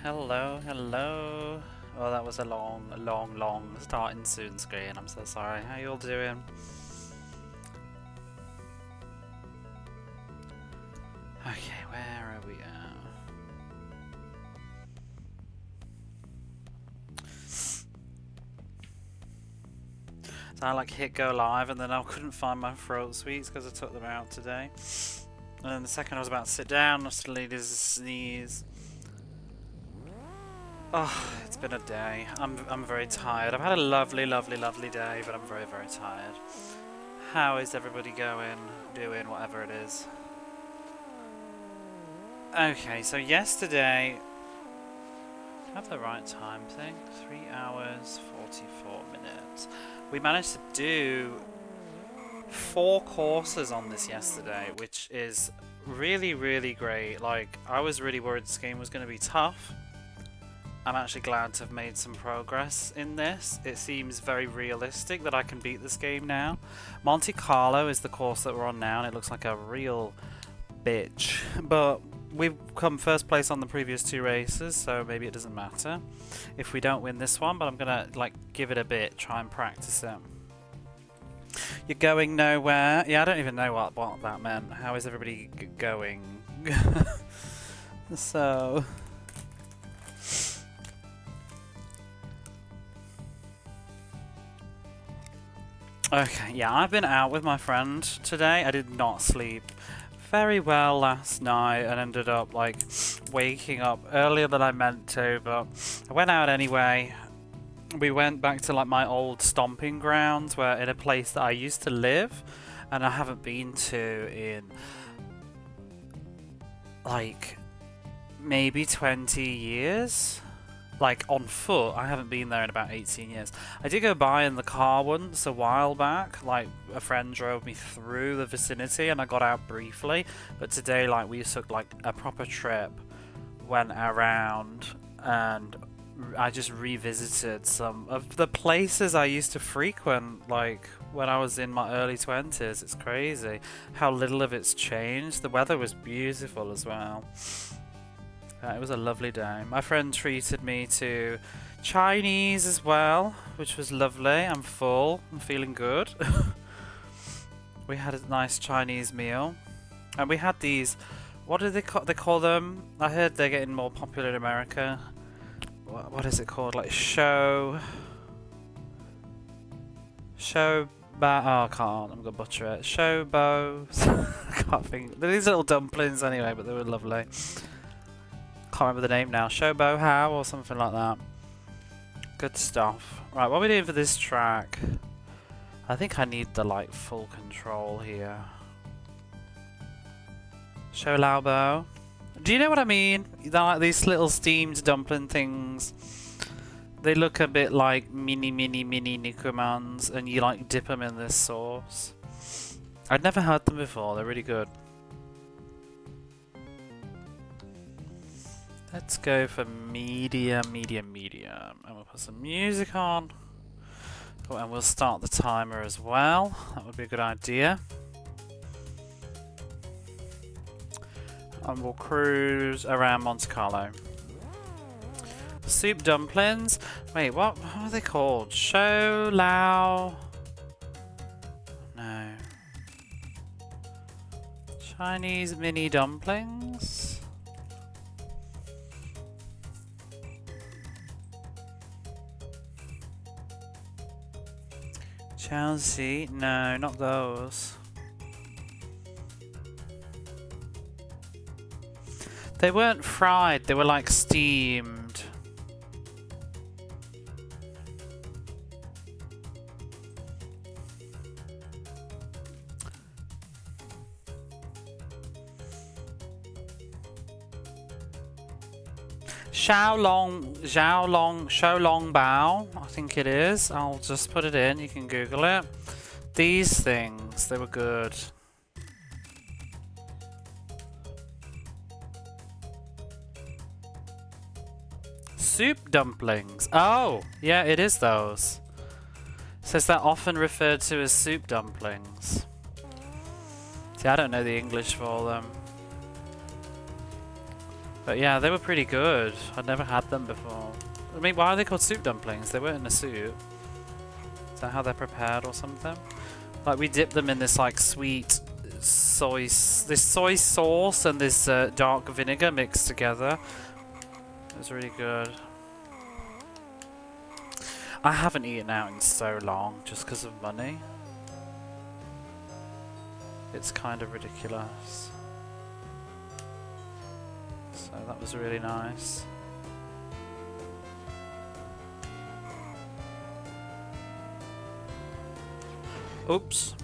Hello, hello. Oh, that was a long starting soon screen. I'm so sorry. How you all doing? Okay, where are we at? So I hit go live and then I couldn't find my throat sweets because I took them out today. And then the second I was about to sit down, I suddenly did a sneeze. Oh, it's been a day. I'm very tired. I've had a lovely day, but I'm very tired. How is everybody going, doing, whatever it is? Okay, so yesterday, I have the right time thing, 3 hours, 44 minutes. We managed to do 4 courses on this yesterday, which is really great. Like, I was really worried this game was going to be tough. I'm actually glad to have made some progress in this. It seems very realistic that I can beat this game now. Monte Carlo is the course that we're on now, and it looks like a real bitch. But we've come first place on the previous 2 races, so maybe it doesn't matter if we don't win this one, but I'm gonna give it a bit, try and practice it. You're going nowhere? Yeah, I don't even know what that meant. How is everybody going? So... Okay, yeah, I've been out with my friend today. I did not sleep very well last night and ended up waking up earlier than I meant to, but I went out anyway. We went back to my old stomping grounds, where in a place that I used to live and I haven't been to in maybe 20 years. On foot, I haven't been there in about 18 years. I did go by in the car once a while back. A friend drove me through the vicinity and I got out briefly. But today, we took a proper trip, went around, and I just revisited some of the places I used to frequent, when I was in my early 20s. It's crazy how little of it's changed. The weather was beautiful as well. It was a lovely day. My friend treated me to Chinese as well, which was lovely. I'm full. I'm feeling good. We had a nice Chinese meal. And we had these... What do they call them? I heard they're getting more popular in America. What is it called? Oh, I can't. I'm going to butcher it. Showbows. I can't think. They're these little dumplings anyway, but they were lovely. Can't remember the name now. Shobo How or something like that. Good stuff. Right, what are we doing for this track? I think I need the full control here. Show Laubo. Do you know what I mean? They're these little steamed dumpling things. They look a bit like mini Nikumans, and you dip them in this sauce. I'd never had them before. They're really good. Let's go for medium. And we'll put some music on. Oh, and we'll start the timer as well. That would be a good idea. And we'll cruise around Monte Carlo. Soup dumplings. Wait, what are they called? Shou Lao. No. Chinese mini dumplings. Chelsea? No, not those. They weren't fried, they were steamed. Xiaolong Bao, I think it is. I'll just put it in, you can Google it. These things, they were good. Soup dumplings. Oh, yeah, it is those. It says they're often referred to as soup dumplings. See, I don't know the English for them. But yeah, they were pretty good. I'd never had them before. I mean, why are they called soup dumplings? They weren't in a soup. Is that how they're prepared or something? Like, we dipped them in this, like, sweet soy sauce and this dark vinegar mixed together. It was really good. I haven't eaten out in so long just because of money. It's kind of ridiculous. So that was really nice. Oops.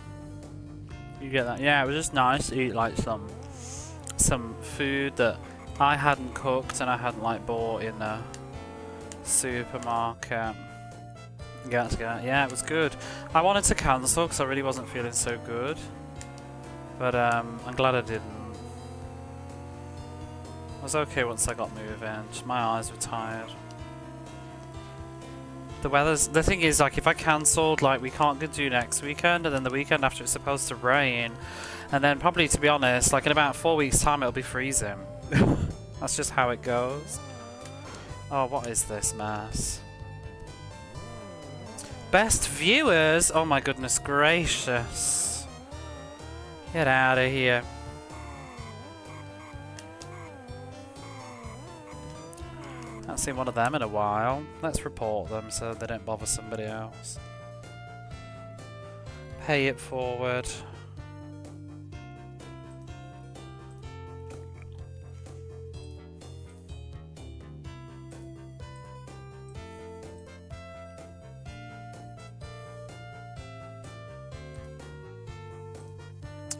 You get that? Yeah, it was just nice to eat like some food that I hadn't cooked and I hadn't like bought in a supermarket. Yeah, it was good. I wanted to cancel because I really wasn't feeling so good, but I'm glad I didn't. I was okay once I got moving. Just my eyes were tired. The thing is, like, if I cancelled, like, we can't do next weekend, and then the weekend after it's supposed to rain, and then probably, to be honest, like in about 4 weeks' time, it'll be freezing. That's just how it goes. Oh, what is this mess? Best viewers? Oh my goodness gracious. Get out of here. Haven't seen one of them in a while. Let's report them so they don't bother somebody else. Pay it forward.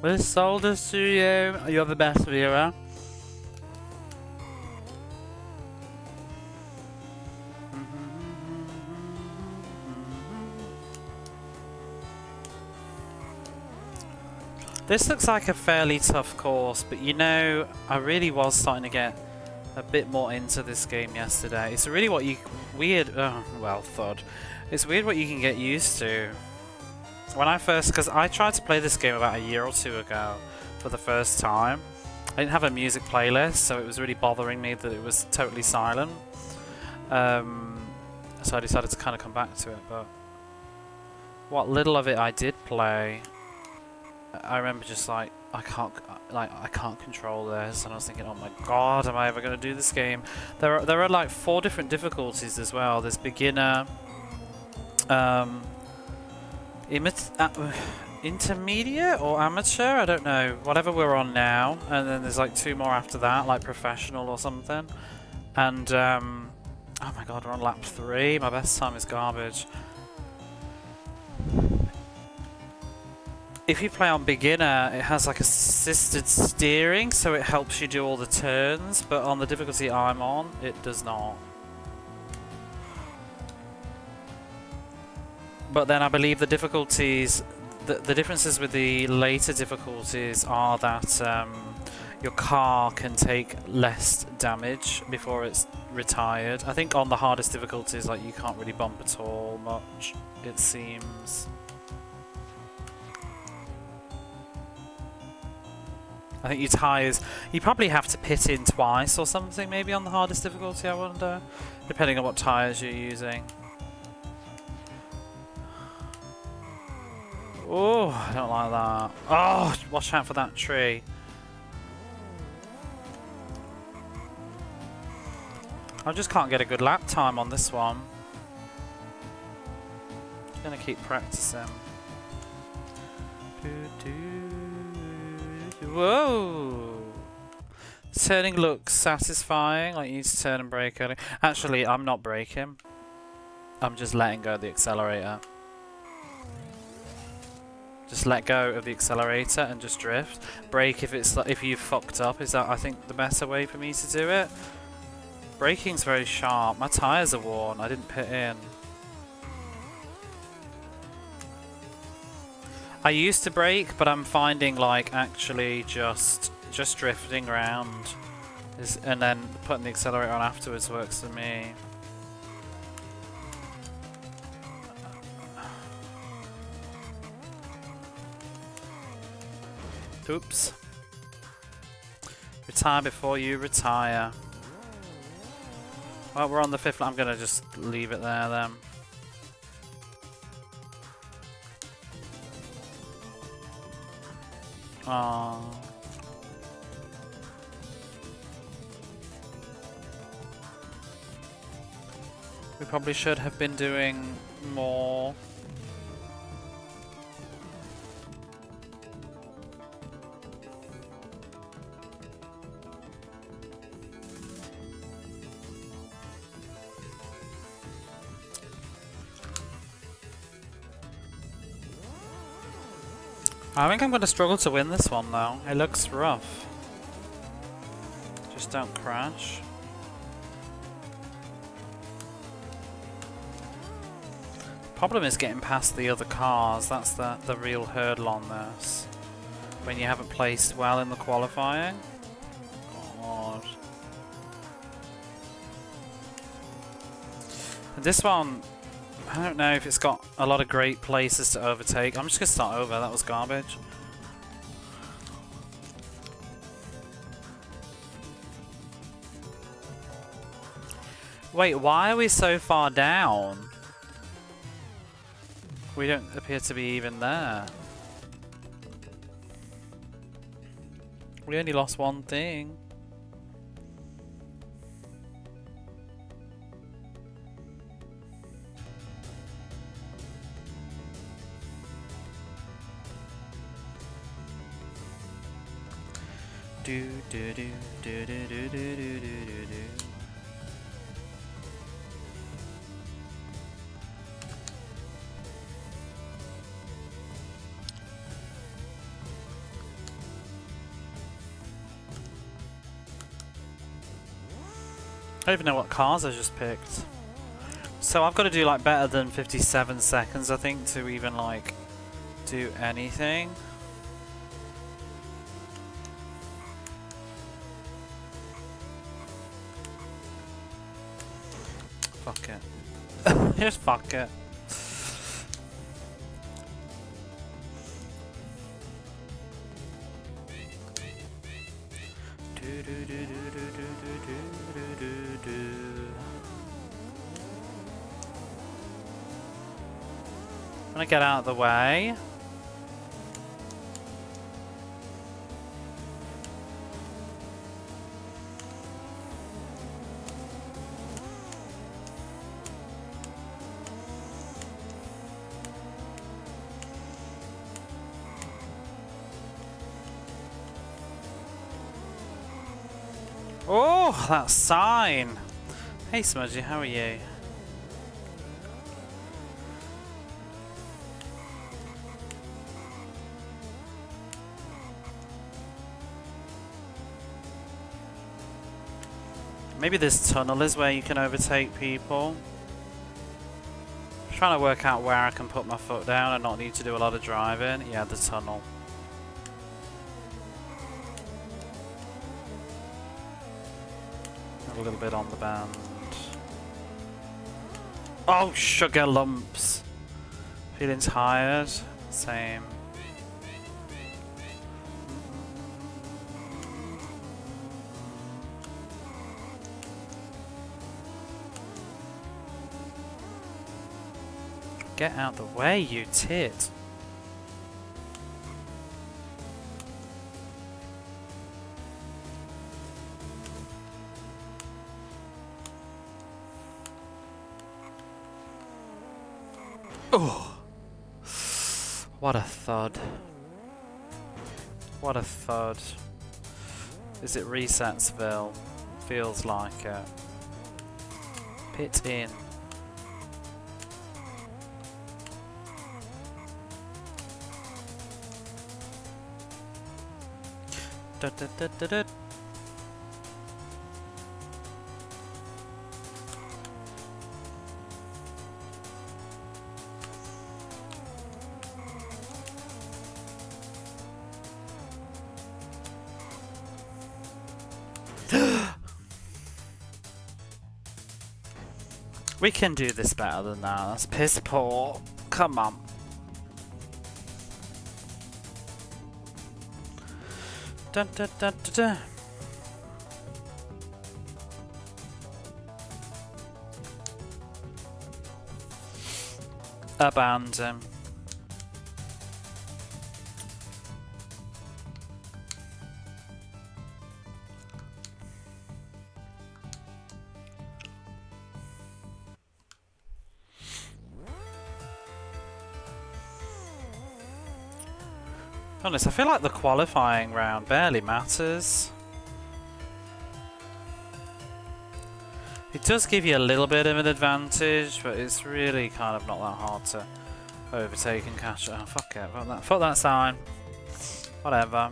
This sold us to you. You're the best viewer. This looks like a fairly tough course, but you know, I really was starting to get a bit more into this game yesterday. It's really what you... thud. It's weird what you can get used to. When I first... Because I tried to play this game about a year or two ago for the first time. I didn't have a music playlist, so it was really bothering me that it was totally silent. So I decided to kind of come back to it, but... What little of it I did play... I remember just like I can't control this, and I was thinking, oh my god, am I ever going to do this game? There are like 4 different difficulties as well. There's beginner, intermediate or amateur, I don't know, whatever we're on now, and then there's like 2 more after that, like professional or something. And oh my god, we're on lap 3. My best time is garbage. If you play on beginner, it has like assisted steering, so it helps you do all the turns, but on the difficulty I'm on, it does not. But then I believe the difficulties, the differences with the later difficulties are that your car can take less damage before it's retired. I think on the hardest difficulties, like, you can't really bump at all much, it seems. I think your tyres, you probably have to pit in twice or something, maybe on the hardest difficulty, I wonder, depending on what tyres you're using. Oh, I don't like that. Oh, watch out for that tree. I just can't get a good lap time on this one. I'm gonna keep practicing. Whoa! Turning looks satisfying, like you need to turn and brake early. Actually, I'm not braking. I'm just letting go of the accelerator. Just let go of the accelerator and just drift. Brake if you've fucked up, is that, I think, the better way for me to do it. Braking's very sharp. My tyres are worn, I didn't pit in. I used to brake, but I'm finding like actually just drifting around and then putting the accelerator on afterwards works for me. Oops. Retire before you retire. Well, we're on the 5th. I'm gonna just leave it there then. Aww. We probably should have been doing more. I think I'm going to struggle to win this one though. It looks rough. Just don't crash. Problem is getting past the other cars. That's the real hurdle on this. When you haven't placed well in the qualifying. God. And this one, I don't know if it's got a lot of great places to overtake. I'm just going to start over. That was garbage. Wait, why are we so far down? We don't appear to be even there. We only lost one thing. Do do do do do do do do do do. I don't even know what cars I just picked. So I've got to do like better than 57 seconds, I think, to even like do anything. Fuck it. Just fuck it. I'm gonna get out of the way. Oh, that sign! Hey Smudgy, how are you? Maybe this tunnel is where you can overtake people. I'm trying to work out where I can put my foot down and not need to do a lot of driving. Yeah, the tunnel. A little bit on the band. Oh, sugar lumps. Feeling tired? Same. Get out the way, you tit. Oh, what a thud. What a thud. Is it Resetsville? Feels like it. Pit in. Da, da, da, da, da. We can do this better than that. That's piss poor. Come on. Dun, dun, dun, dun, dun. Abandon. Honest, I feel like the qualifying round barely matters. It does give you a little bit of an advantage, but it's really kind of not that hard to overtake and catch. Oh, fuck it. Fuck that sign. Whatever.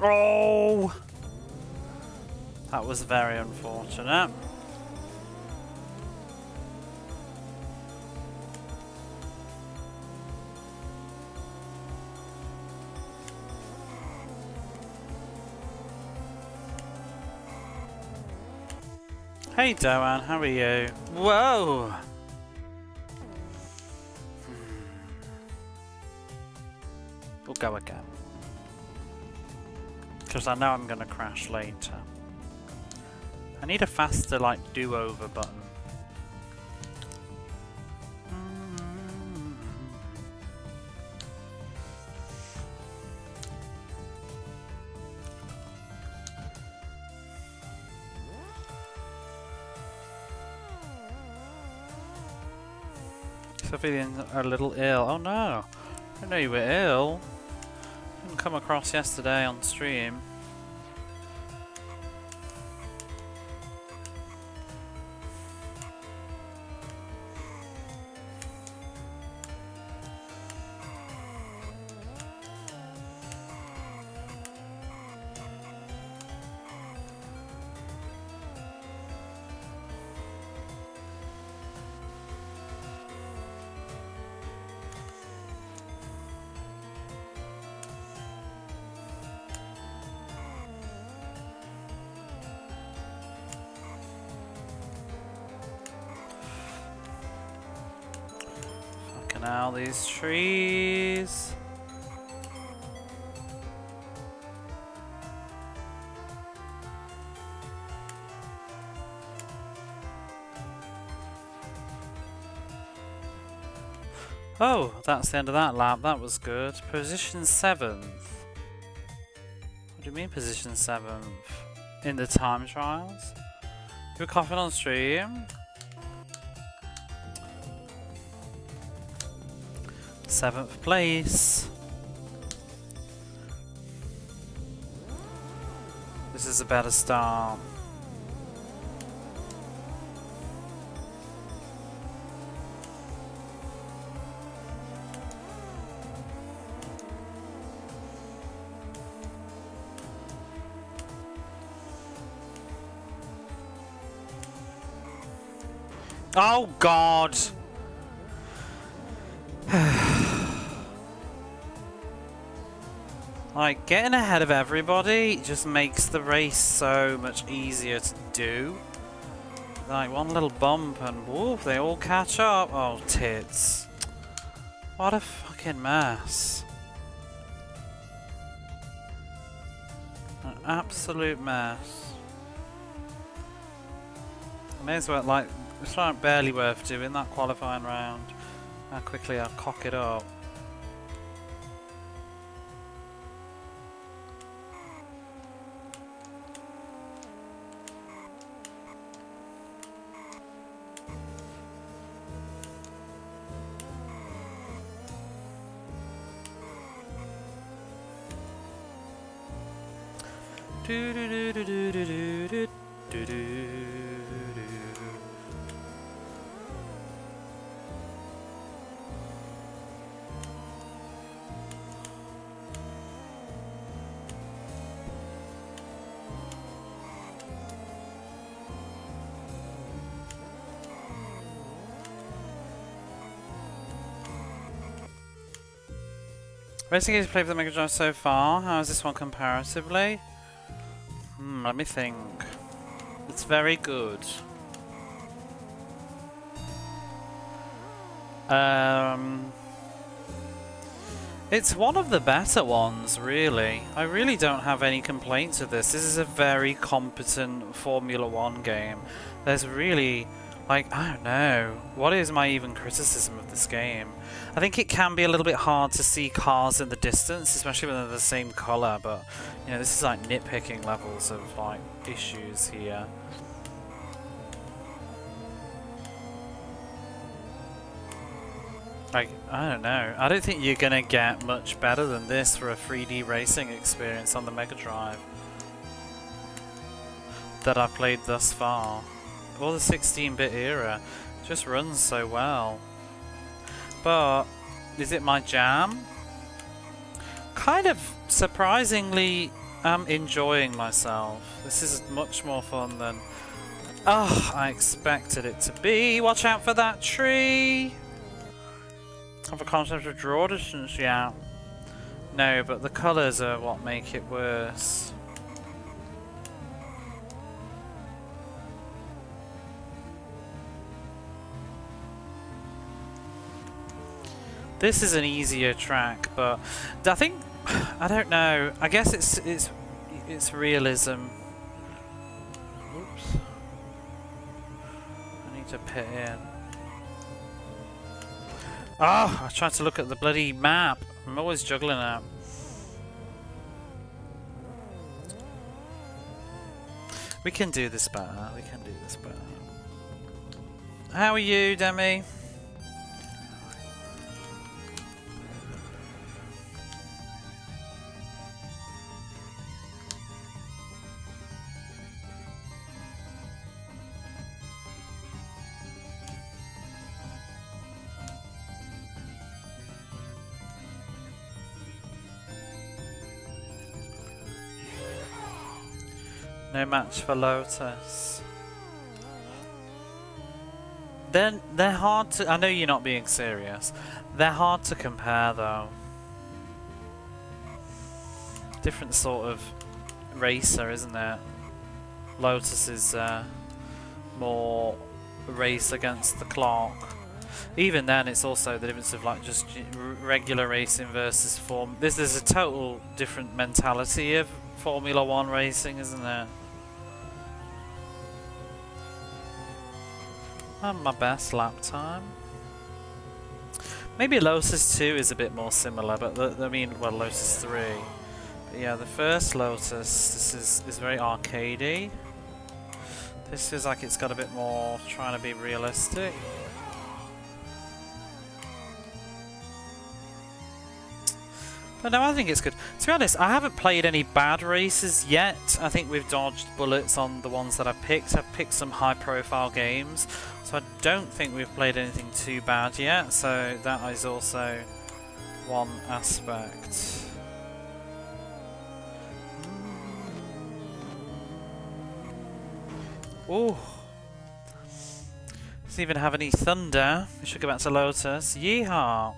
Oh! That was very unfortunate. Hey Doan, how are you? Whoa! We'll go again. Because I know I'm going to crash later. I need a faster, like, do-over button. So feeling a little ill. Oh no! I didn't know you were ill. Didn't come across yesterday on stream. Now these trees. Oh, that's the end of that lap. That was good. Position 7th. What do you mean position 7th? In the time trials? You were coughing on stream? 7th place. This is a better start. Oh God! Like, getting ahead of everybody just makes the race so much easier to do. Like, one little bump and whoop, they all catch up. Oh, tits. What a fucking mess. An absolute mess. I may as well, like, it's like barely worth doing that qualifying round. How quickly I'll cock it up. Do do do do do do do do do. Racing games played for the Mega Drive so far. How is this one comparatively? Let me think. It's very good. It's one of the better ones, really. I really don't have any complaints with this. This is a very competent Formula 1 game. There's really, like, I don't know. What is my even criticism of this game? I think it can be a little bit hard to see cars in the distance, especially when they're the same colour, but, you know, this is like nitpicking levels of, like, issues here. Like, I don't know. I don't think you're gonna get much better than this for a 3D racing experience on the Mega Drive that I've played thus far. Or the 16-bit era. It just runs so well. But, is it my jam? Kind of surprisingly am enjoying myself. This is much more fun than I expected it to be. Watch out for that tree! Have a concept of draw distance yet? No, but the colours are what make it worse. This is an easier track, but I think I don't know. I guess it's realism. Oops. I need to pit in. I tried to look at the bloody map. I'm always juggling it. We can do this better. We can do this better. How are you, Demi? No match for Lotus. They're hard to... I know you're not being serious. They're hard to compare though. Different sort of racer, isn't it? Lotus is more race against the clock. Even then, it's also the difference of like just regular racing versus form. There's a total different mentality of Formula 1 racing, isn't there? My best lap time. Maybe Lotus 2 is a bit more similar, but I mean, well, Lotus 3. But yeah, the first Lotus, this is very arcadey. This feels like it's got a bit more trying to be realistic. But no, I think it's good. To be honest, I haven't played any bad races yet. I think we've dodged bullets on the ones that I've picked. I've picked some high-profile games, so I don't think we've played anything too bad yet. So that is also one aspect. Ooh. Doesn't even have any thunder. We should go back to Lotus. Yeehaw!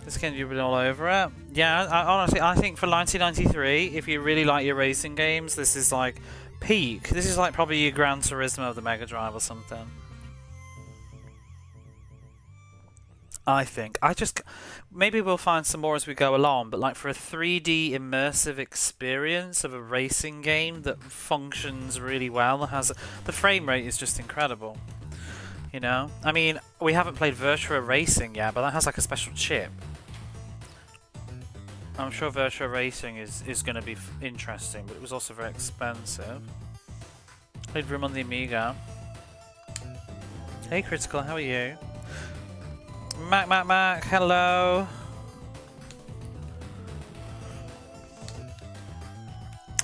This game, you've been all over it. Yeah, honestly, I think for 1993, if you really like your racing games, this is like peak. This is like probably your Gran Turismo of the Mega Drive or something. I think. Maybe we'll find some more as we go along, but like for a 3D immersive experience of a racing game that functions really well, the frame rate is just incredible. You know? I mean, we haven't played Virtua Racing yet, but that has like a special chip. I'm sure Virtua Racing is going to be interesting, but it was also very expensive. Played Room on the Amiga. Hey Critical, how are you? Mac, hello!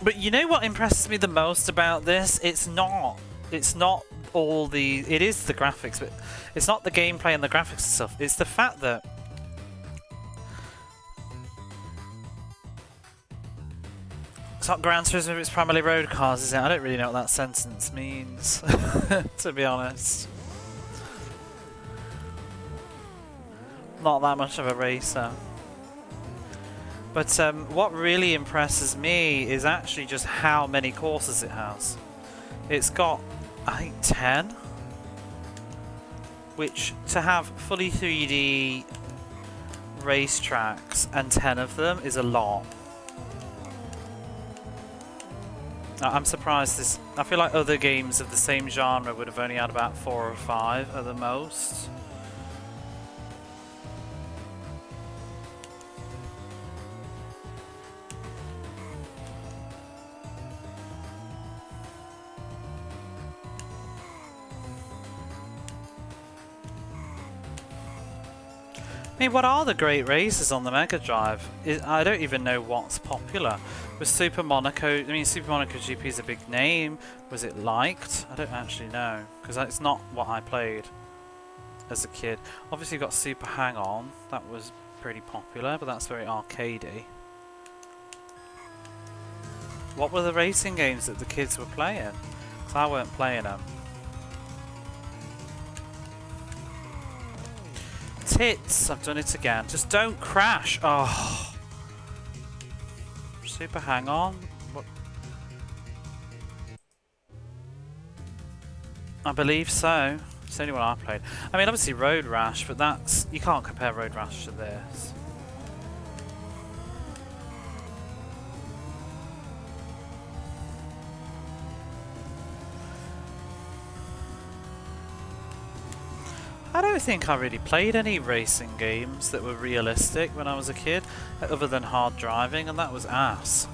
But you know what impresses me the most about this? It's not all the... It is the graphics, but it's not the gameplay and the graphics and stuff. It's the fact that it's not Gran Turismo, it's primarily road cars, is it? I don't really know what that sentence means, to be honest. Not that much of a racer. But what really impresses me is actually just how many courses it has. It's got, I think, 10. Which, to have fully 3D racetracks and 10 of them is a lot. I'm surprised this... I feel like other games of the same genre would have only had about 4 or 5 at the most. I mean, what are the great races on the Mega Drive? I don't even know what's popular. Was Super Monaco... I mean, Super Monaco GP is a big name. Was it liked? I don't actually know. Because it's not what I played as a kid. Obviously you've got Super Hang-On. That was pretty popular, but that's very arcadey. What were the racing games that the kids were playing? Because I weren't playing them. Tits! I've done it again. Just don't crash! Oh. Super Hang-On? What? I believe so. It's the only one I played. I mean, obviously Road Rash, but that's... You can't compare Road Rash to this. I don't think I really played any racing games that were realistic when I was a kid, other than Hard Driving, and that was ass.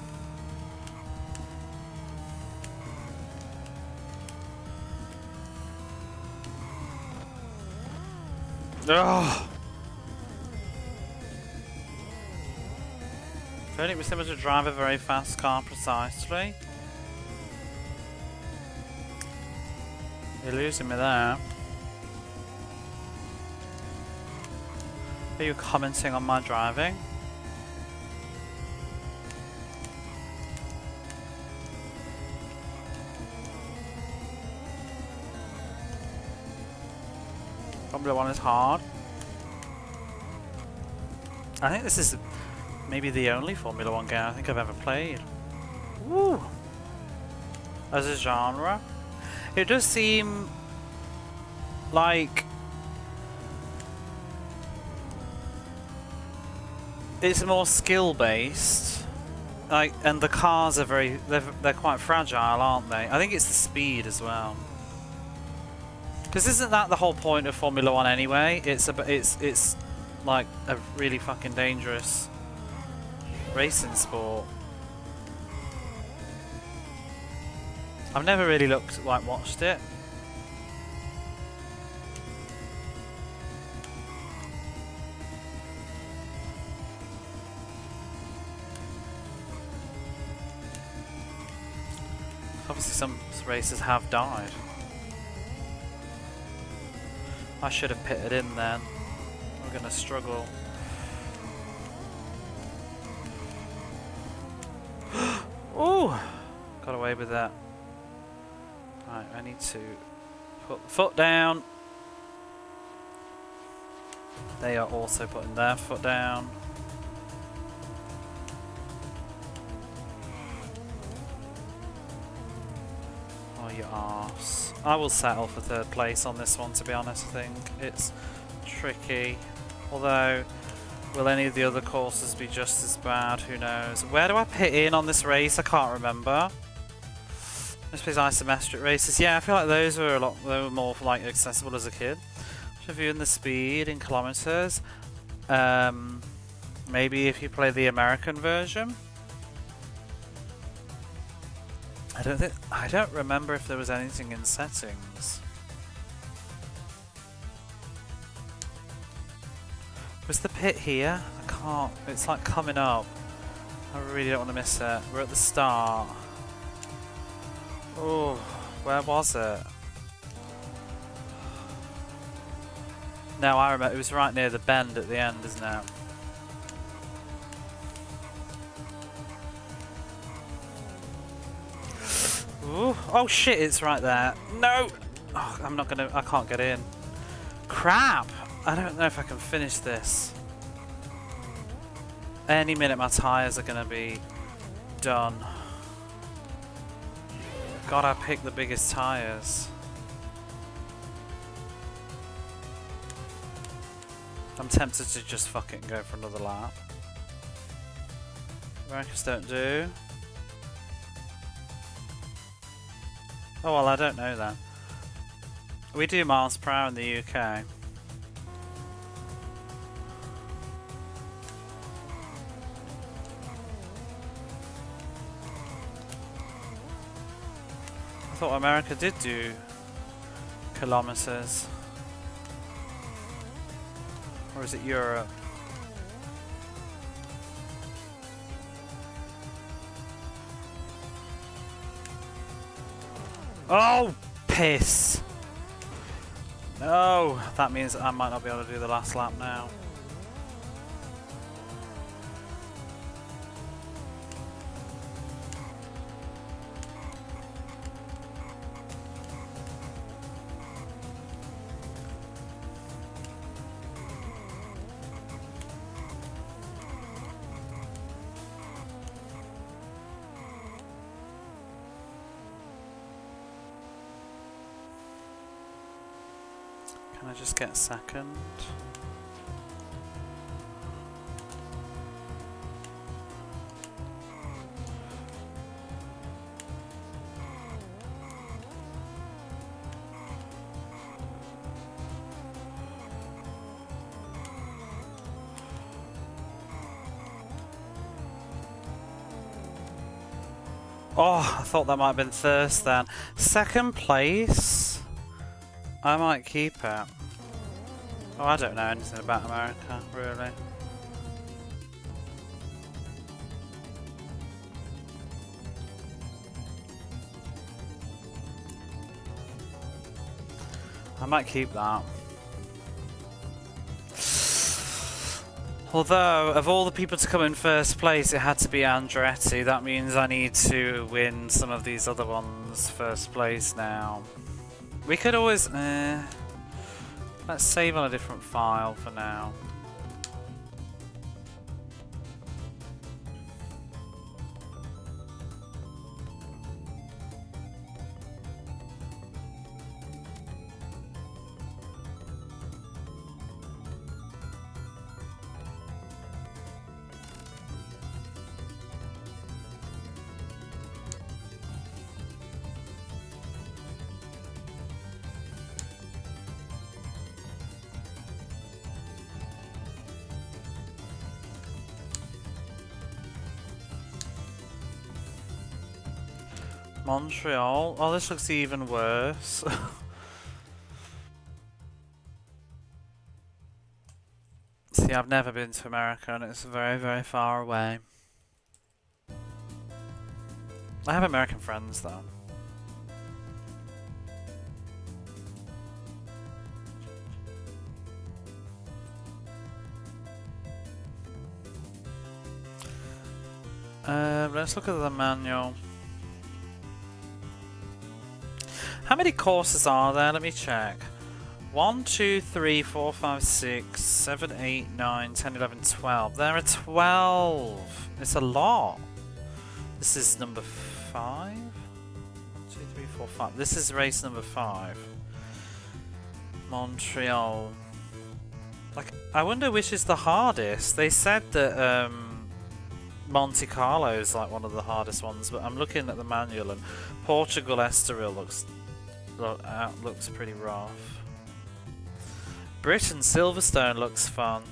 Ugh! Don't it was able to drive a very fast car precisely? You're losing me there. Are you commenting on my driving? Formula 1 is hard. I think this is maybe the only Formula 1 game I think I've ever played. Woo! As a genre. It does seem like it's more skill based, like, and the cars are they're quite fragile, aren't they? I think it's the speed as well. Because isn't that the whole point of Formula 1 anyway? It's like a really fucking dangerous racing sport. I've never really watched it. Obviously some races have died. I should have pitted in then. We're gonna struggle. Ooh! Got away with that. Right, I need to put the foot down. They are also putting their foot down. Oh, you arse. I will settle for third place on this one, to be honest. I think it's tricky. Although, will any of the other courses be just as bad? Who knows? Where do I pit in on this race? I can't remember. This plays isometric races. Yeah, I feel like those were they were more like accessible as a kid. Reviewing the speed in kilometers. Maybe if you play the American version. I don't remember if there was anything in settings. Was the pit here? I can't. It's like coming up. I really don't want to miss it. We're at the start. Oh, where was it? No, I remember. It was right near the bend at the end, isn't it? Ooh. Oh shit, it's right there. No! Oh, I can't get in. Crap! I don't know if I can finish this. Any minute my tyres are gonna be done. God, I picked the biggest tyres. I'm tempted to just fucking go for another lap. Americans don't do. Oh well, I don't know that. We do miles per hour in the UK. I thought America did do kilometers. Or is it Europe? Oh, piss! No, that means I might not be able to do the last lap now. Can I just get second? Oh, I thought that might have been first then. Second place? I might keep it. Oh, I don't know anything about America, really. I might keep that. Although, of all the people to come in first place, it had to be Andretti. That means I need to win some of these other ones first place now. We could always... let's save on a different file for now. Montreal. Oh, this looks even worse. See, I've never been to America and it's very, very far away. I have American friends though. Let's look at the manual. How many courses are there? Let me check. 1, 2, 3, 4, 5, 6, 7, 8, 9, 10, 11, 12. There are 12. It's a lot. This is number 5. 1, 2, 3, 4, 5. This is race number 5. Montreal. Like, I wonder which is the hardest. They said that Monte Carlo is like one of the hardest ones, but I'm looking at the manual and Portugal Estoril looks pretty rough. Britain Silverstone looks fun.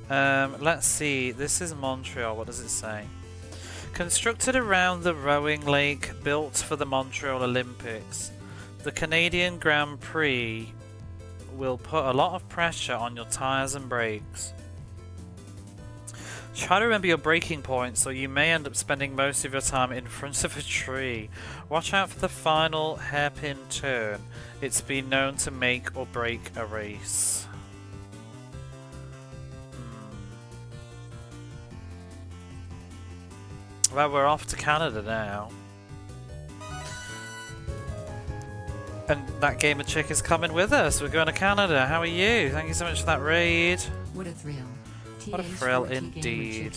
Let's see. This is Montreal. What does it say? Constructed around the rowing lake built for the Montreal Olympics, the Canadian Grand Prix will put a lot of pressure on your tyres and brakes. Try to remember your braking points or you may end up spending most of your time in front of a tree. Watch out for the final hairpin turn. It's been known to make or break a race. Well, we're off to Canada now. And that gamer chick is coming with us. We're going to Canada. How are you? Thank you so much for that raid. What a thrill. What a thrill indeed.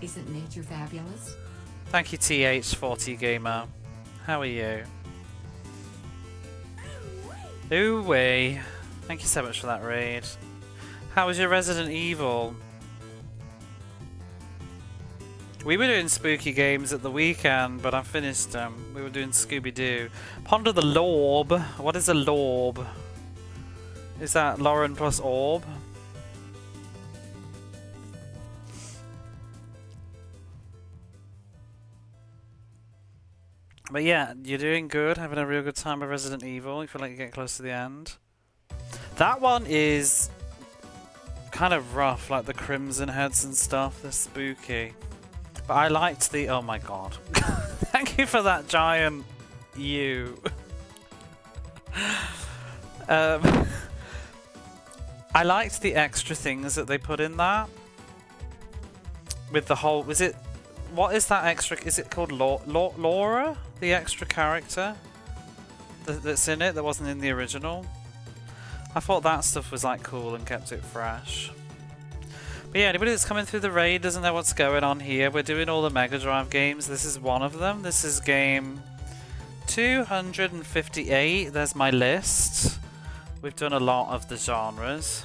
Isn't nature fabulous? Thank you, TH40Gamer. How are you? Ooh wee. Thank you so much for that raid. How was your Resident Evil? We were doing spooky games at the weekend, but I finished them. We were doing Scooby-Doo. Ponder the Lorb. What is a Lorb? Is that Lauren plus Orb? But yeah, you're doing good, having a real good time with Resident Evil. You feel like you're getting close to the end. That one is kind of rough, like the crimson heads and stuff. They're spooky. But I liked the... Oh my god. Thank you for that giant you. I liked the extra things that they put in that. With the whole... Was it... What is that extra... Is it called Laura? The extra character that's in it that wasn't in the original? I thought that stuff was like cool and kept it fresh. But yeah, anybody that's coming through the raid doesn't know what's going on here. We're doing all the Mega Drive games. This is one of them. This is game 258. There's my list. We've done a lot of the genres.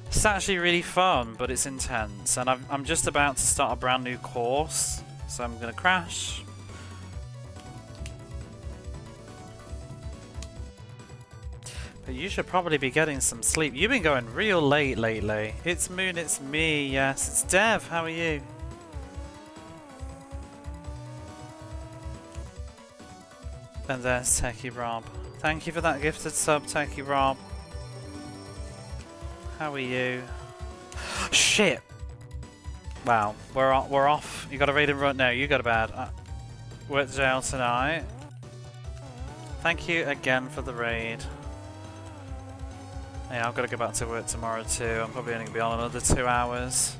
It's actually really fun, but it's intense. And I'm just about to start a brand new course, so I'm going to crash. But you should probably be getting some sleep. You've been going real late lately. It's Moon, it's me, yes. It's Dev, how are you? And there's Techie Rob. Thank you for that gifted sub, Techie Rob. How are you? Shit! Wow, we're off. You got a raid and run? No, you got a bad. We're at jail tonight. Thank you again for the raid. Yeah, I've got to go back to work tomorrow too. I'm probably only going to be on another 2 hours.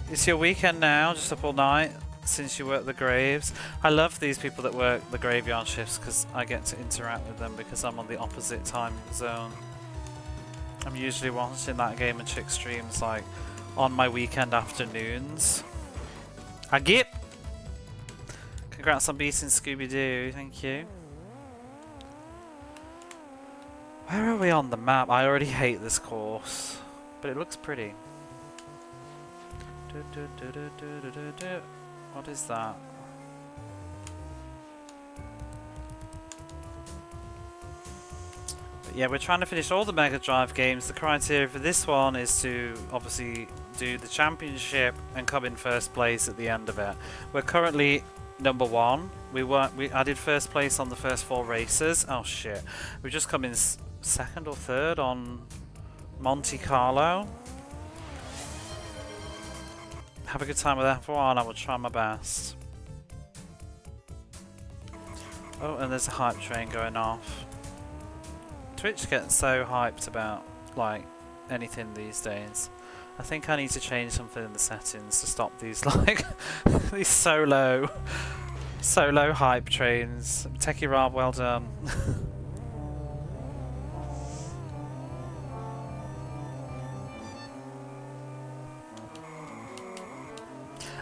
It's your weekend now, just up all night since you work the graves. I love these people that work the graveyard shifts because I get to interact with them because I'm on the opposite time zone. I'm usually watching that game and chick streams like on my weekend afternoons. Agip! Congrats on beating Scooby-Doo, thank you. Where are we on the map? I already hate this course, but it looks pretty. What is that? But yeah, we're trying to finish all the Mega Drive games. The criteria for this one is to obviously do the championship and come in first place at the end of it. We're currently number 1. I did first place on the first 4 races. Oh shit. We've just come in second or third on Monte Carlo. Have a good time with F1. I will try my best. Oh, and there's a hype train going off. Twitch gets so hyped about like anything these days. I think I need to change something in the settings to stop these like these solo hype trains. Techie Rob, well done.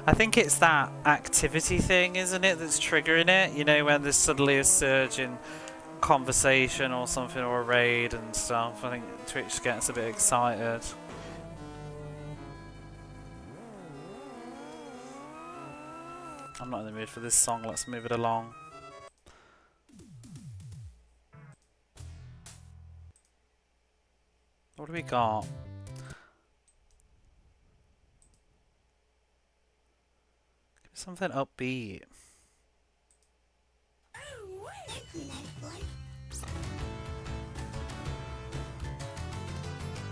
I think it's that activity thing, isn't it, that's triggering it? You know, when there's suddenly a surge in conversation or something, or a raid and stuff. I think Twitch gets a bit excited. I'm not in the mood for this song, let's move it along. What do we got? Something upbeat.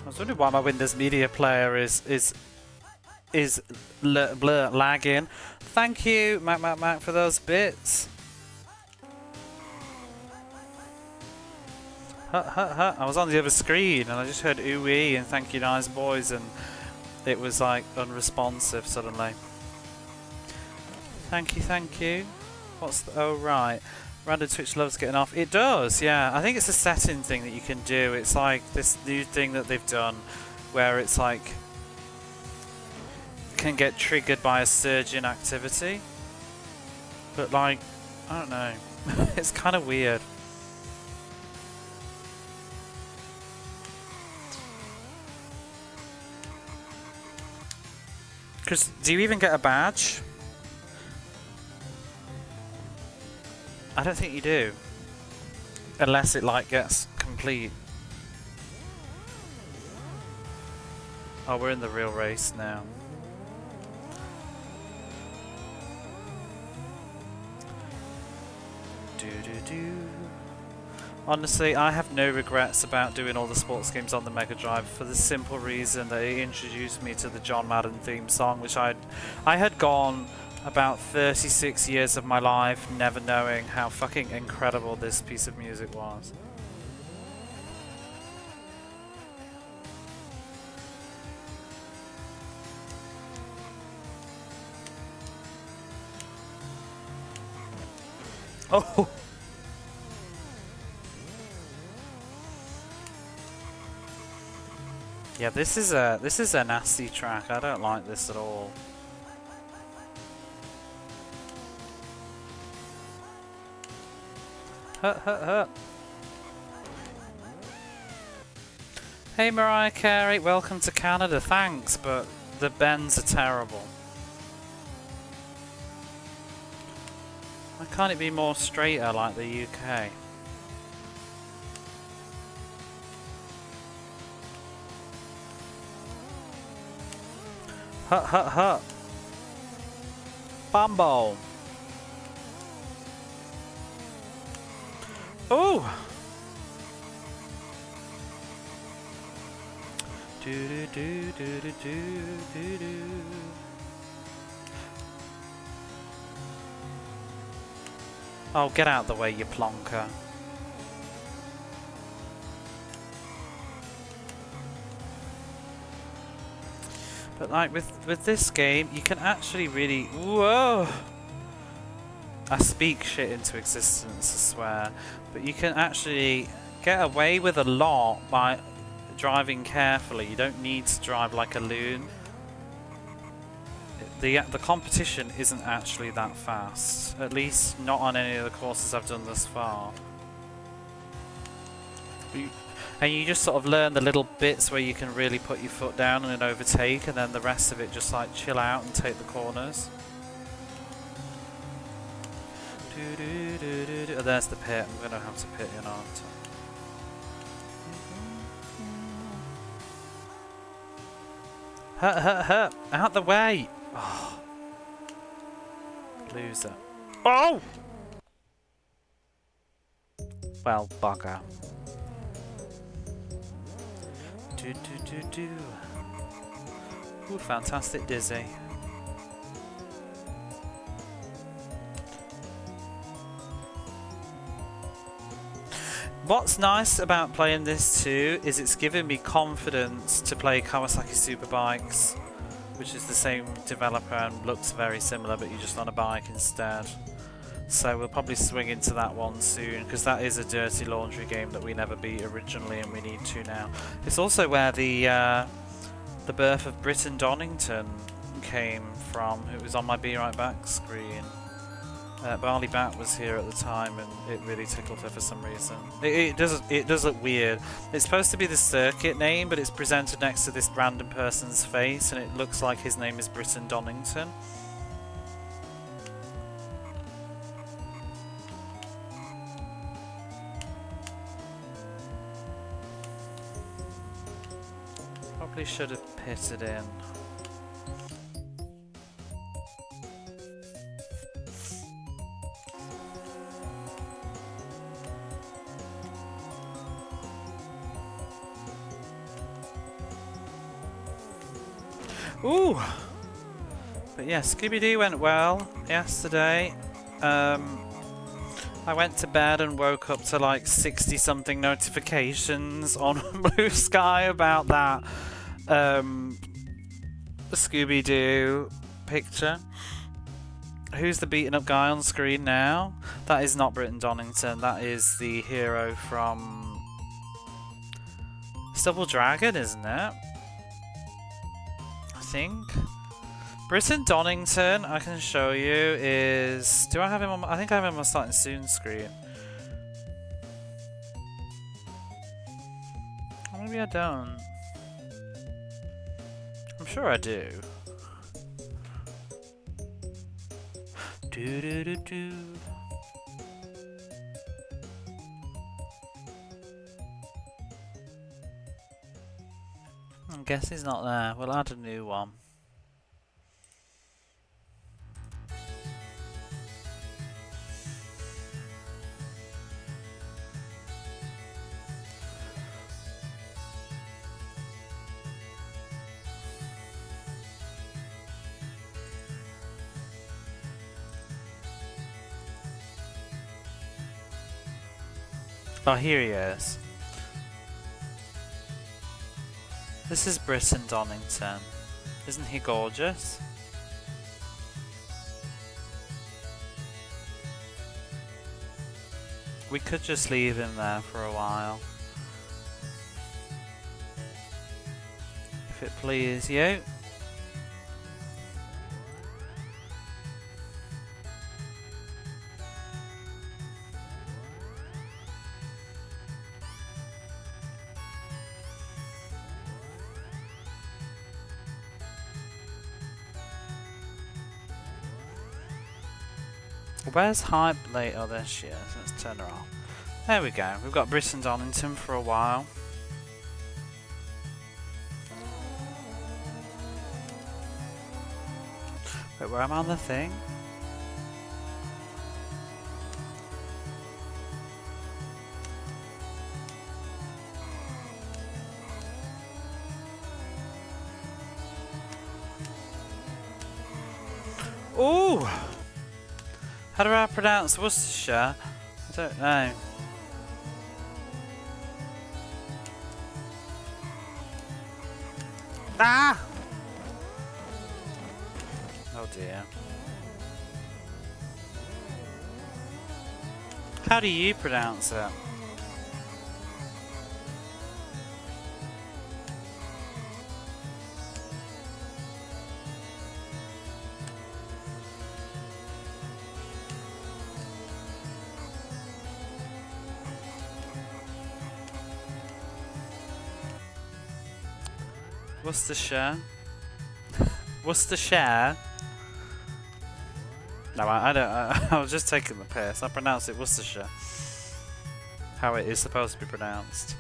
I was wondering why my Windows Media Player is lagging. Thank you, Mac, for those bits. I was on the other screen and I just heard ooh-wee and thank you, nice boys, and it was like unresponsive suddenly. Thank you, thank you. What's the... Oh, right. Random Twitch loves getting off. It does, yeah. I think it's a setting thing that you can do. It's like this new thing that they've done where it's like can get triggered by a surge in activity. But like, I don't know. It's kind of weird. Because do you even get a badge? I don't think you do. Unless it like gets complete. Oh, we're in the real race now. Honestly, I have no regrets about doing all the sports games on the Mega Drive for the simple reason that it introduced me to the John Madden theme song, which I had gone about 36 years of my life never knowing how fucking incredible this piece of music was. Oh! Yeah, this is a nasty track. I don't like this at all. Hut, hut, hut. Hey Mariah Carey, welcome to Canada. Thanks, but the bends are terrible. Why can't it be more straighter like the UK? Hut, hut, hut. Bumble. Ooh. Do do do do do do do. Oh, get out of the way, you plonker. But like with this game, you can actually really... Whoa! I speak shit into existence, I swear. But you can actually get away with a lot by driving carefully. You don't need to drive like a loon. The competition isn't actually that fast. At least not on any of the courses I've done thus far. And you just sort of learn the little bits where you can really put your foot down and overtake, and then the rest of it just like chill out and take the corners. Oh, there's the pit. I'm gonna have to pit in, aren't I? Hut, hut, hut! Out the way! Oh. Loser. Oh! Well, bugger. Do do do do. Ooh, fantastic dizzy. What's nice about playing this too is it's given me confidence to play Kawasaki Superbikes, which is the same developer and looks very similar, but you're just on a bike instead. So we'll probably swing into that one soon, because that is a dirty laundry game that we never beat originally and we need to now. It's also where the birth of Britton Donington came from. It was on my Be Right Back screen. Barley Bat was here at the time and it really tickled her for some reason. It does look weird. It's supposed to be the circuit name, but it's presented next to this random person's face and it looks like his name is Britton Donington. Probably should have pitted in. Ooh! But yeah, Scooby-Doo went well yesterday. I went to bed and woke up to like 60 something notifications on Bluesky about that Scooby-Doo picture. Who's the beaten up guy on screen now? That is not Britton Donington, that is the hero from... It's Double Dragon, isn't it? I think. Britton Donington, I can show you, is... Do I have him on... I think I have him on my starting soon screen. Or maybe I don't. I'm sure I do. Do do do do. I guess he's not there. We'll add a new one. Oh, here he is. This is Britton Donington. Isn't he gorgeous? We could just leave him there for a while. If it please you. Where's Hype late? Oh, there she is. Let's turn her off. There we go. We've got Britton Donington for a while. Wait, where am I on the thing? Ooh! How do I pronounce Worcestershire? I don't know. Ah! Oh dear. How do you pronounce it? Worcestershire. Worcestershire. No, I don't. I was just taking the piss. I pronounce it Worcestershire. How it is supposed to be pronounced.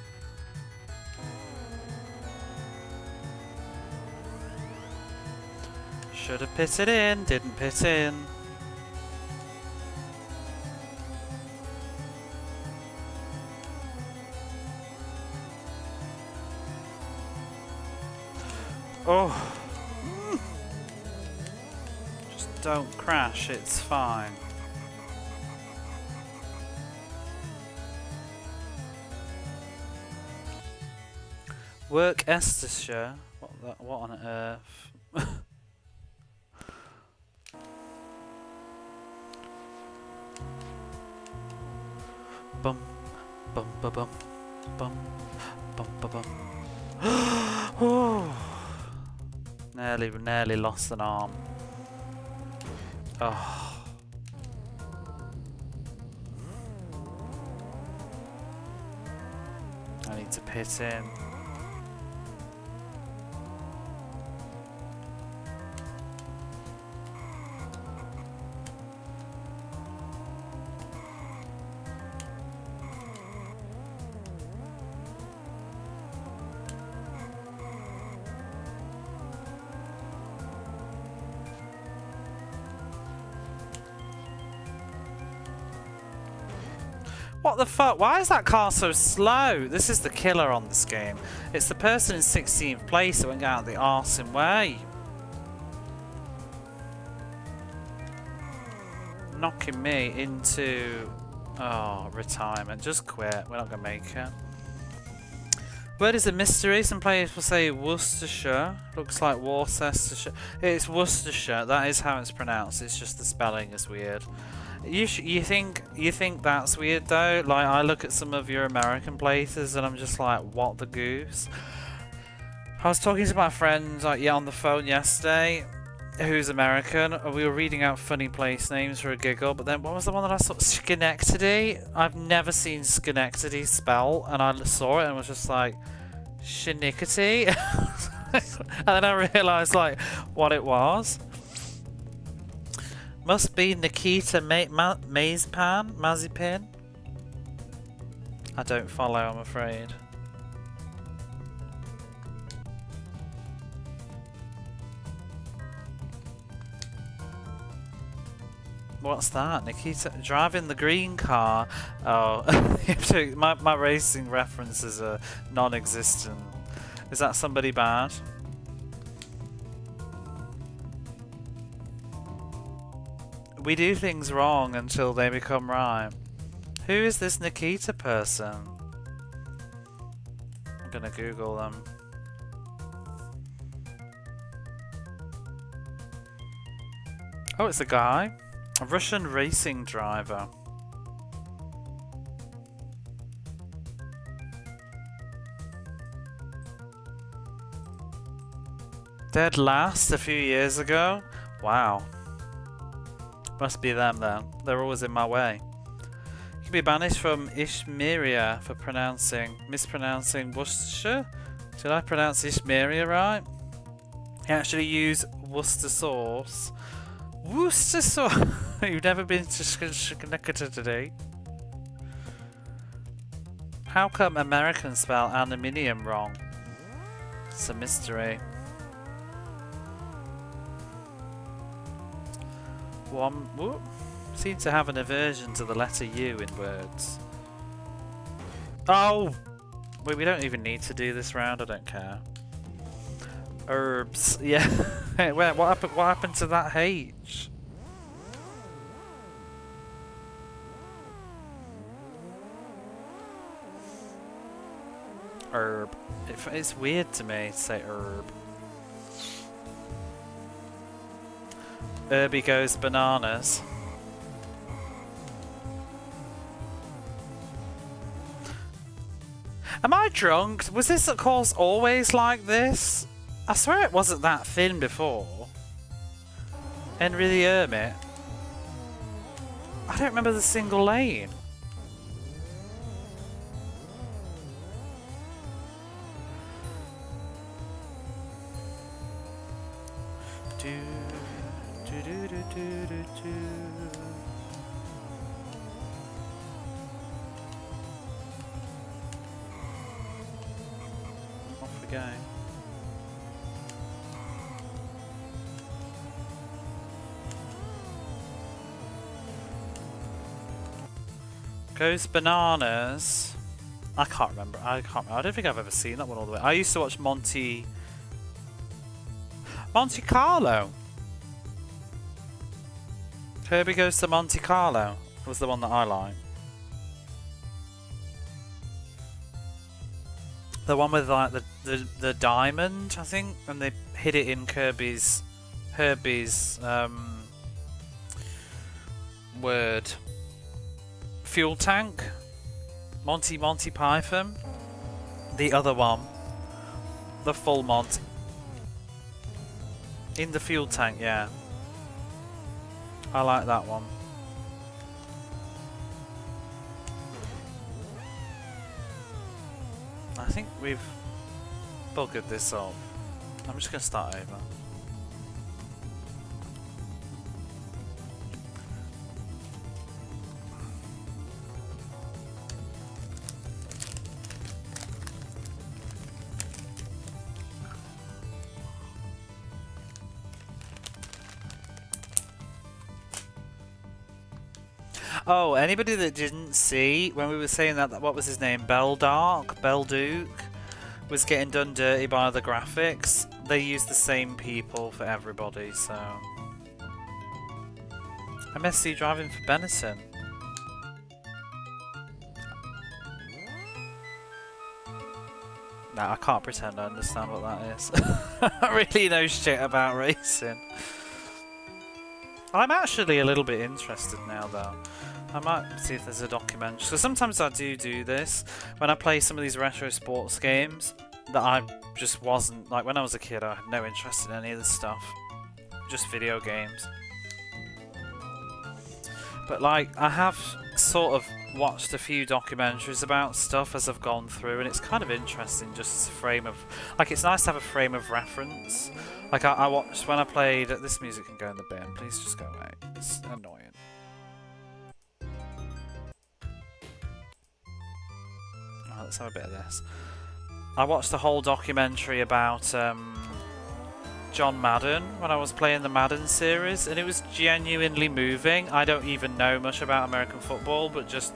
Should have pitted in. Didn't pit in. Oh. Just don't crash, it's fine. Work Esтерshire? What on earth? Bum, bum, ba bum, bum, bum, ba bum. Oh. Nearly lost an arm. Oh. I need to pit in. What the fuck? Why is that car so slow? This is the killer on this game. It's the person in 16th place that went out the arsing way. Knocking me into... Oh, retirement. Just quit. We're not going to make it. Word is a mystery. Some players will say Worcestershire. Looks like Worcestershire. It's Worcestershire. That is how it's pronounced. It's just the spelling is weird. You think that's weird though? Like I look at some of your American places and I'm just like, what the goose? I was talking to my friend on the phone yesterday, who's American. We were reading out funny place names for a giggle, but then what was the one that I saw? Schenectady. I've never seen Schenectady spell, and I saw it and was just like, Shinickety. And then I realised like what it was. Must be Nikita Mazepin. I don't follow, I'm afraid. What's that? Nikita driving the green car. Oh, my racing references are non-existent. Is that somebody bad? We do things wrong until they become right. Who is this Nikita person? I'm gonna Google them. Oh, it's a guy. A Russian racing driver. Dead last a few years ago? Wow. Must be them then. They're always in my way. You can be banished from Ishmeria for mispronouncing Worcestershire? Did I pronounce Ishmeria right? You actually use Worcester sauce. Worcester sauce! You've never been to Schenectady today? How come Americans spell aluminium wrong? It's a mystery. Whoop. Seem to have an aversion to the letter U in words. Oh! Wait, we don't even need to do this round, I don't care. Herbs, yeah. Wait, what happened to that H? Herb. It's weird to me to say herb. Herbie goes bananas. Am I drunk? Was this course always like this? I swear it wasn't that thin before. Henry the Hermit. I don't remember the single lane. Off we go. Goes bananas. I can't remember. I don't think I've ever seen that one all the way. I used to watch Monte Carlo. Herbie Goes to Monte Carlo was the one that I liked. The one with like the diamond, I think, and they hid it in Herbie's word. Fuel tank. Monty Python. The other one. The full Monty. In the fuel tank, yeah. I like that one. I think we've buggered this up. I'm just going to start over. Oh, anybody that didn't see when we were saying that what was his name? Belduke was getting done dirty by the graphics. They use the same people for everybody, so MSC driving for Benetton. No, I can't pretend I understand what that is. I really know shit about racing. I'm actually a little bit interested now, though. I might see if there's a documentary. So sometimes I do this when I play some of these retro sports games that I just wasn't like when I was a kid. I had no interest in any of this stuff. just video games. But like, I have sort of watched a few documentaries about stuff as I've gone through, and it's kind of interesting just as a frame of... Like, it's nice to have a frame of reference. Like, I watched when I played... This music can go in the bin. Please just go away. It's annoying. Oh, let's have a bit of this. I watched the whole documentary about John Madden when I was playing the Madden series, and it was genuinely moving. I don't even know much about American football, but just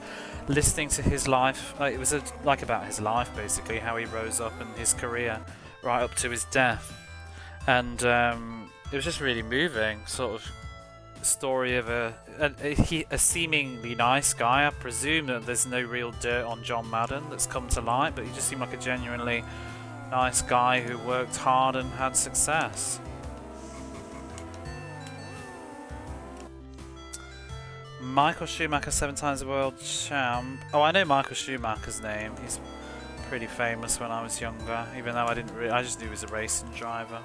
listening to his life, it was like about his life basically, how he rose up in his career right up to his death, and it was just really moving. Sort of story of a seemingly nice guy. I presume that there's no real dirt on John Madden that's come to light, but he just seemed like a genuinely nice guy who worked hard and had success. Michael Schumacher, 7 times world champ. Oh, I know Michael Schumacher's name. He's pretty famous when I was younger, even though I just knew he was a racing driver.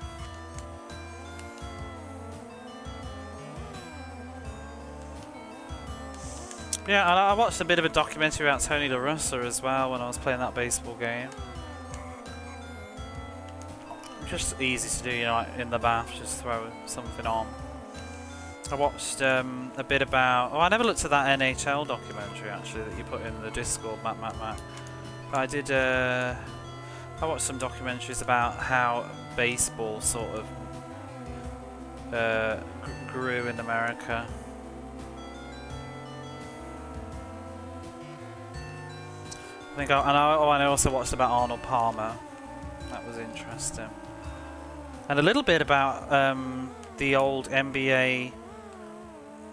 Yeah, and I watched a bit of a documentary about Tony La Russa as well when I was playing that baseball game. Just easy to do, you know, like in the bath, just throw something on. I watched a bit about... Oh, I never looked at that NHL documentary, actually, that you put in the Discord, Matt. But I did... I watched some documentaries about how baseball sort of grew in America. And I also watched about Arnold Palmer. That was interesting. And a little bit about the old NBA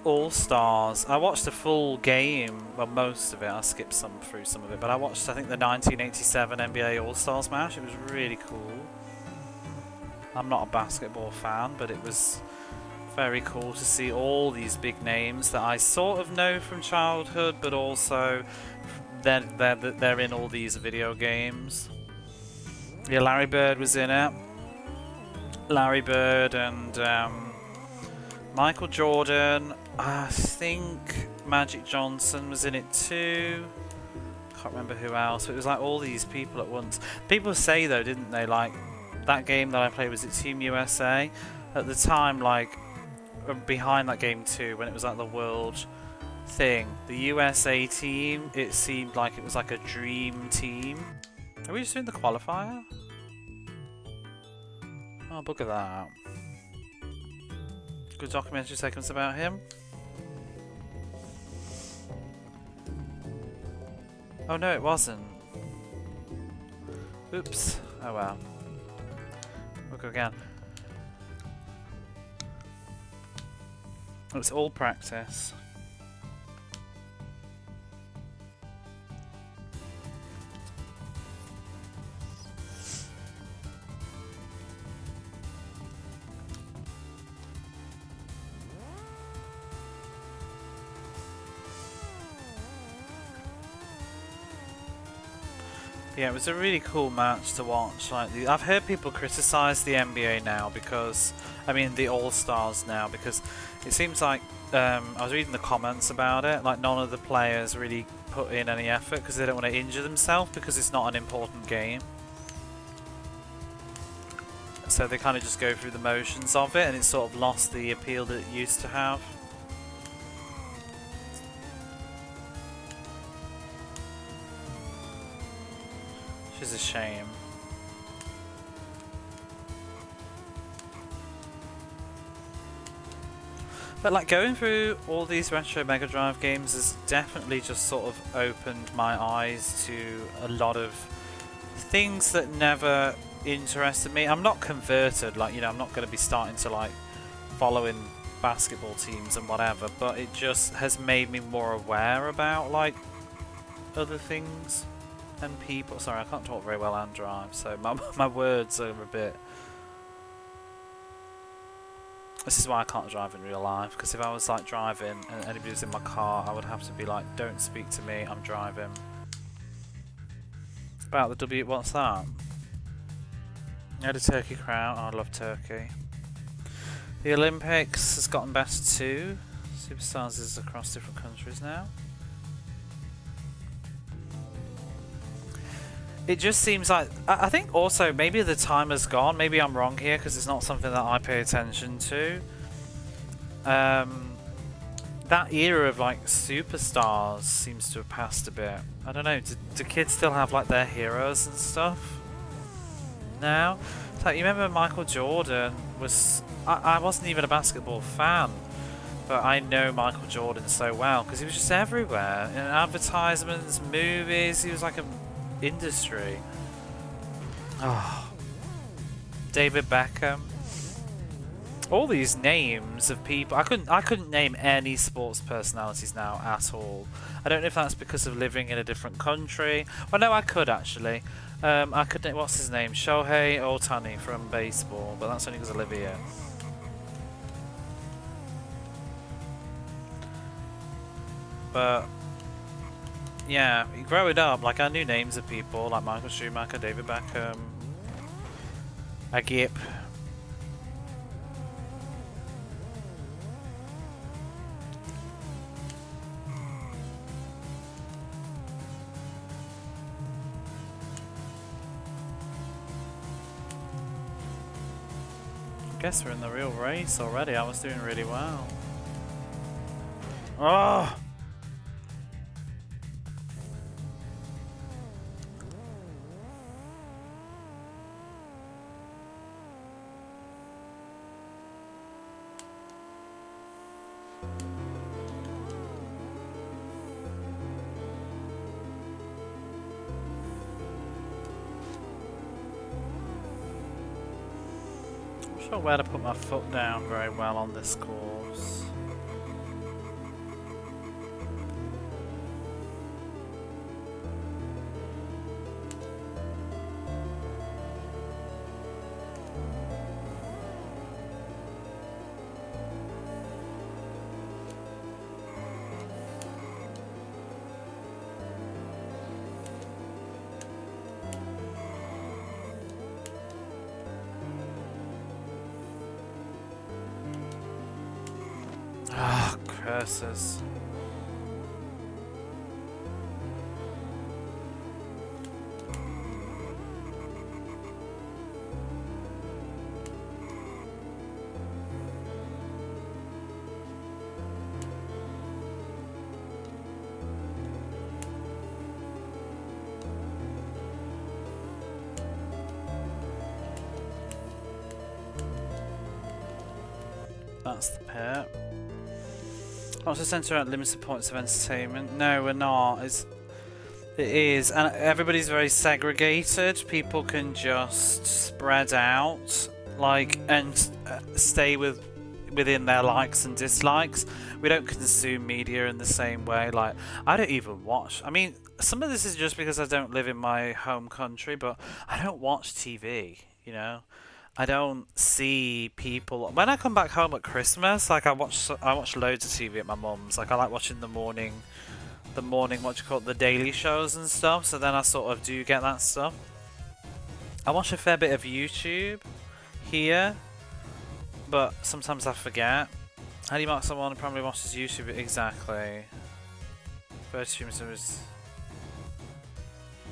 All-Stars. I watched the full game, well, most of it. I skipped through some of it, but I watched, I think, the 1987 NBA All-Stars match. It was really cool. I'm not a basketball fan, but it was very cool to see all these big names that I sort of know from childhood, but also they're in all these video games. Yeah, Larry Bird was in it. Larry Bird and Michael Jordan. I think Magic Johnson was in it too. Can't remember who else. But it was like all these people at once. People say though, didn't they? Like that game that I played, was it Team USA? At the time, like behind that game too, when it was like the world thing, the USA team, it seemed like it was like a dream team. Are we just doing the qualifier? Oh, bugger that. Good documentary segments about him. Oh no, it wasn't. Oops. Oh well. We'll go again. It's all practice. Yeah, it was a really cool match to watch. Like, I've heard people criticise the NBA now because, I mean, the All-Stars now, because it seems like I was reading the comments about it. Like, none of the players really put in any effort because they don't want to injure themselves because it's not an important game. So they kind of just go through the motions of it, and it's sort of lost the appeal that it used to have. Which is a shame. But like going through all these retro Mega Drive games has definitely just sort of opened my eyes to a lot of things that never interested me. I'm not converted, like, you know, I'm not going to be starting to like following basketball teams and whatever, but it just has made me more aware about like other things and people. Sorry, I can't talk very well and drive, so my words are a bit... This is why I can't drive in real life, because if I was like driving and anybody was in my car, I would have to be like, don't speak to me, I'm driving. About the W... what's that? I had a turkey crown. Oh, I love turkey. The Olympics has gotten better too. Superstars is across different countries now. It just seems like, I think also maybe the time has gone, maybe I'm wrong here because it's not something that I pay attention to. That era of like superstars seems to have passed a bit. I don't know, do kids still have like their heroes and stuff now? It's like, you remember Michael Jordan was, I wasn't even a basketball fan, but I know Michael Jordan so well because he was just everywhere. In advertisements, movies, he was like an industry. Oh, David Beckham. All these names of people, I couldn't name any sports personalities now at all. I don't know if that's because of living in a different country. Well, no, I could actually. I could name, what's his name? Shohei Ohtani from baseball, but that's only because I live here. But yeah, growing up, like I knew names of people like Michael Schumacher, David Beckham, Agip. I guess we're in the real race already. I was doing really well. Oh! Not sure where to put my foot down very well on this course. Ah, curses. That's the pit. Not to centre out limited points of entertainment. No, we're not. It is, and everybody's very segregated. People can just spread out, like, and stay within their likes and dislikes. We don't consume media in the same way. Like, I don't even watch. I mean, some of this is just because I don't live in my home country, but I don't watch TV. You know. I don't see people when I come back home at Christmas. Like I watch loads of TV at my mum's. Like I like watching the morning, what you call it, the daily shows and stuff. So then I sort of do get that stuff. I watch a fair bit of YouTube here, but sometimes I forget. How do you mark someone who primarily watches YouTube? Exactly.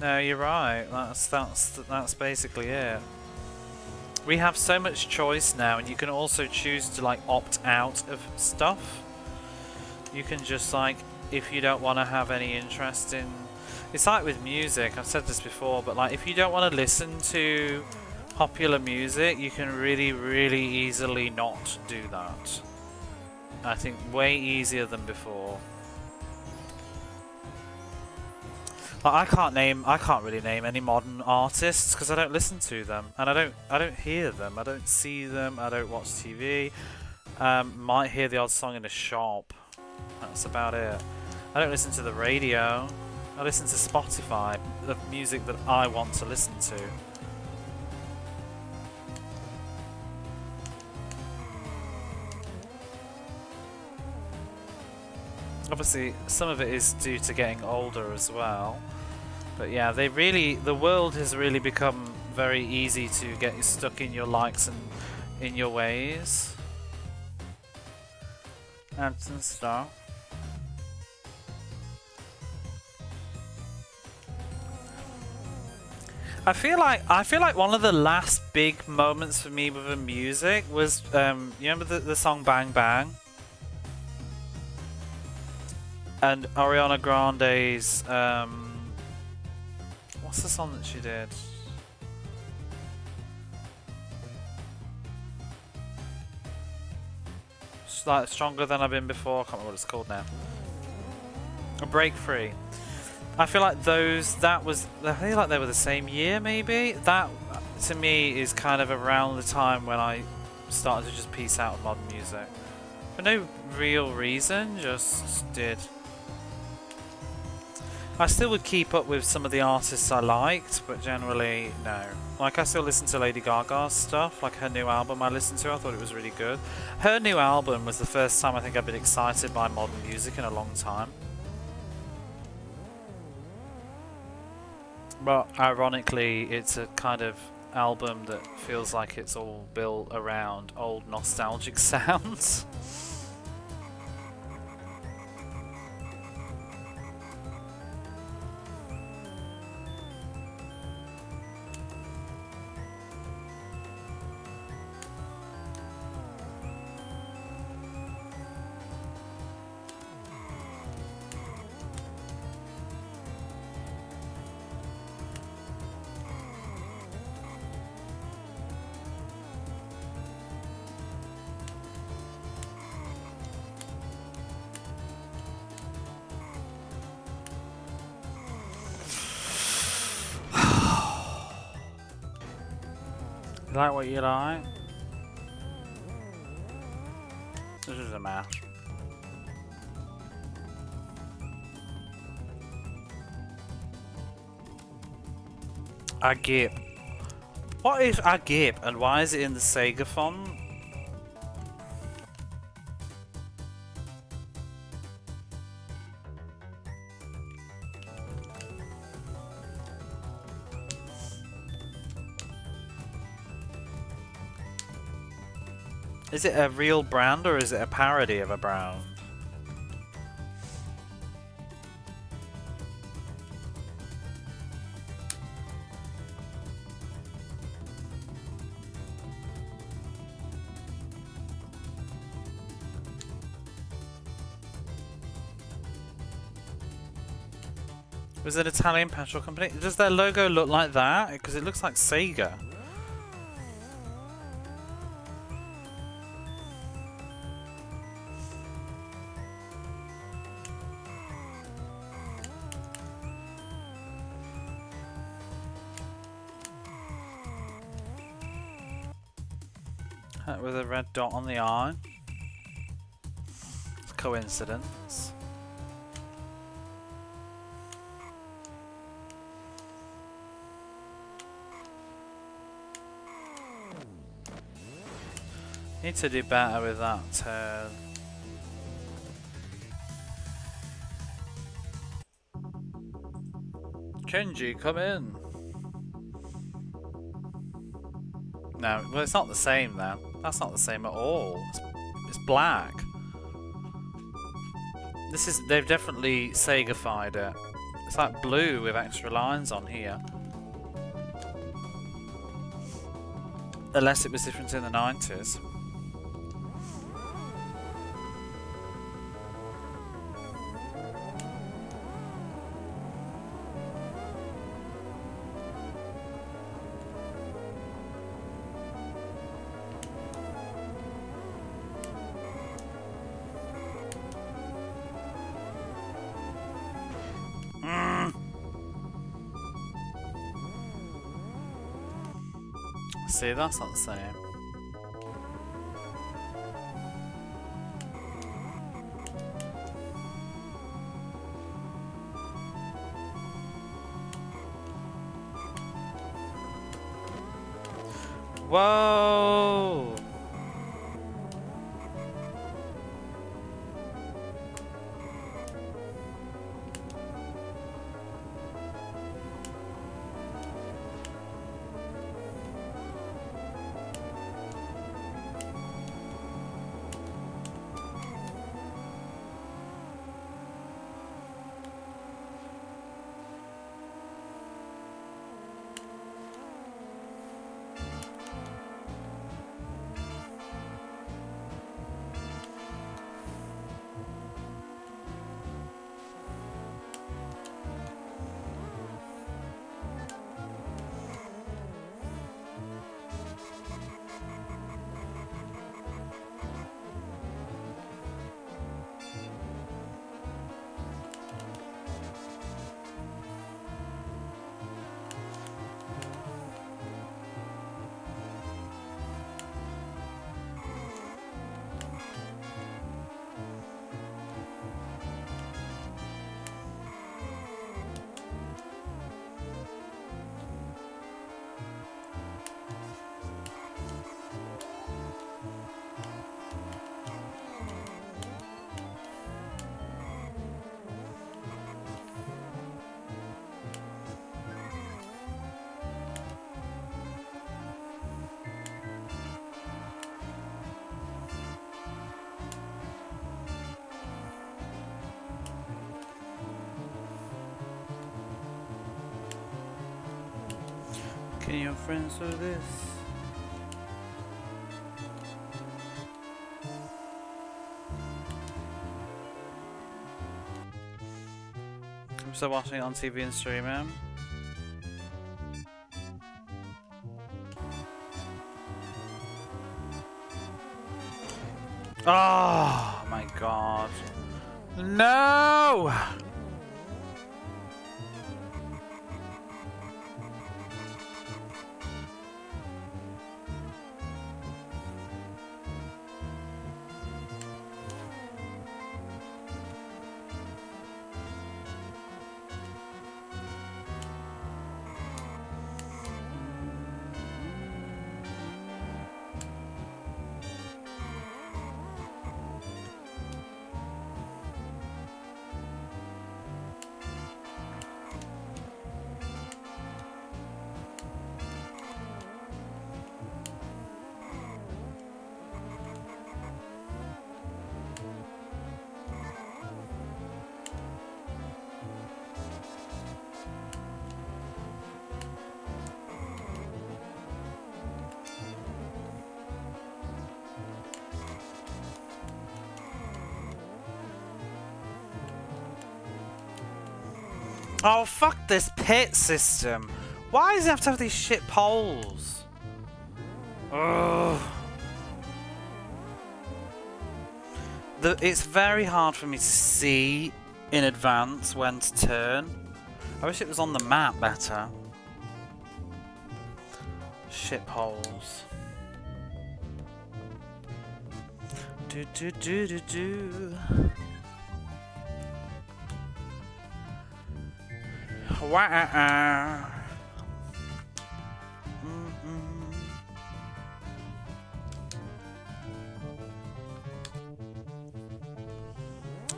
No, you're right. That's basically it. We have so much choice now, and you can also choose to like opt out of stuff. You can just like, if you don't want to have any interest in, it's like with music, I've said this before, but like if you don't want to listen to popular music, you can really, really easily not do that. I think way easier than before. Like I can't really name any modern artists because I don't listen to them, and I don't hear them, I don't see them, I don't watch TV. Might hear the odd song in a shop. That's about it. I don't listen to the radio. I listen to Spotify, the music that I want to listen to. Obviously, some of it is due to getting older as well. But yeah, the world has really become very easy to get stuck in your likes and in your ways. and some stuff. I feel like one of the last big moments for me with the music was you remember the song Bang Bang? And Ariana Grande's what's the song that she did? It's like Stronger Than I've Been Before, I can't remember what it's called now. A Break Free. I feel like I feel like they were the same year maybe. That to me is kind of around the time when I started to just piece out of modern music. For no real reason, just did. I still would keep up with some of the artists I liked, but generally, no. Like, I still listen to Lady Gaga's stuff, like her new album I listened to, I thought it was really good. Her new album was the first time I think I've been excited by modern music in a long time. But ironically, it's a kind of album that feels like it's all built around old nostalgic sounds. You like what you like? This is a mess. Agip. What is Agip and why is it in the Sega font? Is it a real brand or is it a parody of a brand? Was it an Italian petrol company? Does their logo look like that? Because it looks like Sega. With a red dot on the eye. It's a coincidence. Need to do better with that turn. Kenji, come in. No, well, it's not the same then. That's not the same at all. It's black. They've definitely Sega-fied it. It's like blue with extra lines on here. Unless it was different in the 90s. See, that's not the same. Whoa! Can your friends do this? I'm still watching it on TV and streaming. Oh my god. No! Oh, fuck this pit system. Why does it have to have these shit poles? Ugh. It's very hard for me to see in advance when to turn. I wish it was on the map better. Shit poles. Do do do do do. Wah.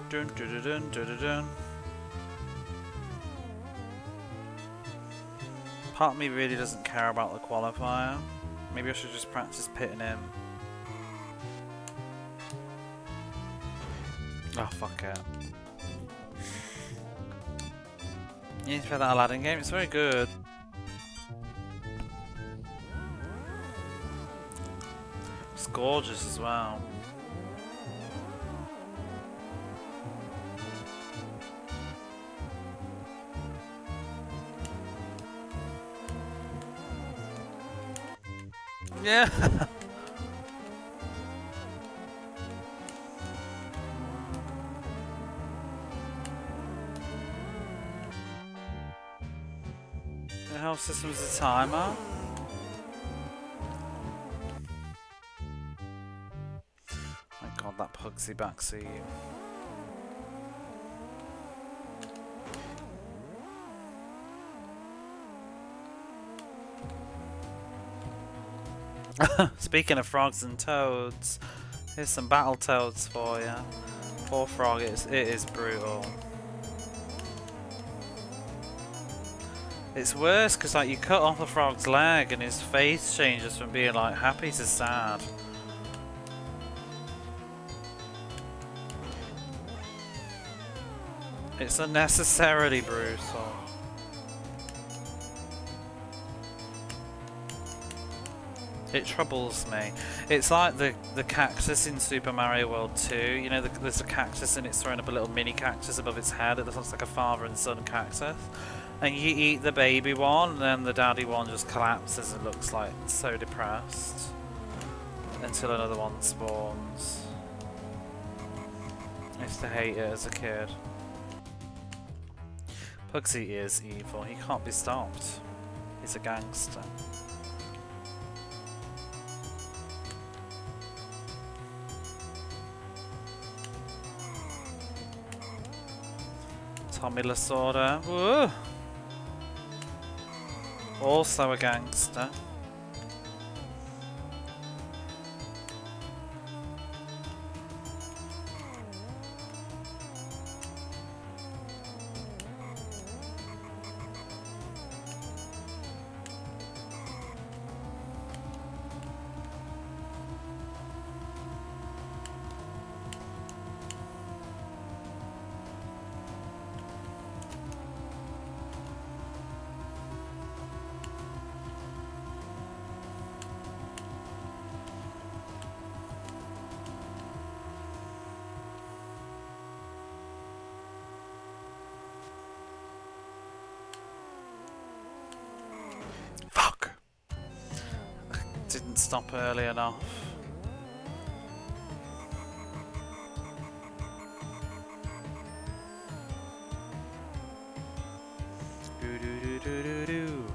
Dun, dun, dun, dun, dun, dun. Part of me really doesn't care about the qualifier. Maybe I should just practice pitting him. Oh, fuck it. You need to play that Aladdin game, it's very good. It's gorgeous as well. Yeah. The health system's a timer. My god, that Pugsy backseat. Speaking of frogs and toads, here's some battle toads for you. Poor frog, it is brutal. It's worse because like you cut off the frog's leg and his face changes from being like happy to sad. It's unnecessarily brutal. It troubles me. It's like the cactus in Super Mario World 2. You know, there's a cactus and it's throwing up a little mini cactus above its head. It looks like a father and son cactus. And you eat the baby one, and then the daddy one just collapses and looks like so depressed. Until another one spawns. I used to hate it as a kid. Pugsy is evil. He can't be stopped. He's a gangster. Tommy Lasorda. Woo! Also a gangster. stop early enough. Do do do do do do.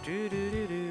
Do do do do.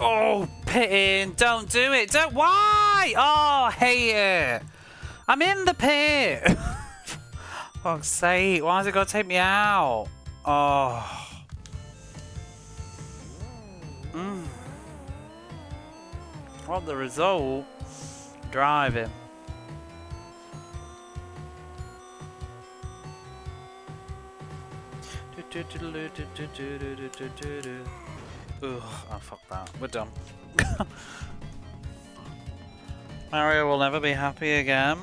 Oh, pit in! Don't do it! Don't. Why? Oh, I hate it. I'm in the pit. Fuck's sake! Why has it got to take me out? Oh. What the result? Driving. Ugh, oh fuck that. We're done. Mario will never be happy again.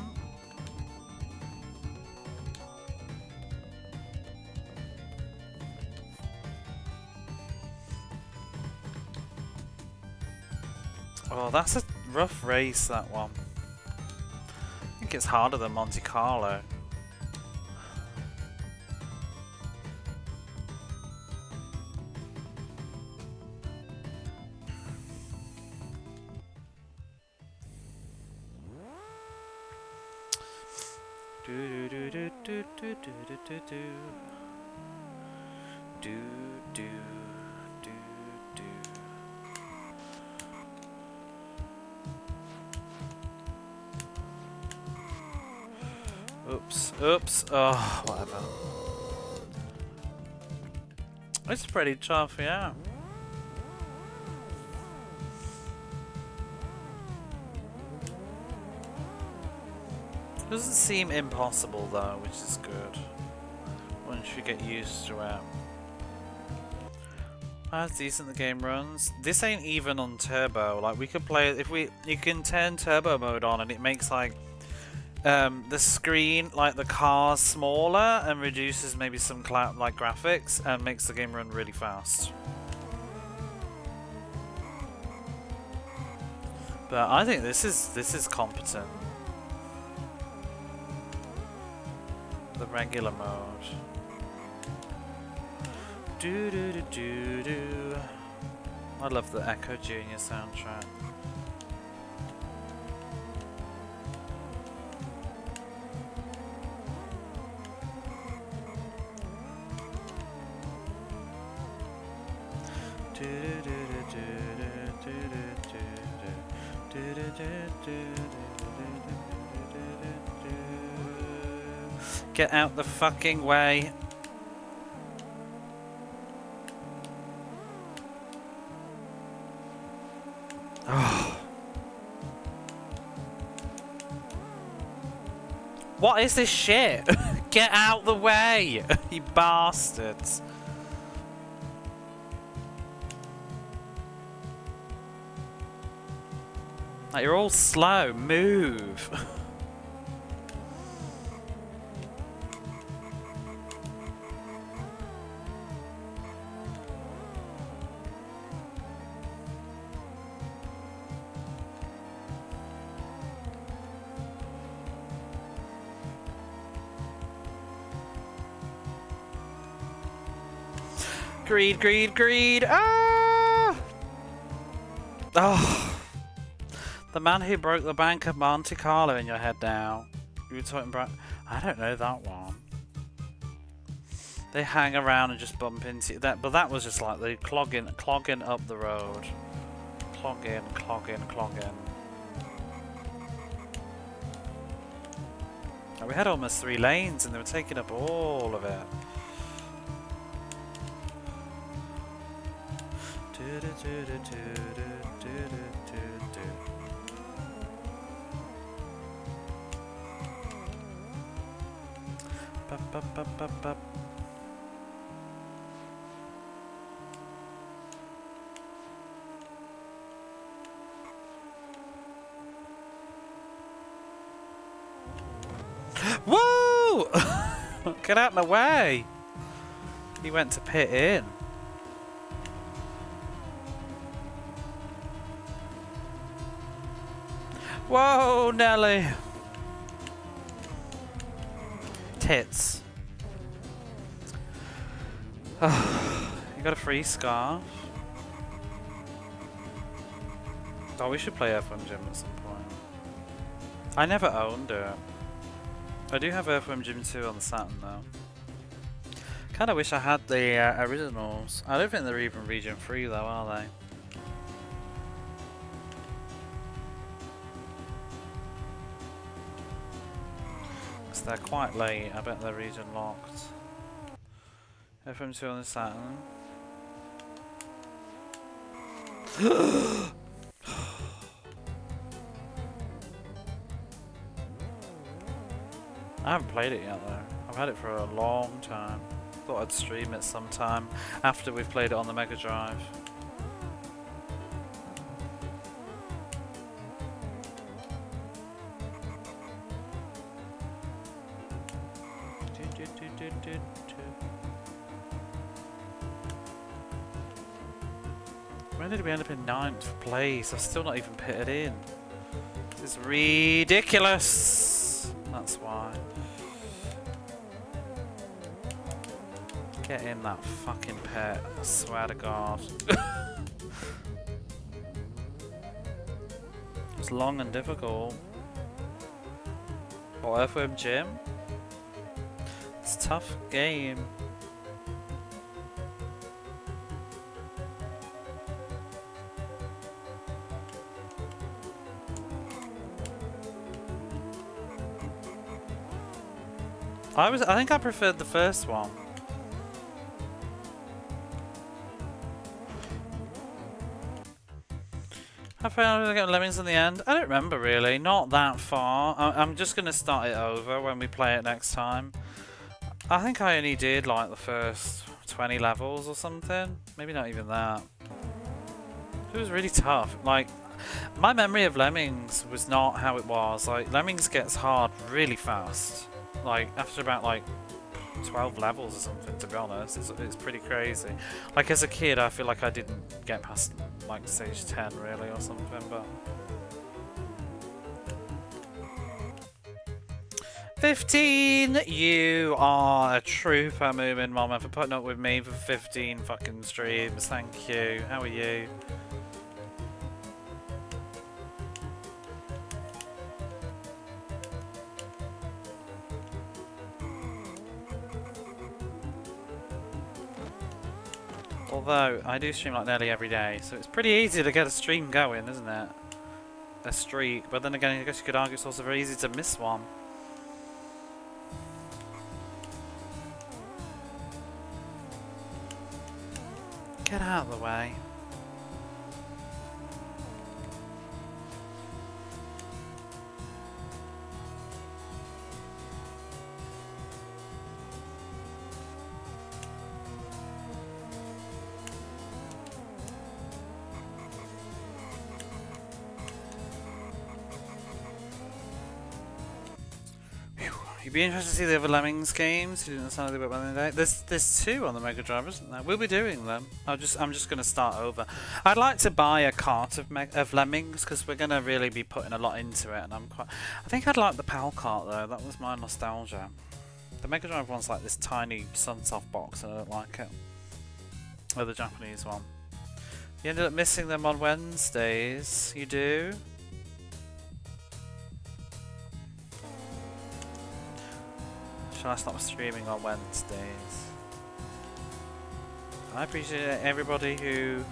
Oh, that's a rough race, that one. I think it's harder than Monte Carlo. Do do do do do do do do do do do do do. Oops, oops. Oh, whatever. It's pretty tough, yeah. Doesn't seem impossible though, which is good. Once you get used to it. That's decent the game runs. This ain't even on turbo. Like we could play it if you can turn turbo mode on and it makes like the screen, like the cars smaller and reduces maybe some like graphics and makes the game run really fast. But I think this is competent. The regular mode. Do do do do do. I love the Echo Junior soundtrack. Get out the fucking way. Oh. What is this shit? Get out the way, you bastards. Like, you're all slow. Move. Greed, greed, greed. Ah! Oh. The man who broke the bank of Monte Carlo in your head now. You were talking about... I don't know that one. They hang around and just bump into that, but that was just like they clogging up the road. Clogging. Like we had almost 3 lanes and they were taking up all of it. Woo! Get out of my way! He went to pit in. Whoa, Nelly! Tits. You got a free scarf. Oh, we should play Earthworm Jim at some point. I never owned it. I do have Earthworm Jim 2 on the Saturn though. Kinda wish I had the originals. I don't think they're even region 3 though, are they? Because they're quite late, I bet they're region locked. Earthworm 2 on the Saturn. I haven't played it yet though. I've had it for a long time. Thought I'd stream it sometime after we've played it on the Mega Drive. When did we end up in 9th place? I've still not even pitted in. This is ridiculous! That's why. Get in that fucking pit, I swear to God. It's long and difficult. What, Earthworm Jim? It's a tough game. I think I preferred the first one. How far did I get Lemmings in the end? I don't remember really, not that far. I'm just going to start it over when we play it next time. I think I only did like the first 20 levels or something. Maybe not even that. It was really tough. Like, my memory of Lemmings was not how it was. Like, Lemmings gets hard really fast. Like, after about like 12 levels or something, to be honest. It's pretty crazy. Like, as a kid, I feel like I didn't get past like stage 10 really or something, but 15! You are a trooper, Moomin Mama, for putting up with me for 15 fucking streams. Thank you. How are you? Although, I do stream like nearly every day, so it's pretty easy to get a stream going, isn't it? A streak. But then again, I guess you could argue it's also very easy to miss one. Get out of the way. You'd be interested to see the other Lemmings games. You didn't sound a bit about the day. There's 2 on the Mega Drive, isn't there? We'll be doing them. I'm just going to start over. I'd like to buy a cart of Lemmings because we're going to really be putting a lot into it, and I think I'd like the PAL cart though. That was my nostalgia. The Mega Drive one's like this tiny Sunsoft box, and I don't like it. Or the Japanese one. You ended up missing them on Wednesdays. You do? Shall I stop streaming on Wednesdays? I appreciate everybody who,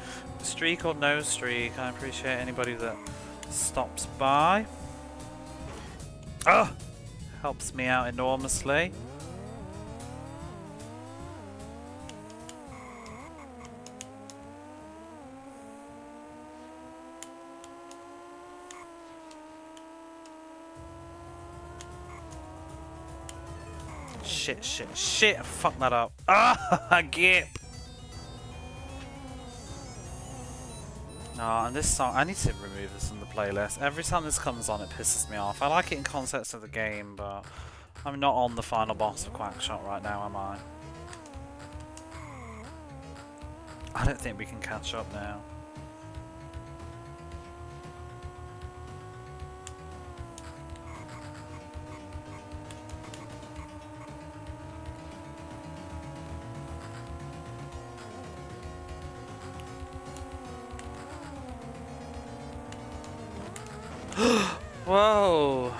streak or no streak, I appreciate anybody that stops by. Oh! Helps me out enormously. shit, shit, shit! I fucked that up. Ah, get. No, and this song, I need to remove this from the playlist. Every time this comes on, it pisses me off. I like it in context of the game, but I'm not on the final boss of Quackshot right now, am I? I don't think we can catch up now. Whoa!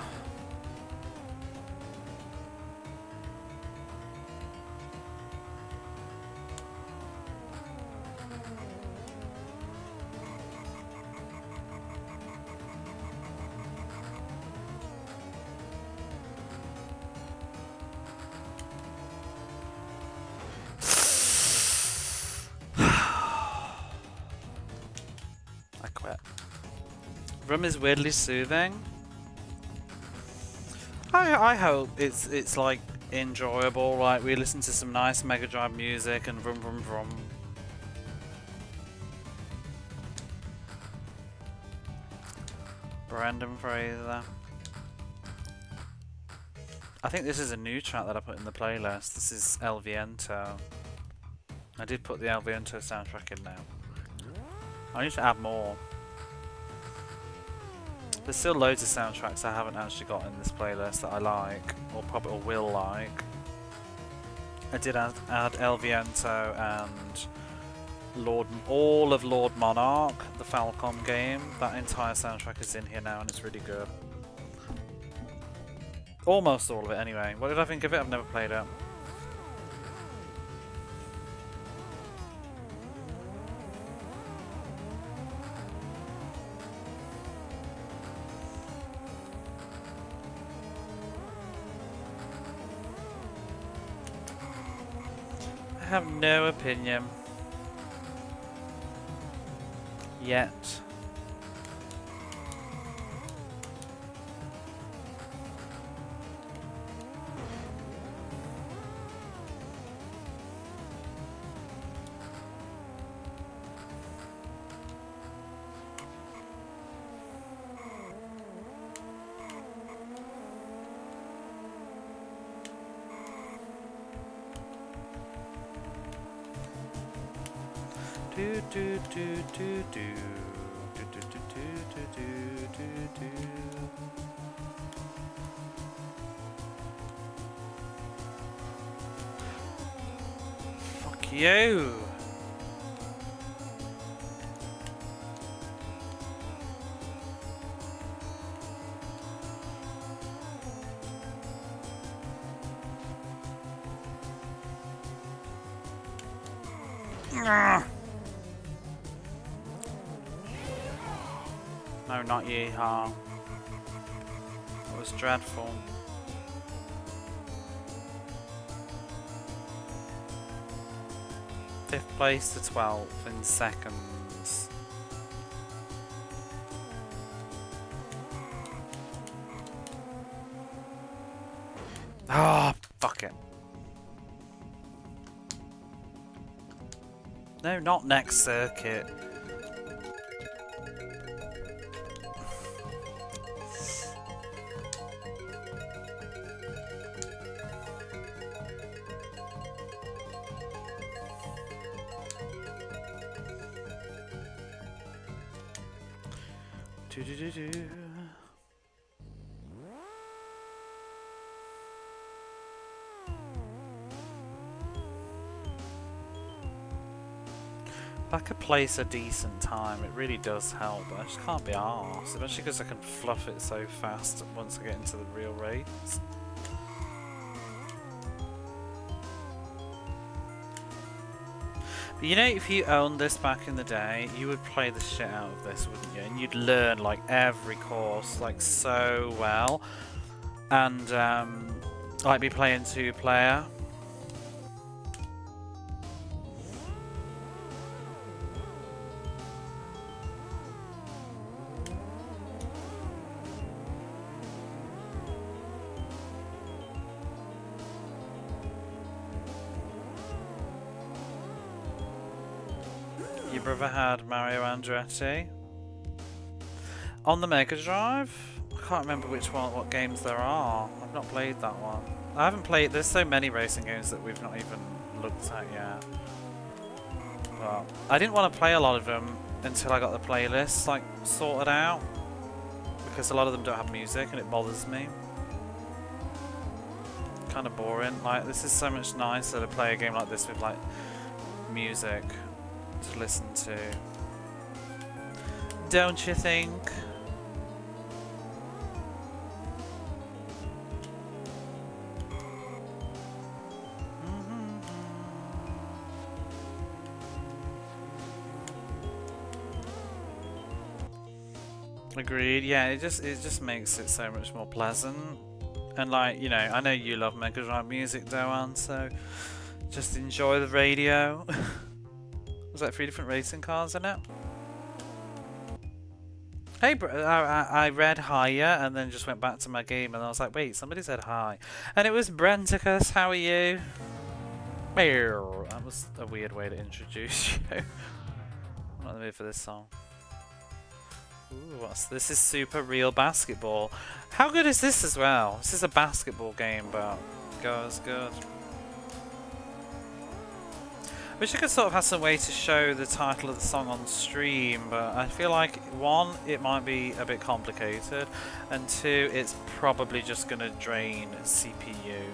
I quit. Rum is weirdly soothing. I hope it's like enjoyable. Like we listen to some nice Mega Drive music and vroom vroom vroom. Brendan Fraser. I think this is a new track that I put in the playlist. This is El Viento. I did put the El Viento soundtrack in now. I need to add more. There's still loads of soundtracks I haven't actually got in this playlist that I like, or probably will like. I did add El Viento and all of Lord Monarch, the Falcom game. That entire soundtrack is in here now and it's really good. Almost all of it anyway. What did I think of it? I've never played it. I have no opinion. Yet. Do do do do do do do do do do do. Fuck you. No, not yeehaw. It was dreadful. Fifth place to 12th in seconds. Ah, fuck it. No, not next circuit. Do-do-do-do. If I could place a decent time, it really does help, but I just can't be arsed, especially because I can fluff it so fast once I get into the real race. But you know, if you owned this back in the day, you would play the shit out of this, wouldn't you? And you'd learn like every course like so well, and like be playing 2-player. Your brother had Mario Andretti. On the Mega Drive? I can't remember what games there are. I've not played that one. I haven't played, there's so many racing games that we've not even looked at yet. But I didn't want to play a lot of them until I got the playlists like sorted out. Because a lot of them don't have music and it bothers me. Kind of boring. Like, this is so much nicer to play a game like this with like music to listen to. Don't you think? Agreed. Yeah, it just makes it so much more pleasant. And like, you know, I know you love Mega Drive music, Doan, so just enjoy the radio. Was that 3 different racing cars in it? Hey, I read hiya and then just went back to my game and I was like, wait, somebody said hi. And it was Brenticus, how are you? That was a weird way to introduce you. I'm not in the mood for this song. Ooh, what's this? This is Super Real Basketball. How good is this as well? This is a basketball game, but goes good. Wish I could sort of have some way to show the title of the song on stream, but I feel like, one, it might be a bit complicated, and two, it's probably just going to drain CPU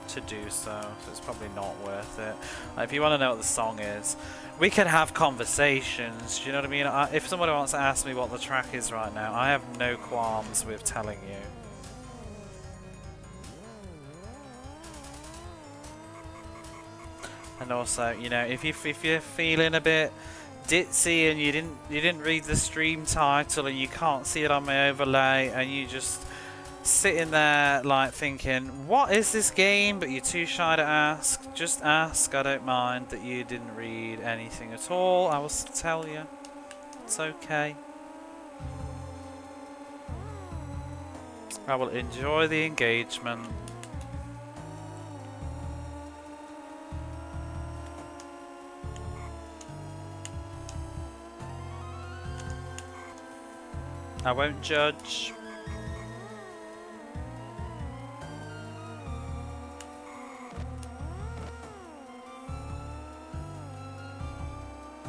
to do so it's probably not worth it. If you want to know what the song is, we can have conversations, do you know what I mean? If somebody wants to ask me what the track is right now, I have no qualms with telling you. And also, you know, if you're feeling a bit ditzy and you didn't read the stream title and you can't see it on my overlay and you just sitting there like thinking, what is this game? But you're too shy to ask. Just ask. I don't mind that you didn't read anything at all. I will tell you. It's okay. I will enjoy the engagement. I won't judge.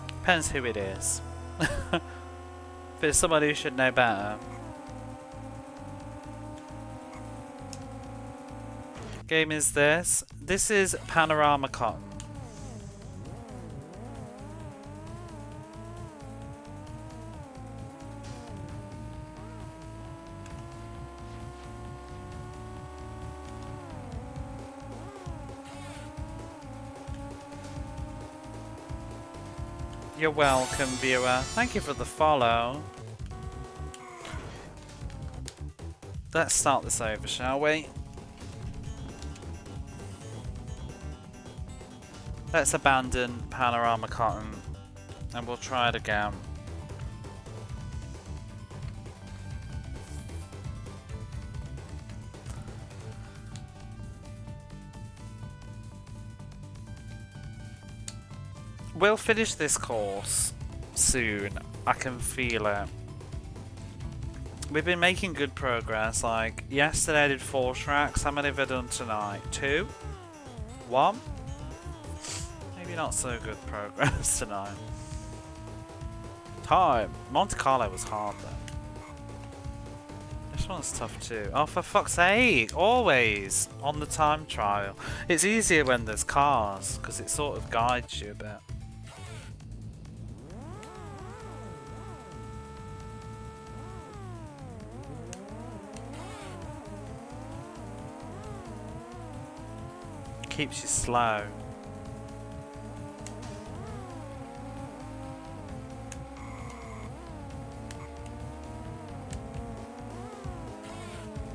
Depends who it is. If it's someone who should know better. Game is this. This is Panorama Cotton. You're welcome, viewer. Thank you for the follow. Let's start this over, shall we? Let's abandon Panorama Cotton and we'll try it again. We'll finish this course soon. I can feel it. We've been making good progress. Like, yesterday I did 4 tracks. How many have I done tonight? 2? 1? Maybe not so good progress tonight. Time. Monte Carlo was hard though. This one's tough too. Oh, for fuck's sake. Always on the time trial. It's easier when there's cars because it sort of guides you a bit. Keeps you slow.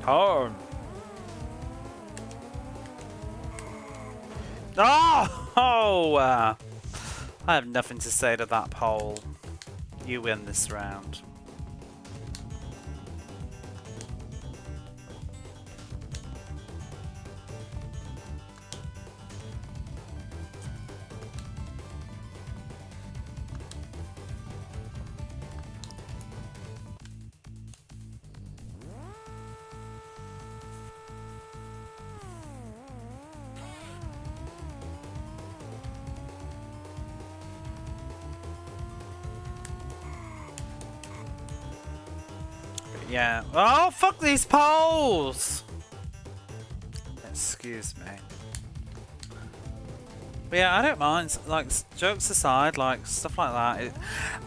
Horn. Oh! I have nothing to say to that poll. You win this round. Yeah. Oh, fuck these poles! Excuse me. But yeah, I don't mind. Like, jokes aside, like, stuff like that.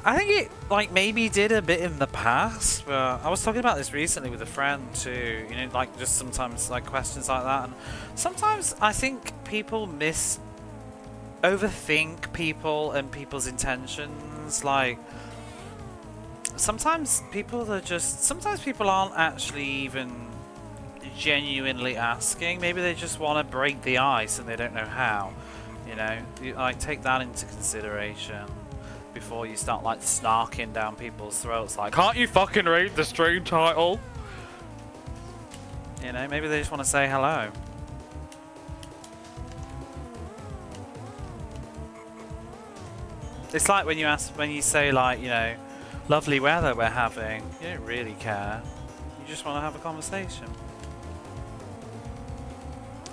I think it, like, maybe did a bit in the past, but I was talking about this recently with a friend too. You know, like, just sometimes, like, questions like that. And sometimes I think people overthink people and people's intentions. Like, sometimes people aren't actually even genuinely asking. Maybe they just want to break the ice and they don't know how. You know, like, take that into consideration before you start, like, snarking down people's throats like, can't you fucking read the stream title? You know, maybe they just want to say hello. It's like when you say, like, you know, lovely weather we're having. You don't really care. You just want to have a conversation.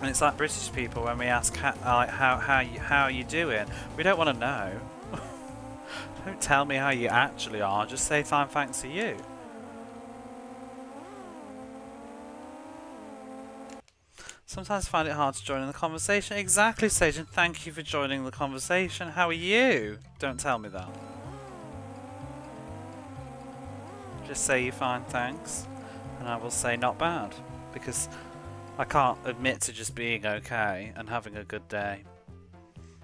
And it's like British people when we ask how you doing. We don't want to know. Don't tell me how you actually are. Just say fine, thanks to you. Sometimes I find it hard to join in the conversation. Exactly, Sage, and thank you for joining the conversation. How are you? Don't tell me that. Just say you're fine, thanks, and I will say not bad, because I can't admit to just being okay and having a good day.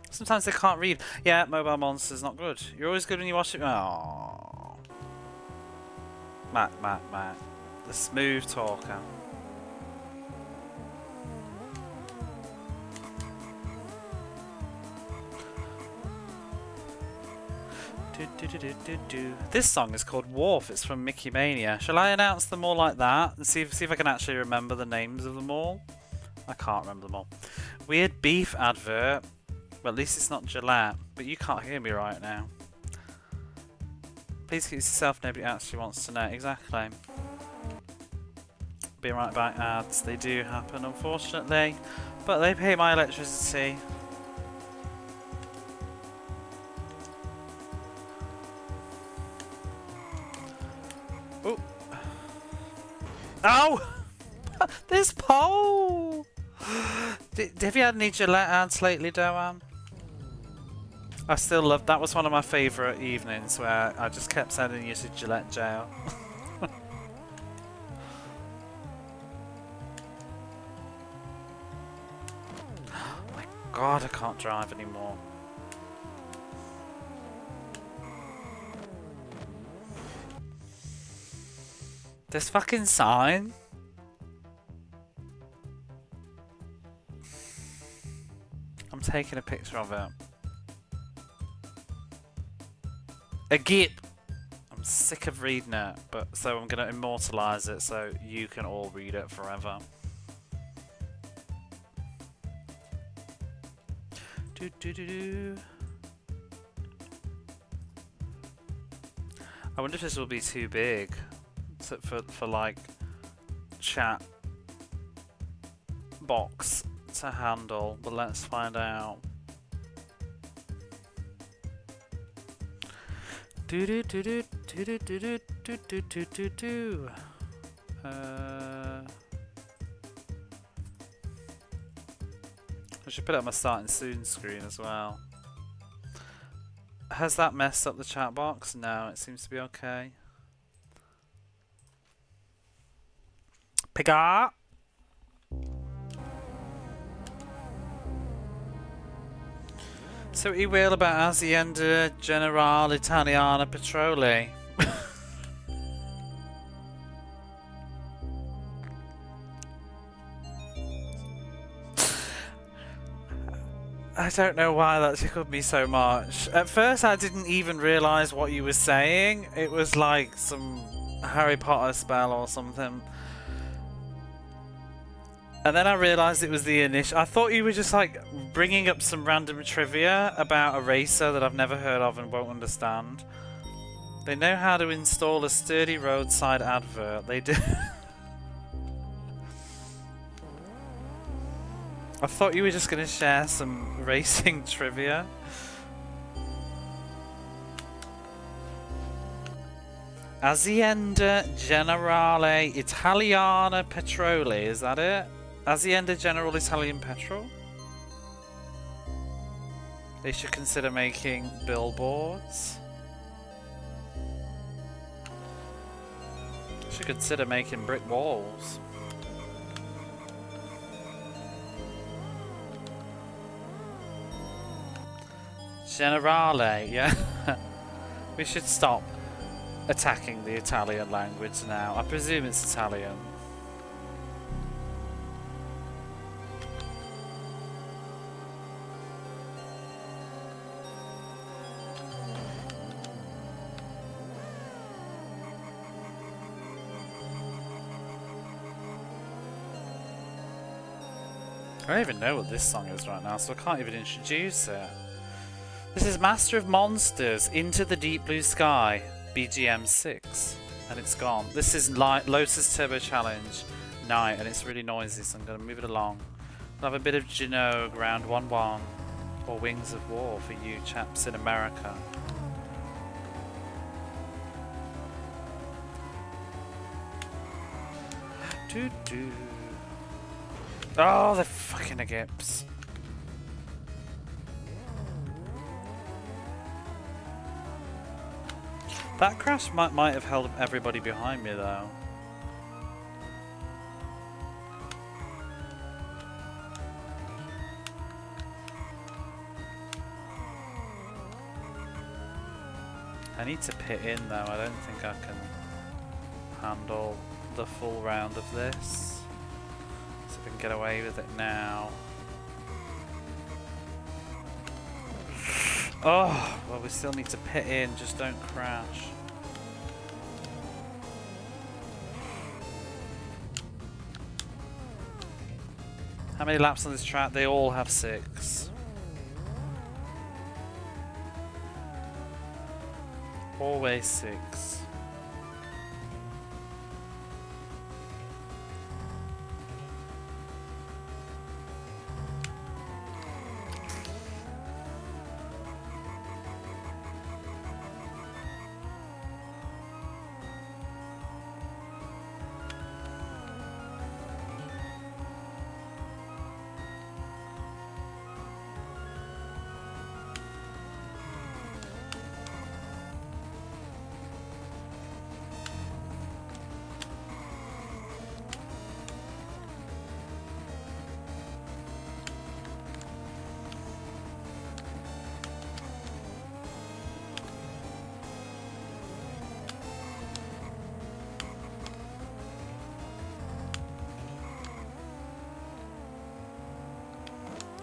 Sometimes they can't read. Yeah, Mobile Monster's not good. You're always good when you watch it. Oh, Matt, the smooth talker. This song is called Wharf. It's from Mickey Mania. Shall I announce them all like that and see if I can actually remember the names of them all? I can't remember them all. Weird beef advert. Well, at least it's not Gillette, but you can't hear me right now. Please keep yourself. Nobody actually wants to know. Exactly. Be right back. Ads. They do happen, unfortunately, but they pay my electricity. Oh! Ow! This pole! Have you had any Gillette ads lately, Doan? I still love that. Was one of my favourite evenings where I just kept sending you to Gillette jail. Oh my god, I can't drive anymore. This fucking sign. I'm taking a picture of it. A gip. I'm sick of reading it, but so I'm gonna immortalize it so you can all read it forever. Do do do do. I wonder if this will be too big for like chat box to handle, but let's find out. Do do do do do do do do do do do do. I should put it on my starting soon screen as well. Has that messed up the chat box? No, it seems to be okay. Piga! So what you will about Azienda Generale Italiana Petroli? I don't know why that tickled me so much. At first I didn't even realise what you were saying. It was like some Harry Potter spell or something. And then I realised it was the initial. I thought you were just like bringing up some random trivia about a racer that I've never heard of and won't understand. They know how to install a sturdy roadside advert. They do. I thought you were just going to share some racing trivia. Azienda Generale Italiana Petroli, is that it? Azienda General Italian Petrol? They should consider making billboards. They should consider making brick walls. Generale, yeah. We should stop attacking the Italian language now. I presume it's Italian. I don't even know what this song is right now, so I can't even introduce it. This is Master of Monsters, Into the Deep Blue Sky, BGM 6, and it's gone. This is Lotus Turbo Challenge Night, and it's really noisy, so I'm going to move it along. We'll have a bit of Genogue, round 1-1, or Wings of War for you chaps in America. Doo-doo. Oh, they're fucking Agips. That crash might have held everybody behind me though. I need to pit in though, I don't think I can handle the full round of this. So if I can get away with it now. Oh, well we still need to pit in, just don't crash. How many laps on this track? They all have 6. Always 6.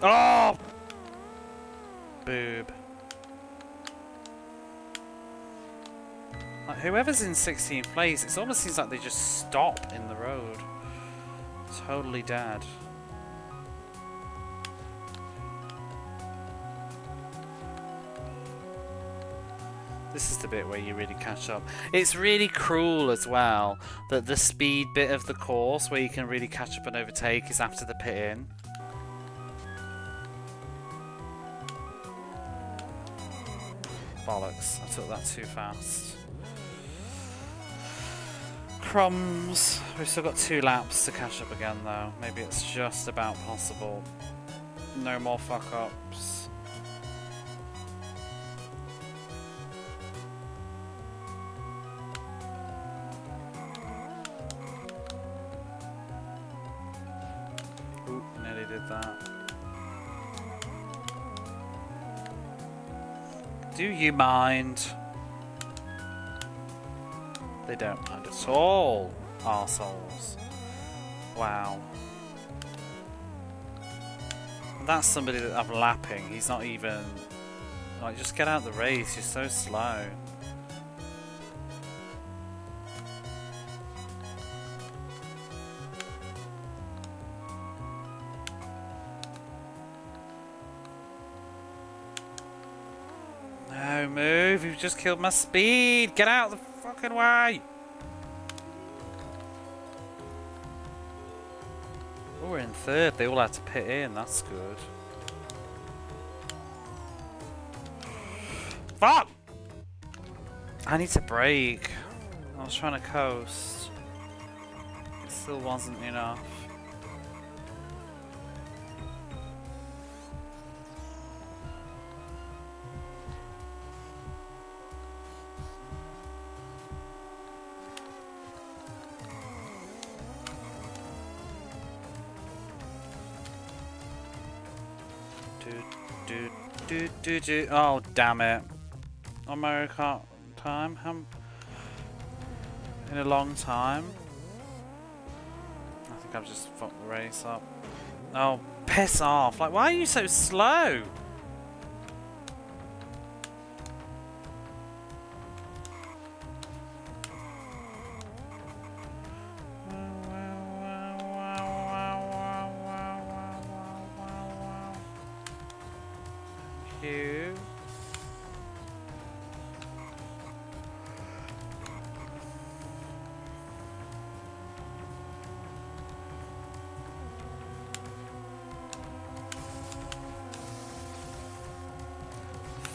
Oh! Boob. Like, whoever's in 16th place, it almost seems like they just stop in the road. Totally dead. This is the bit where you really catch up. It's really cruel as well that the speed bit of the course where you can really catch up and overtake is after the pit in. Bollocks, I took that too fast. Crumbs. We've still got 2 laps to catch up again though. Maybe it's just about possible. No more fuck ups. Oop, nearly did that. Do you mind? They don't mind at all, arseholes. Wow. That's somebody that I'm lapping. He's not even... Like, just get out of the race. You're so slow. No, move. You've just killed my speed. Get out of the fucking way. Oh, we're in 3rd. They all had to pit in. That's good. Fuck! I need to brake. I was trying to coast. It still wasn't enough. Oh, damn it. On Mario Kart time? In a long time? I think I've just fucked the race up. Oh, piss off. Like, why are you so slow? You.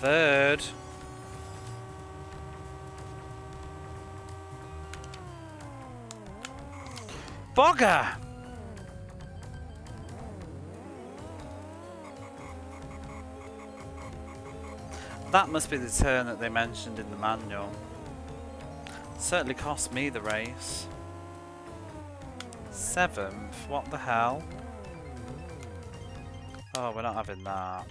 Third. Bugger! That must be the turn that they mentioned in the manual. Certainly cost me the race. 7th? What the hell? Oh, we're not having that.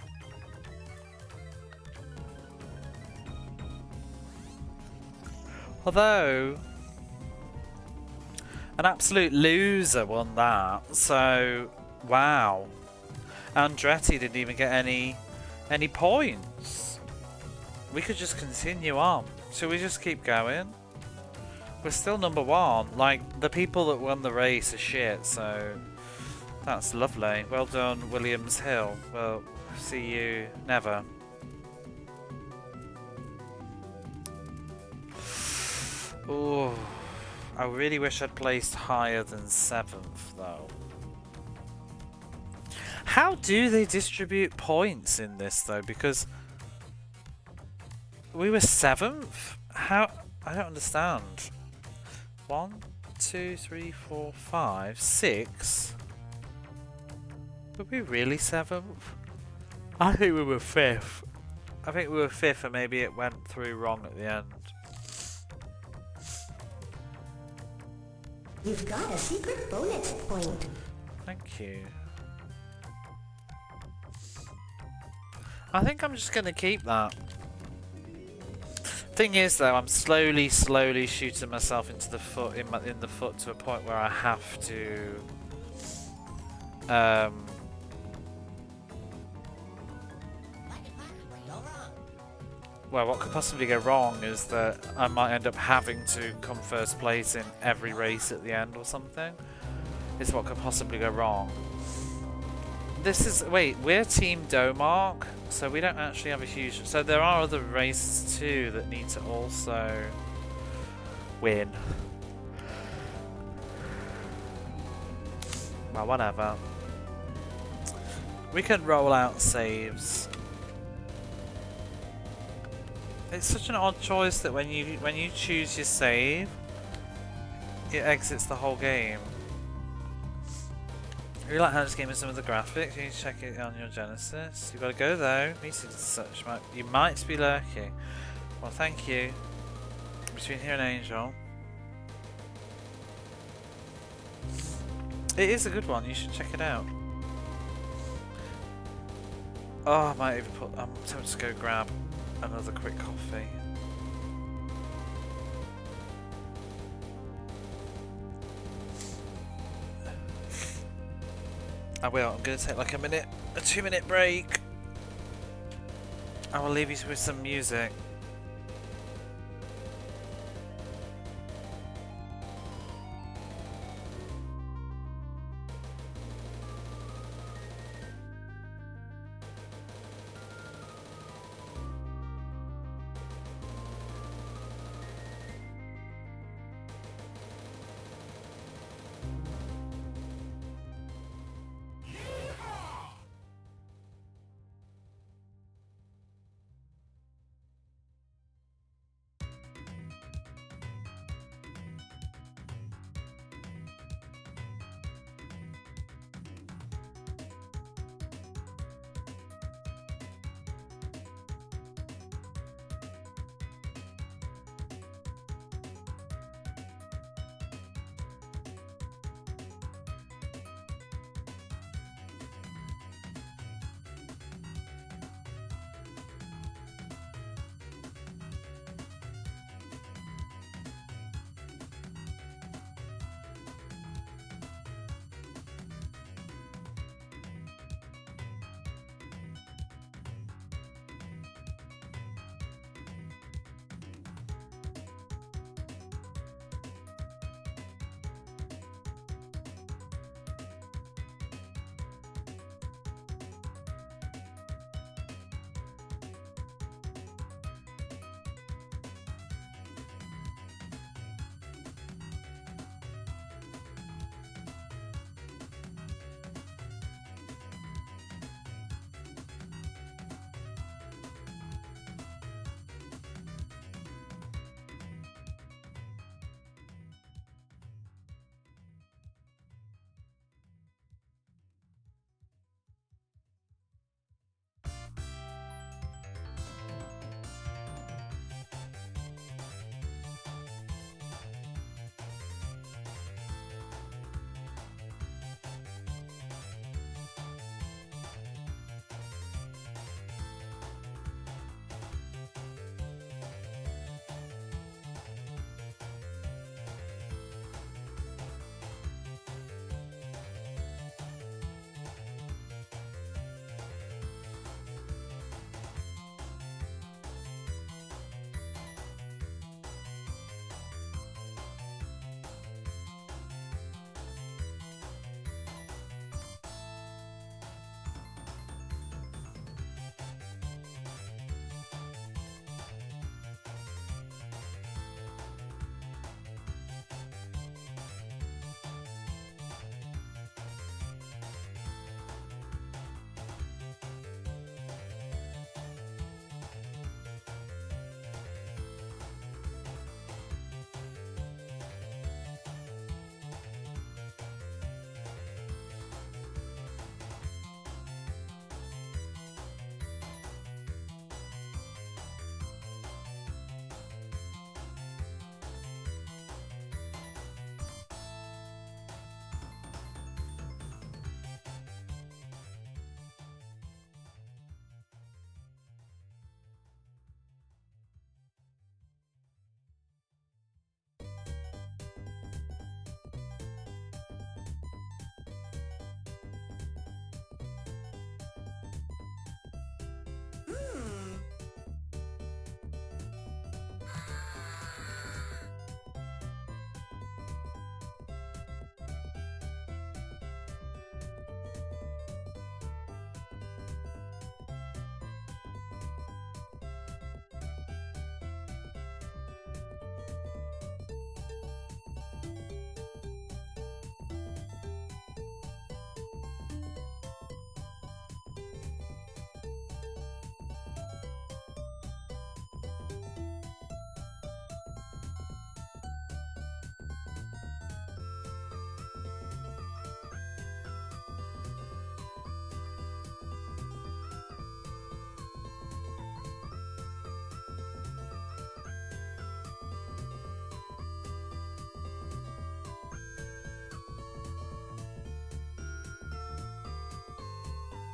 Although, an absolute loser won that, so wow. Andretti didn't even get any points. We could just continue on. Should we just keep going? We're still number 1. Like, the people that won the race are shit, so that's lovely. Well done, Williams Hill. Well, see you never. Oh, I really wish I'd placed higher than 7th, though. How do they distribute points in this, though? Because we were 7th? How? I don't understand. 1, 2, 3, 4, 5, 6. Were we really 7th? I think we were 5th. I think we were 5th, and maybe it went through wrong at the end. You've got a secret bonus point. Thank you. I think I'm just going to keep that. Thing is, though, I'm slowly shooting myself into the foot in the foot to a point where I have to. Well, what could possibly go wrong is that I might end up having to come first place in every race at the end or something. Is what could possibly go wrong. This is... Wait, we're Team Domark, so we don't actually have a huge... So there are other races too that need to also win. Well, whatever. We can roll out saves. It's such an odd choice that when you choose your save, it exits the whole game. I really like how this game is some of the graphics. You need to check it on your Genesis. You've got to go though. Meetings such. You might be lurking. Well, thank you. Between here and Angel. It is a good one. You should check it out. Oh, I might even put. I'm tempted to go grab another quick coffee. I will. I'm going to take like a 2-minute break. I will leave you with some music.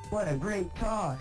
What a great car.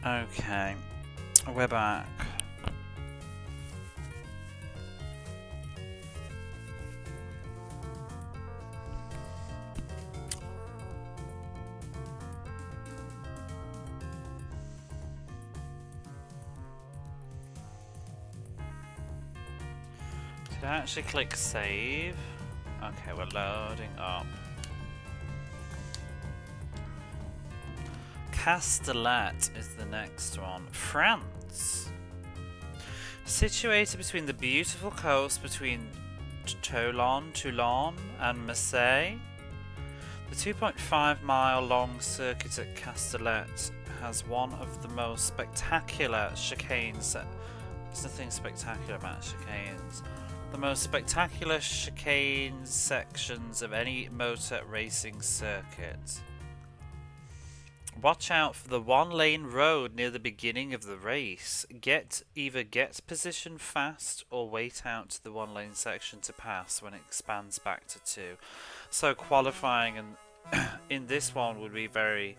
Okay, we're back. Did I actually click save? Okay, we're loading up. Castellet is the next one. France. Situated between the beautiful coast between Toulon and Marseille, the 2.5-mile long circuit at Castellet has one of the most spectacular chicanes. There's nothing spectacular about chicanes. The most spectacular chicane sections of any motor racing circuit. Watch out for the one-lane road near the beginning of the race. Either get position fast or wait out the one-lane section to pass when it expands back to 2. So qualifying in this one would be very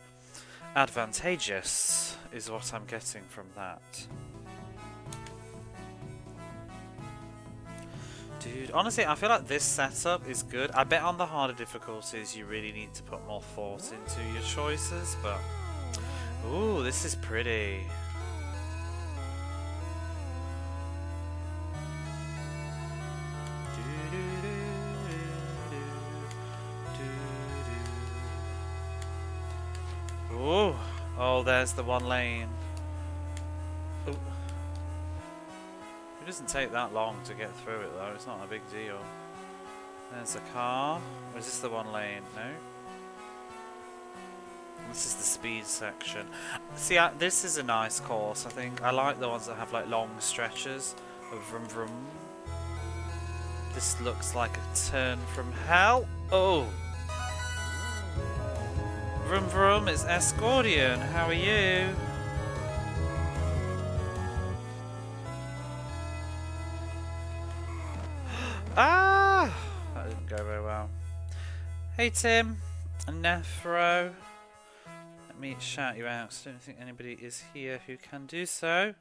advantageous, is what I'm getting from that. Dude, honestly, I feel like this setup is good. I bet on the harder difficulties you really need to put more thought into your choices, but... Ooh, this is pretty. Ooh, oh, there's the one lane. Ooh. It doesn't take that long to get through it though, it's not a big deal. There's a car. Or is this the one lane? No? This is the speed section. See, this is a nice course, I think. I like the ones that have like long stretches of vroom vroom. This looks like a turn from hell. Oh! Vroom vroom, it's Escordian. How are you? Ah! That didn't go very well. Hey Tim, Nephro. Let me shout you out, so I don't think anybody is here who can do so.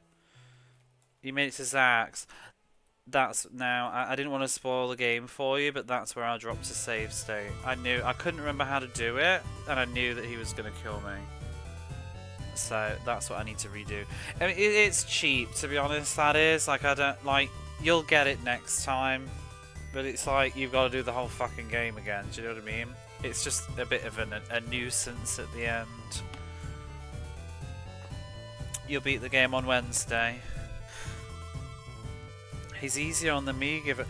You made it to Zax. That's now, I didn't want to spoil the game for you, but that's where I dropped to save state. I couldn't remember how to do it, and I knew that he was going to kill me. So that's what I need to redo. I mean, it's cheap, to be honest, that is. Like, I don't, like, you'll get it next time. But it's like, you've got to do the whole fucking game again, do you know what I mean? It's just a bit of a nuisance at the end. You'll beat the game on Wednesday. He's easier on the Amiga.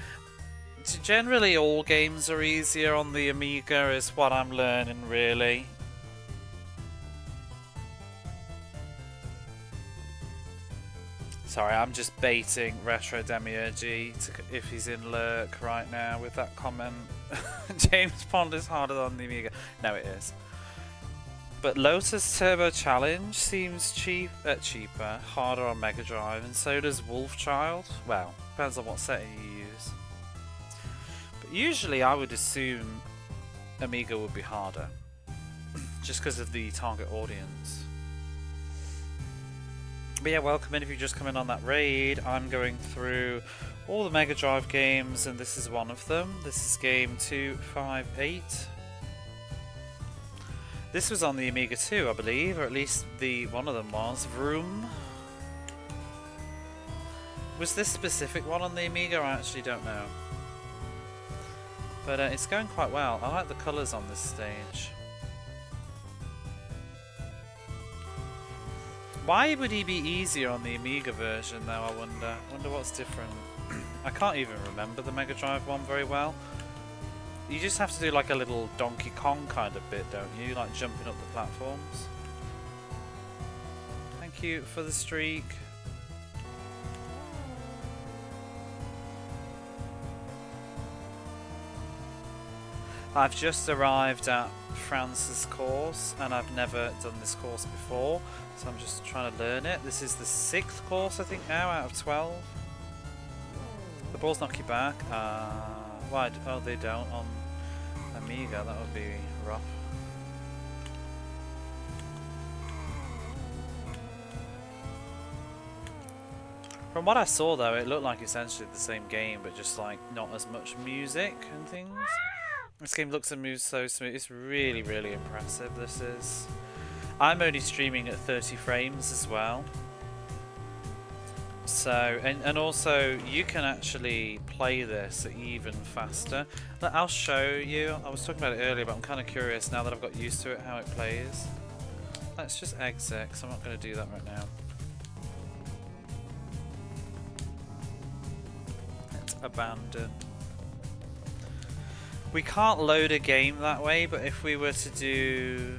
Generally, all games are easier on the Amiga, is what I'm learning, really. Sorry, I'm just baiting Retro Demiurgy if he's in lurk right now with that comment. James Bond is harder on the Amiga. No, it is. But Lotus Turbo Challenge seems cheaper, harder on Mega Drive, and so does Wolfchild. Well, depends on what setting you use. But usually I would assume Amiga would be harder, just because of the target audience. But yeah, welcome in if you just come in on that raid. I'm going through all the Mega Drive games, and this is one of them. This is game 258. This was on the Amiga too, I believe, or at least one of them was. Vroom. Was this specific one on the Amiga? I actually don't know. But it's going quite well. I like the colours on this stage. Why would he be easier on the Amiga version though, I wonder? I wonder what's different. I can't even remember the Mega Drive one very well. You just have to do like a little Donkey Kong kind of bit, don't you? Like jumping up the platforms. Thank you for the streak. I've just arrived at France's course and I've never done this course before, so I'm just trying to learn it. This is the 6th course I think now out of 12. The balls knock you back. Why? Oh, they don't on Amiga. That would be rough. From what I saw though, it looked like essentially the same game, but just like not as much music and things. This game looks and moves so smooth. It's really, really impressive, this is. I'm only streaming at 30 frames as well. So, and also you can actually play this even faster. I'll show you. I was talking about it earlier, but I'm kind of curious now that I've got used to it how it plays. Let's just exit, because I'm not going to do that right now. Let's abandon. We can't load a game that way, but if we were to do...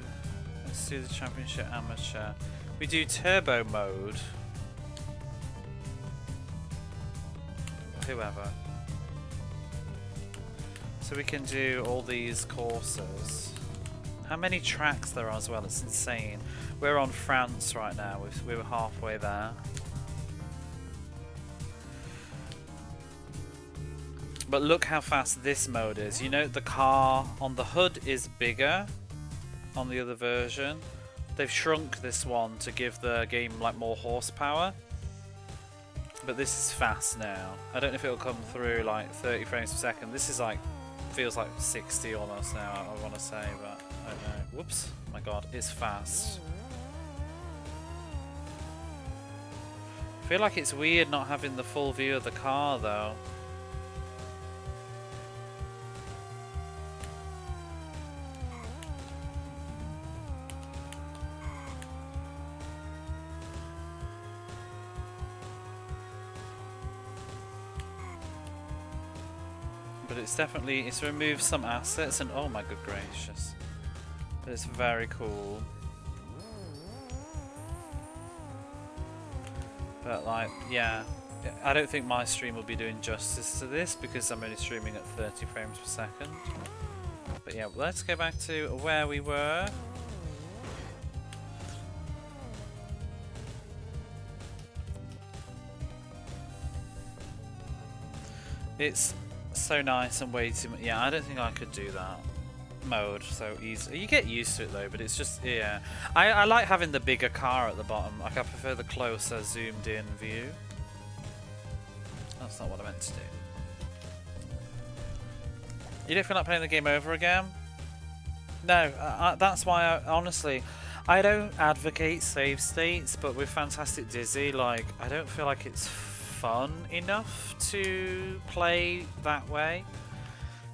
Let's do the Championship Amateur. We do Turbo mode. Whoever. So we can do all these courses. How many tracks there are as well, it's insane. We're on France right now, we were halfway there. But look how fast this mode is. You know, the car on the hood is bigger on the other version. They've shrunk this one to give the game like more horsepower. But this is fast now. I don't know if it'll come through like 30 frames per second. This is like, feels like 60 almost now, I want to say, but I don't know. Whoops. Oh my god, it's fast. I feel like it's weird not having the full view of the car though. But it's definitely, it's removed some assets and oh my good gracious. But it's very cool. But like, yeah. I don't think my stream will be doing justice to this because I'm only streaming at 30 frames per second. But yeah, let's go back to where we were. It's so nice and way too much. Yeah, I don't think I could do that mode so easily. You get used to it though, but it's just, yeah. I like having the bigger car at the bottom. Like I prefer the closer zoomed in view. That's not what I meant to do. You don't feel like playing the game over again? No, that's why I, honestly, I don't advocate save states, but with Fantastic Dizzy, like, I don't feel like it's fun enough to play that way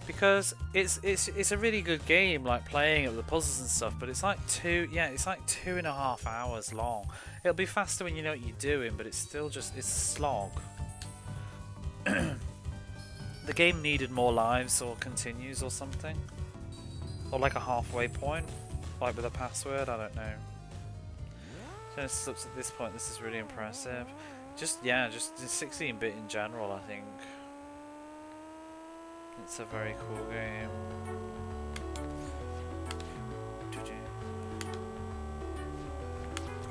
because it's a really good game, like playing it with the puzzles and stuff, but it's like 2.5 hours long. It'll be faster when you know what you're doing, but it's still just, it's a slog. The game needed more lives or continues or something. Or like a halfway point. Like with a password, I don't know. So at this point, this is really impressive. Just 16-bit in general, I think. It's a very cool game.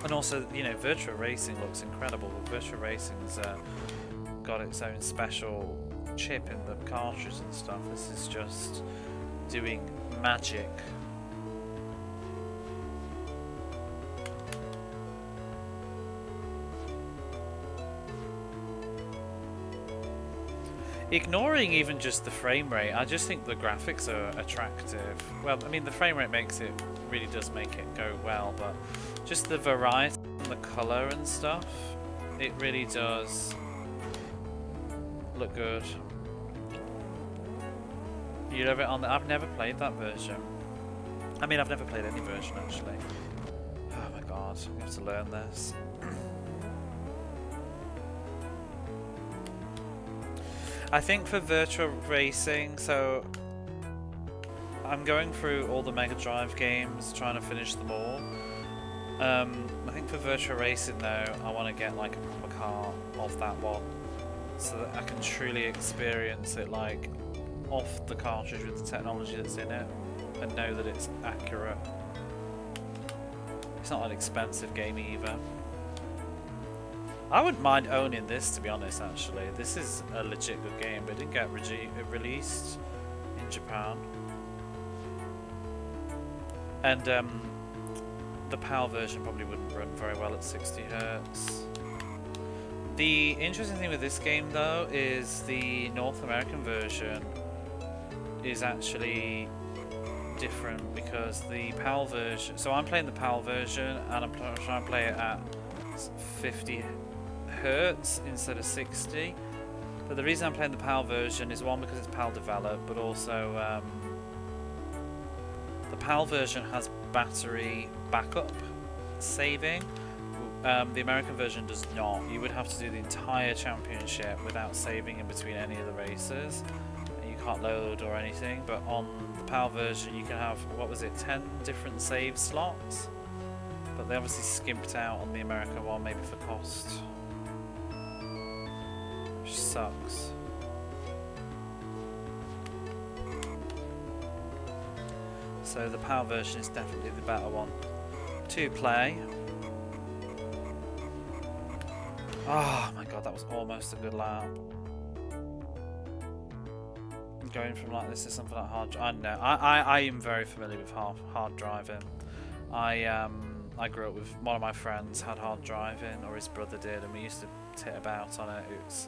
And also, you know, Virtua Racing looks incredible. Virtua Racing's got its own special chip in the cartridge and stuff. This is just doing magic. Ignoring even just the frame rate, I just think the graphics are attractive. Well, I mean, the frame rate really does make it go well, but just the variety and the colour and stuff, it really does look good. You love it on the... I've never played that version. I mean, I've never played any version, actually. Oh my god, I have to learn this. I think for Virtua Racing, so I'm going through all the Mega Drive games, trying to finish them all. I think for Virtua Racing though, I want to get like a proper car of that one, so that I can truly experience it like off the cartridge with the technology that's in it, and know that it's accurate. It's not an expensive game either. I wouldn't mind owning this, to be honest, actually. This is a legit good game, but it didn't get released in Japan. And the PAL version probably wouldn't run very well at 60 Hz. The interesting thing with this game, though, is the North American version is actually different, because the PAL version... So I'm playing the PAL version, and I'm trying to play it at 50 Hertz instead of 60, but the reason I'm playing the PAL version is one, because it's PAL developed, but also the PAL version has battery backup saving. The American version does not. You would have to do the entire championship without saving in between any of the races, and you can't load or anything. But on the PAL version you can have, what was it, 10 different save slots, but they obviously skimped out on the American one, maybe for cost. Which sucks. So the PAL version is definitely the better one to play. Oh my god, that was almost a good lap. Going from like this to something like hard. I know. I am very familiar with hard driving. I grew up with one of my friends had hard driving, or his brother did, and we used to tit about on it. It's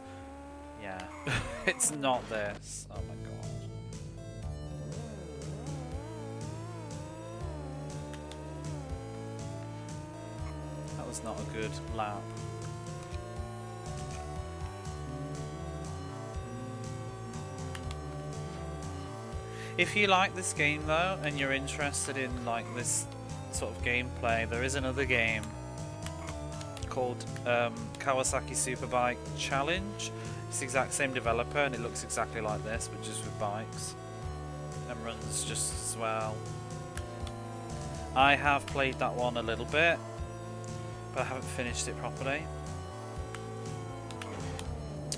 yeah, it's not this. Oh my god. That was not a good lap. If you like this game though, and you're interested in like this sort of gameplay, there is another game called Kawasaki Superbike Challenge. It's the exact same developer, and it looks exactly like this, but just with bikes, and runs just as well. I have played that one a little bit, but I haven't finished it properly.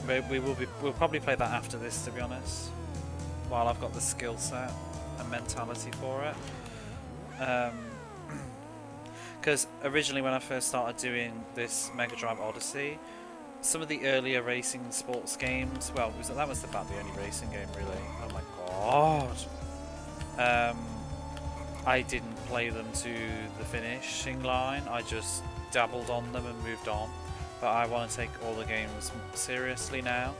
We'll probably play that after this, to be honest, while I've got the skill set and mentality for it. Because originally when I first started doing this Mega Drive Odyssey, some of the earlier racing sports games, well, that was about the only racing game really. Oh my god. I didn't play them to the finishing line, I just dabbled on them and moved on. But I want to take all the games seriously now.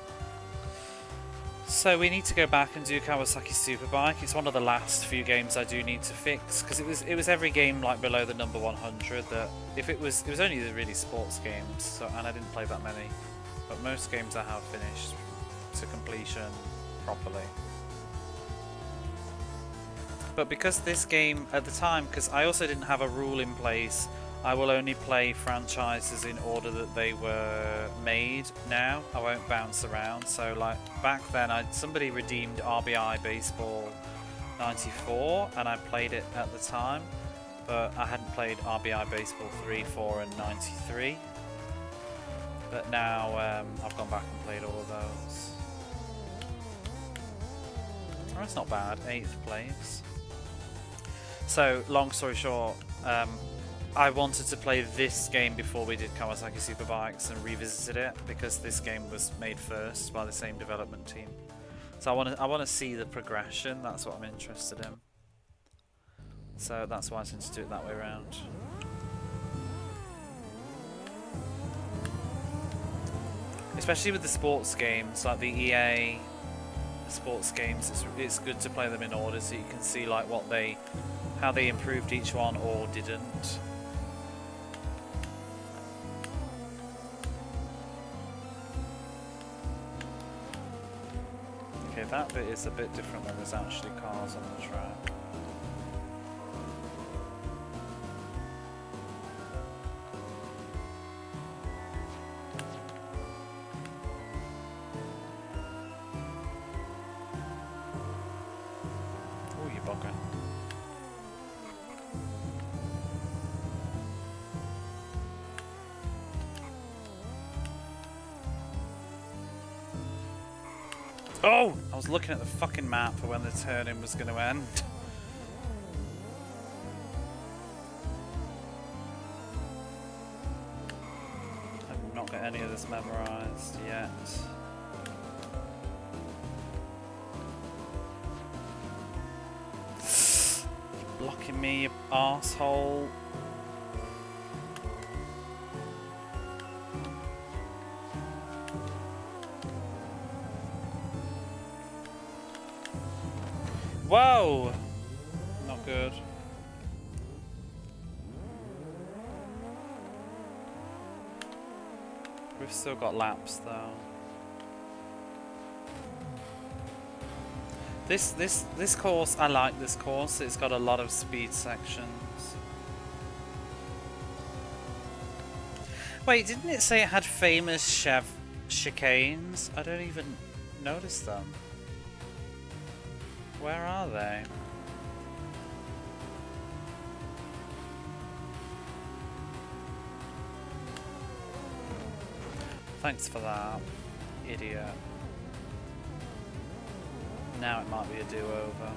So we need to go back and do Kawasaki Superbike. It's one of the last few games I do need to fix, because it was every game like below the number 100 that if it was only the really sports games, so, and I didn't play that many, but most games I have finished to completion properly. But because this game at the time, because I also didn't have a rule in place I will only play franchises in order that they were made now. I won't bounce around. So like back then, somebody redeemed RBI Baseball 94 and I played it at the time, but I hadn't played RBI Baseball 3, 4 and 93. But now I've gone back and played all of those. Oh, it's not bad, 8th place. So, long story short, I wanted to play this game before we did Kawasaki Superbikes and revisited it because this game was made first by the same development team. So I want to see the progression. That's what I'm interested in. So that's why I tend to do it that way around. Especially with the sports games, like the EA sports games, it's good to play them in order so you can see like how they improved each one or didn't. Okay, that bit is a bit different when there's actually cars on the track. Oh, you bugger. Oh! I was looking at the fucking map for when the turn-in was going to end. I've not got any of this memorised yet. Blocking me, you arsehole. Whoa! Not good. We've still got laps though. This course, I like this course. It's got a lot of speed sections. Wait, didn't it say it had famous chicanes? I don't even notice them. Where are they? Thanks for that, idiot. Now it might be a do-over.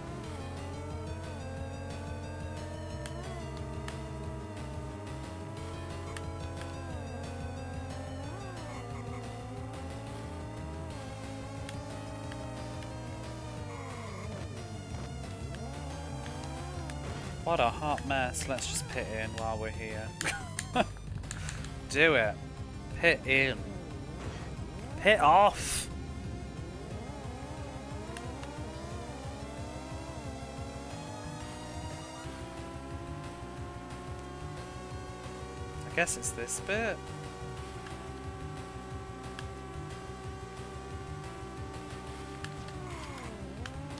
What a hot mess. Let's just pit in while we're here. Do it. Pit in. Pit off. I guess it's this bit.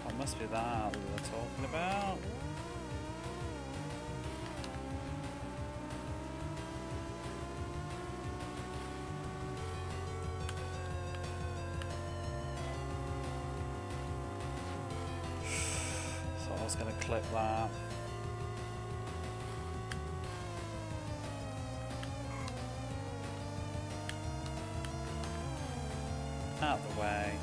Oh, it must be that we're talking about. I was going to clip that. Out of the way.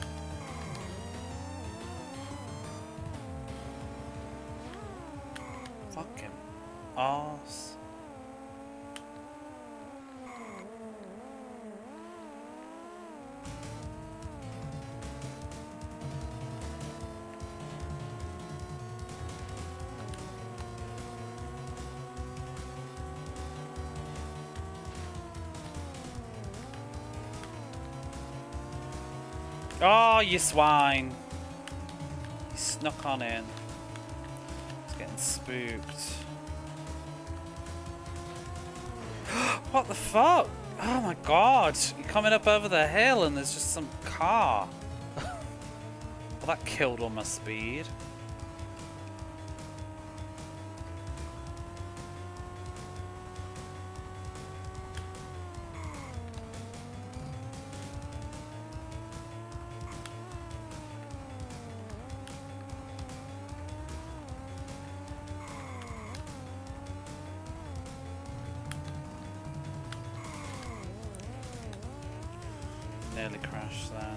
Fucking arse. Oh, you swine! You snuck on in. It's getting spooked. What the fuck? Oh my god! You're coming up over the hill and there's just some car. Well, that killed all my speed. nearly crashed there.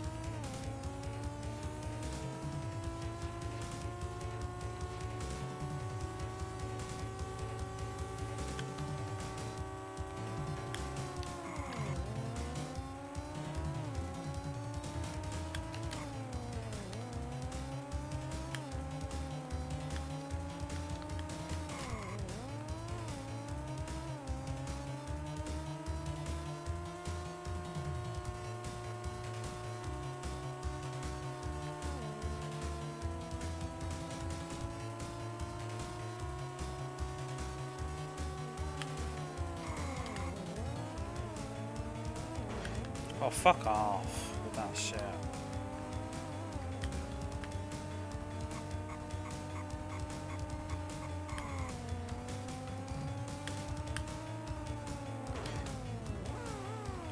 Oh, fuck off with that shit.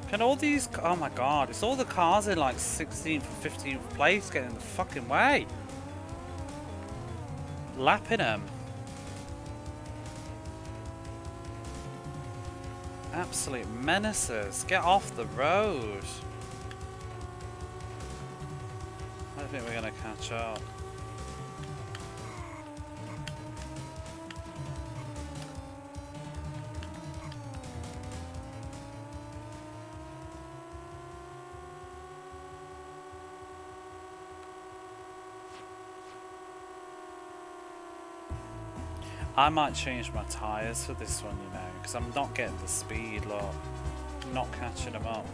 Can all these... Oh my god, it's all the cars in like 16th and 15th place getting in the fucking way. Lapping them. Absolute menaces. Get off the road. I don't think we're gonna catch up. I might change my tyres for this one, you know, because I'm not getting the speed, look. I'm not catching them up.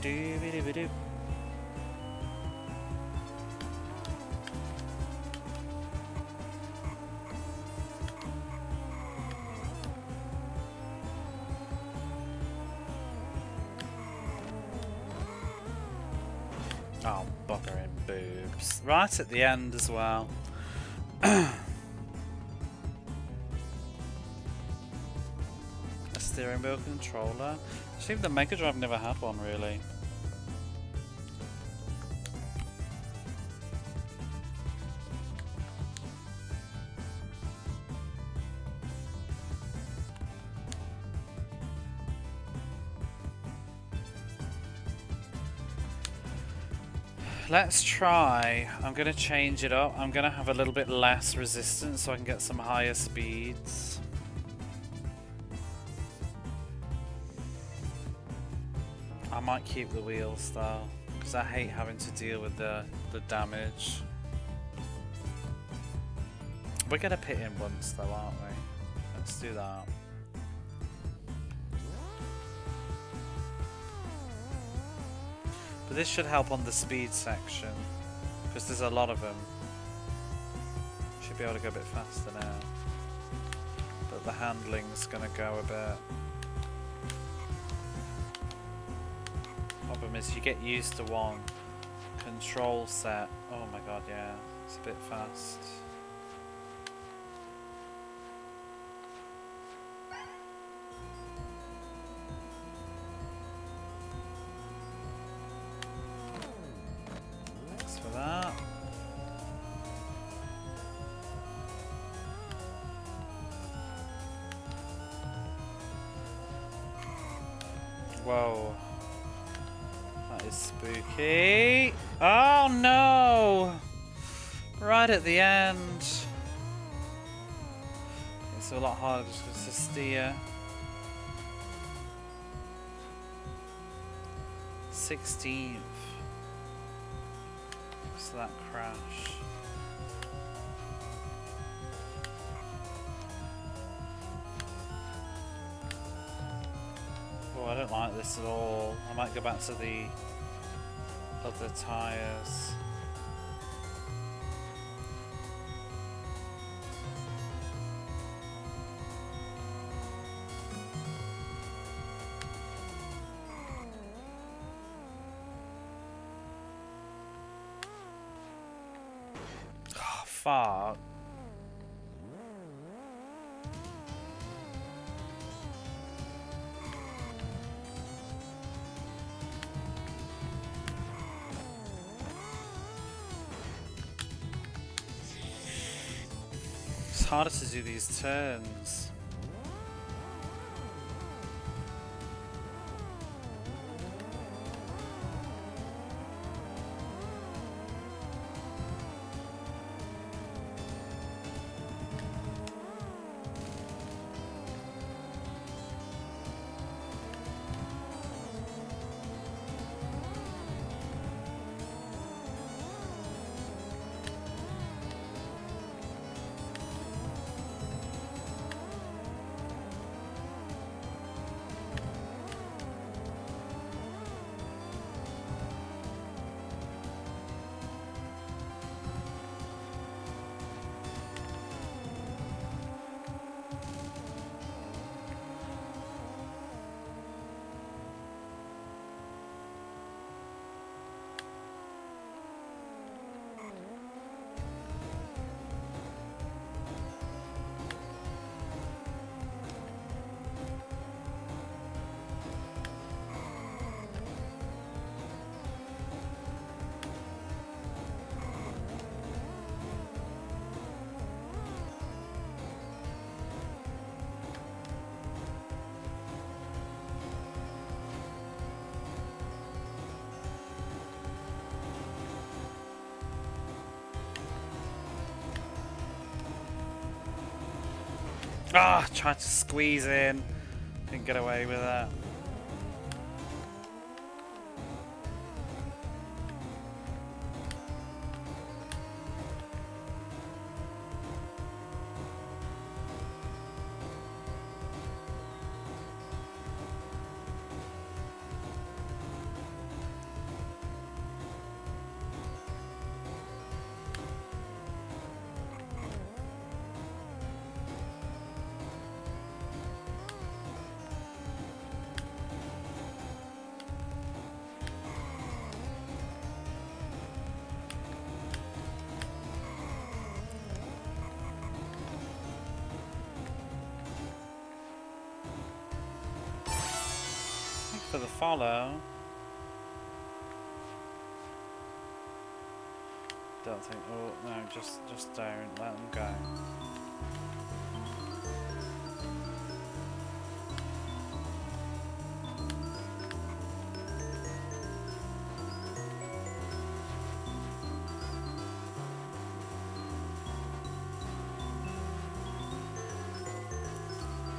Doo-be-doo-be-doo. Oh, buggering boobs. Right at the end as well. Steering wheel controller. Actually, the Mega Drive never had one really. Let's try. I'm gonna change it up. I'm gonna have a little bit less resistance so I can get some higher speeds. I might keep the wheels though, because I hate having to deal with the damage. We're gonna pit in once though, aren't we? Let's do that. But this should help on the speed section, because there's a lot of them. Should be able to go a bit faster now. But the handling's gonna go a bit. Problem is you get used to one control set. Oh my god, yeah, it's a bit fast. Thanks for that. Whoa. That is spooky. Oh no! Right at the end. It's a lot harder just to steer. 16th. So that crash. Oh, I don't like this at all. I might go back to the other tyres. Oh, fuck. It's harder to do these turns. Ah, tried to squeeze in. Couldn't get away with that. For the follow. Don't think. Oh no, just don't let them go.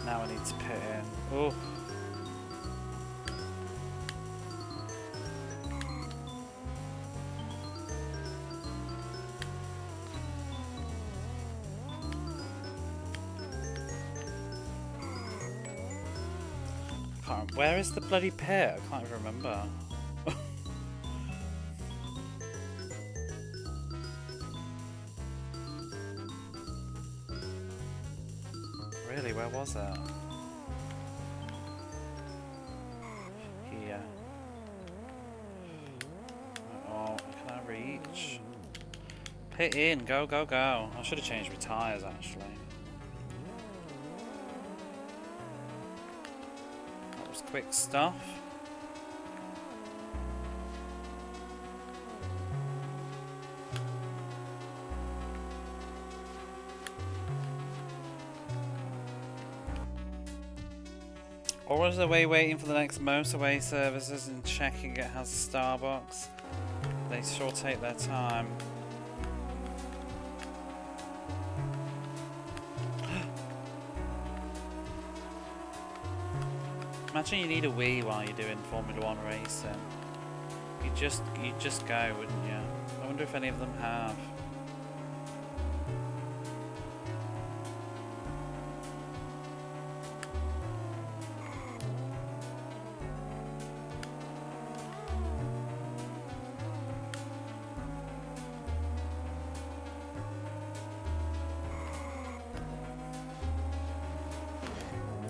Now I need to pit in. Oh. Where is the bloody pit? I can't even remember. Really, where was it? Here. Oh, can I reach? Pit in, go, go, go. I should have changed my tyres actually. That was quick stuff. Or was the way waiting for the next motorway services and checking it has a Starbucks? They sure take their time. Imagine you need a wee while you're doing Formula 1 racing. You'd just go, wouldn't you? I wonder if any of them have.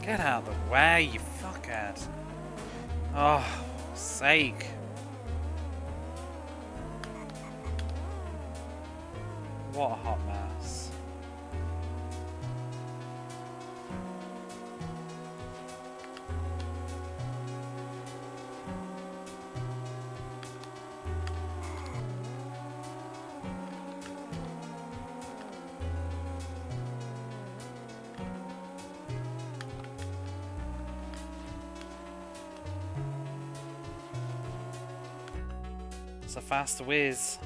Get out of the way, you fuckhead. Oh, sake. What a hot mess. It's a fast whiz.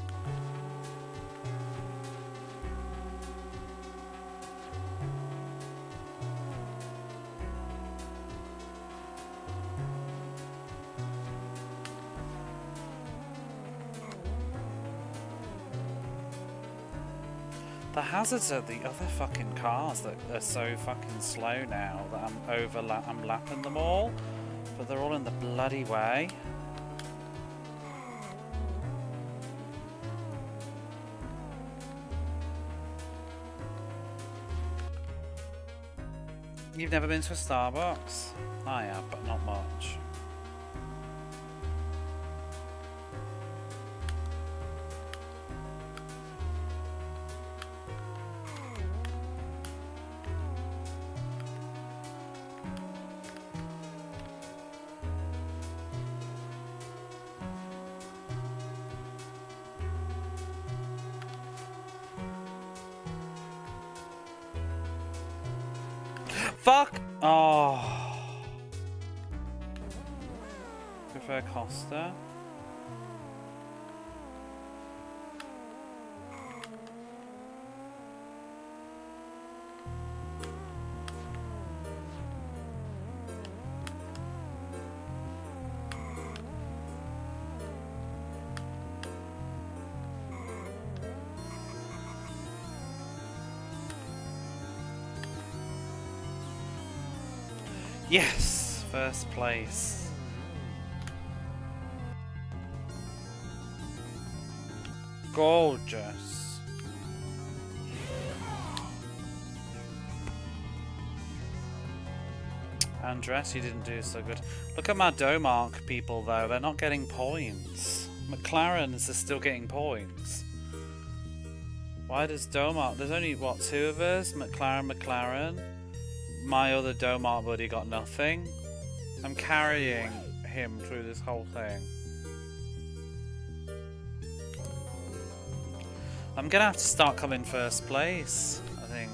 The hazards are the other fucking cars that are so fucking slow now that I'm lapping them all, but they're all in the bloody way. You've never been to a Starbucks? I have, but not much. Fuck! Oh. Prefer Costa. Yes! First place. Gorgeous. Andres, you didn't do so good. Look at my Domark people though, they're not getting points. McLaren's are still getting points. Why does Domark... There's only, what, 2 of us? McLaren. My other Domark buddy got nothing. I'm carrying him through this whole thing. I'm gonna have to start coming first place, I think.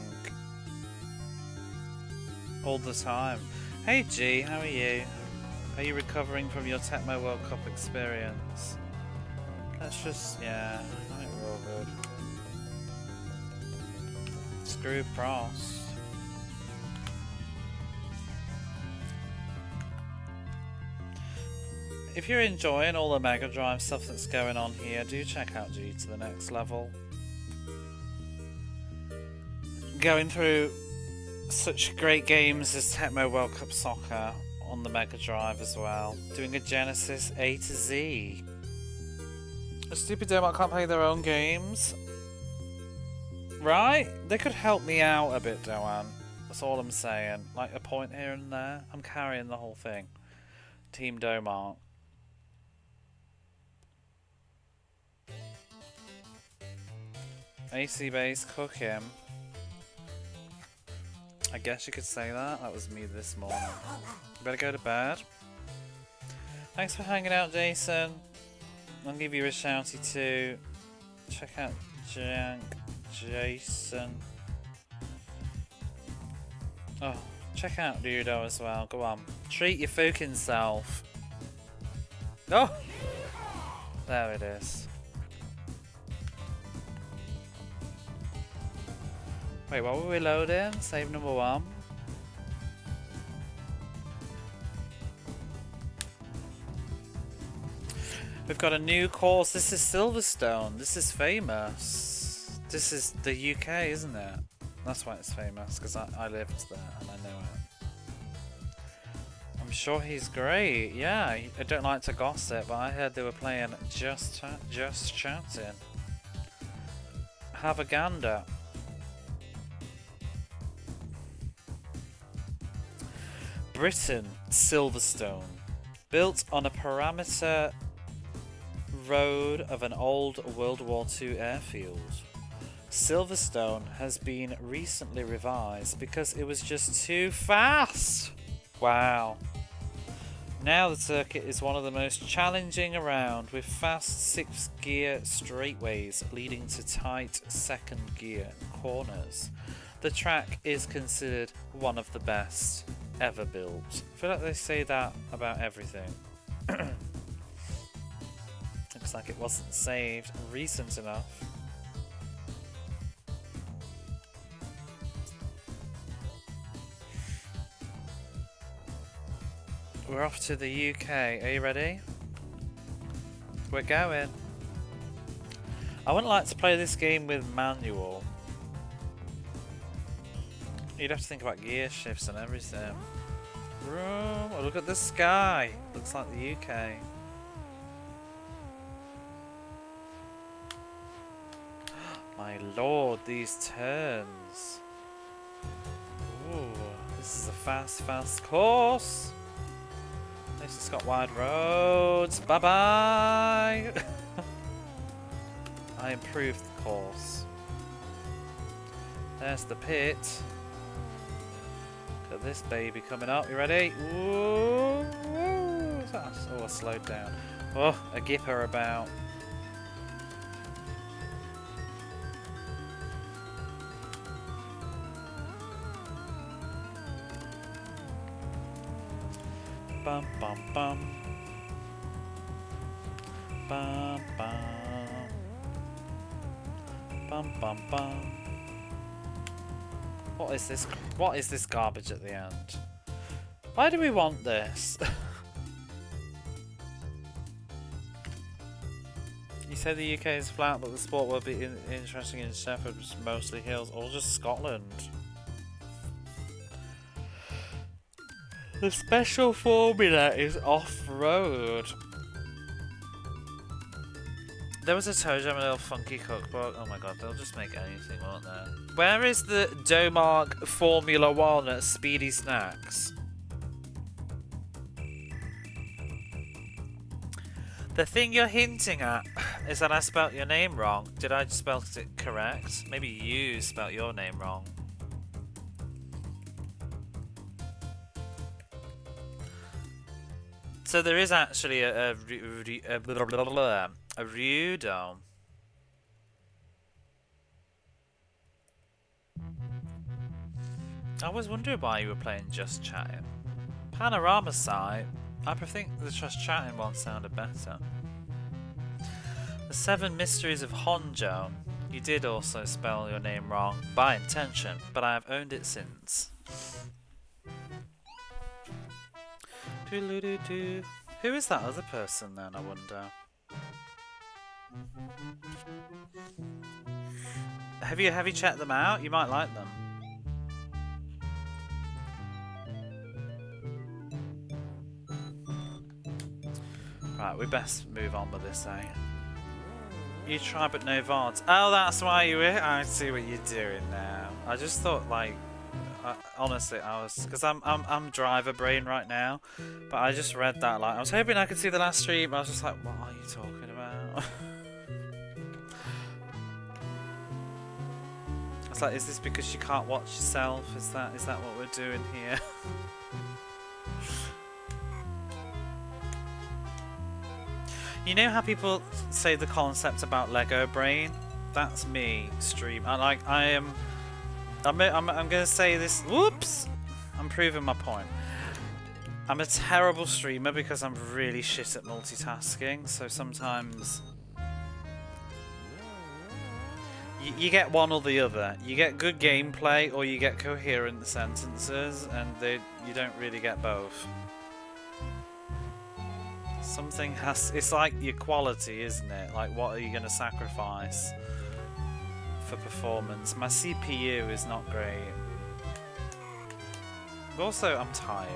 All the time. Hey G, how are you? Are you recovering from your Tecmo World Cup experience? Let's just, yeah, I think we're all good. Screw Prost. If you're enjoying all the Mega Drive stuff that's going on here, do check out G to the Next Level. Going through such great games as Tecmo World Cup Soccer on the Mega Drive as well. Doing a Genesis A to Z. A stupid Domark can't play their own games. Right? They could help me out a bit, Doan. That's all I'm saying. Like a point here and there. I'm carrying the whole thing. Team Domark. AC Base, cook him. I guess you could say that. That was me this morning. Better go to bed. Thanks for hanging out, Jason. I'll give you a shouty too. Check out Jason. Oh, check out Ludo as well. Go on. Treat your fucking self. Oh! There it is. Wait, what were we loading? Save number 1. We've got a new course. This is Silverstone. This is famous. This is the UK, isn't it? That's why it's famous, because I lived there and I know it. I'm sure he's great. Yeah, I don't like to gossip, but I heard they were playing Just Chatting. Have a gander. Britain, Silverstone. Built on a parameter road of an old World War II airfield. Silverstone has been recently revised because it was just too fast. Wow. Now the circuit is one of the most challenging around, with fast 6-gear straightaways leading to tight 2nd gear corners. The track is considered one of the best ever built. I feel like they say that about everything. Looks like it wasn't saved recent enough. We're off to the UK. Are you ready? We're going. I wouldn't like to play this game with manual. You'd have to think about gear shifts and everything. Oh, look at the sky. Looks like the UK. My lord, these turns. Ooh, this is a fast course. At least it's got wide roads. Bye bye. I improved the course. There's the pit. Look at this baby coming up. You ready? Ooh, ooh. Oh, I slowed down. Oh, a gipper about. Bum bum bum. Bum bum. Bum bum bum. What is this? What is this garbage at the end? Why do we want this? You say the UK is flat, but the sport will be interesting in Sheffield, which is mostly hills, or just Scotland. The special formula is off-road. There was a Toe Jam, a little funky cookbook. Oh my god, they'll just make anything, won't they? Where is the Domark Formula 1 at Speedy Snacks? The thing you're hinting at is that I spelt your name wrong. Did I spell it correct? Maybe you spelt your name wrong. So there is actually a Ryudome. I was wondering why you were playing Just Chatting. Panorama site. I think the Just Chatting one sounded better. The Seven Mysteries of Honjo. You did also spell your name wrong by intention, but I have owned it since. Doo-doo-doo-doo. Who is that other person then, I wonder? Have you checked them out? You might like them. Right, we best move on with this, eh? You try but no VODs. Oh, that's why you were. I see what you're doing now. I just thought, like, honestly, I was, because I'm driver brain right now, but I just read that, like, I was hoping I could see the last stream. I was just like, what are you talking about? It's like, is this because you can't watch yourself? Is that what we're doing here? You know how people say the concept about Lego brain? That's me, stream. I'm gonna say this. Whoops! I'm proving my point. I'm a terrible streamer because I'm really shit at multitasking. So sometimes you get one or the other. You get good gameplay or you get coherent sentences, and you don't really get both. Something has. It's like your quality, isn't it? Like, what are you going to sacrifice for performance? My CPU is not great. But also, I'm tired.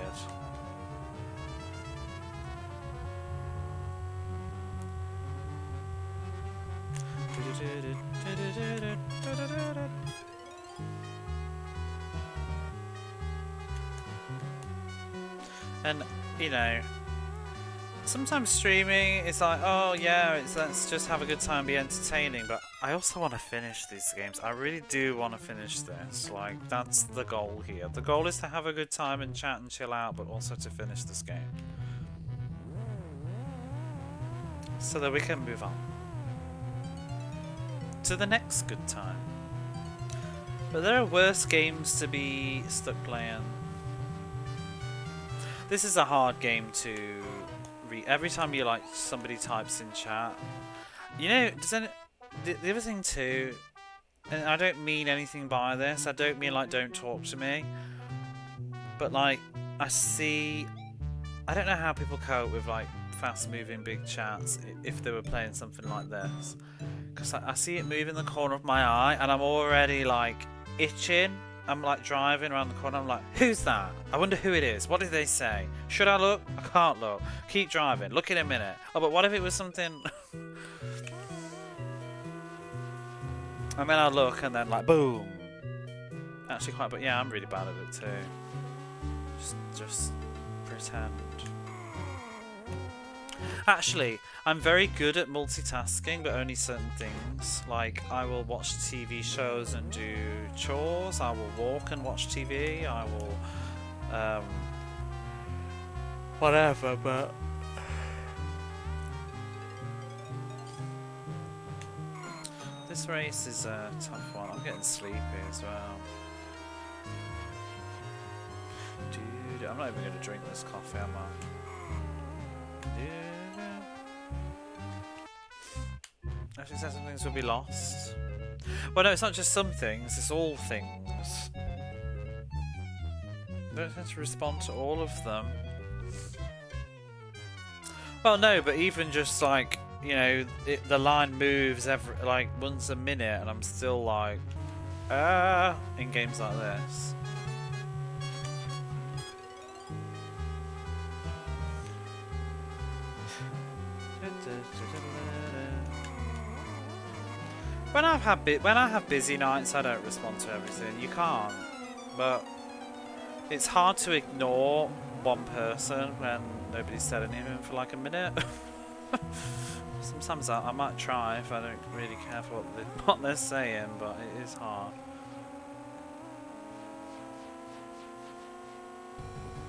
And, you know, sometimes streaming is like, oh yeah, let's just have a good time, be entertaining, but I also want to finish these games. I really do want to finish this. Like, that's the goal here. The goal is to have a good time and chat and chill out, but also to finish this game. So that we can move on to the next good time. But there are worse games to be stuck playing. This is a hard game to read. Every time you, like, somebody types in chat, you know, the other thing too, and I don't mean anything by this, I don't mean like don't talk to me, but like I don't know how people cope with like fast moving big chats if they were playing something like this, because I see it move in the corner of my eye and I'm already like itching. I'm like driving around the corner, I'm like, who's that? I wonder who it is. What did they say? Should I look? I can't look. Keep driving. Look in a minute. Oh, but what if it was something... And then I look and then like, boom. Actually quite, but yeah, I'm really bad at it too. Just pretend. Actually, I'm very good at multitasking, but only certain things. Like, I will watch TV shows and do chores. I will walk and watch TV. I will, whatever, but... This race is a tough one. I'm getting sleepy as well. Dude, I'm not even going to drink this coffee, am I? Dude. Actually, said some things will be lost. Well, no, it's not just some things, it's all things. I don't have to respond to all of them. Well, no, but even just like, you know, the line moves like once a minute, and I'm still like, in games like this. When I have busy nights, I don't respond to everything. You can't, but it's hard to ignore one person when nobody's said anything for like a minute. Sometimes I might try if I don't really care for what they're saying, but it is hard.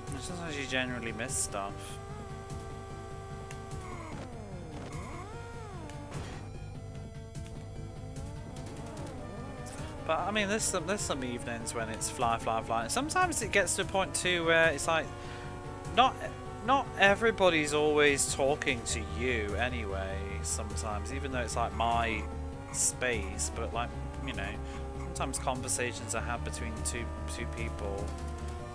And sometimes you generally miss stuff. But I mean, there's some evenings when it's fly. And sometimes it gets to a point too where it's like, not everybody's always talking to you anyway. Sometimes, even though it's like my space, but like, you know, sometimes conversations are had between two people,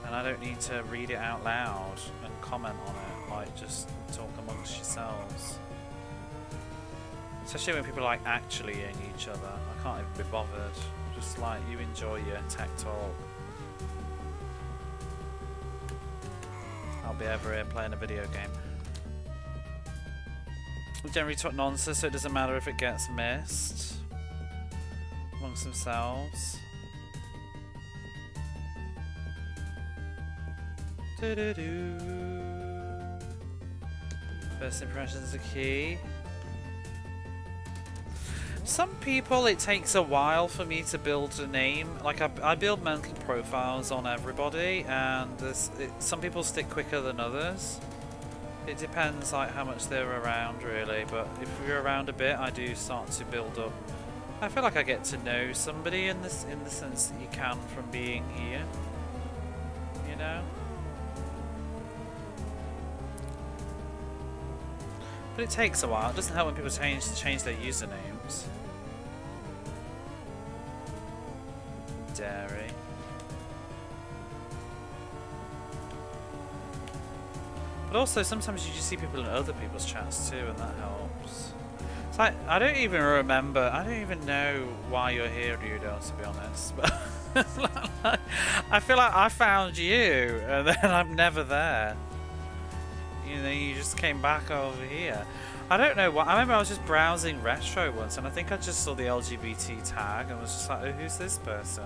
and I don't need to read it out loud and comment on it. Like, just talk amongst yourselves. Especially when people are like actually in each other. I can't even be bothered. Just like, you enjoy your tech talk. I'll be over here playing a video game. We generally talk nonsense, so it doesn't matter if it gets missed amongst themselves. First impressions are key. Some people, it takes a while for me to build a name. Like, I build mental profiles on everybody, and some people stick quicker than others. It depends like how much they're around, really. But if you're around a bit, I do start to build up. I feel like I get to know somebody in the sense that you can from being here. You know. But it takes a while. It doesn't help when people change their usernames. Dairy. But also sometimes you just see people in other people's chats too, and that helps. It's like, I don't even know why you're here, Rudo, to be honest. But I feel like I found you, and then I'm never there. You know, you just came back over here. I don't know what. I remember I was just browsing retro once, and I think I just saw the LGBT tag and was just like, oh, who's this person?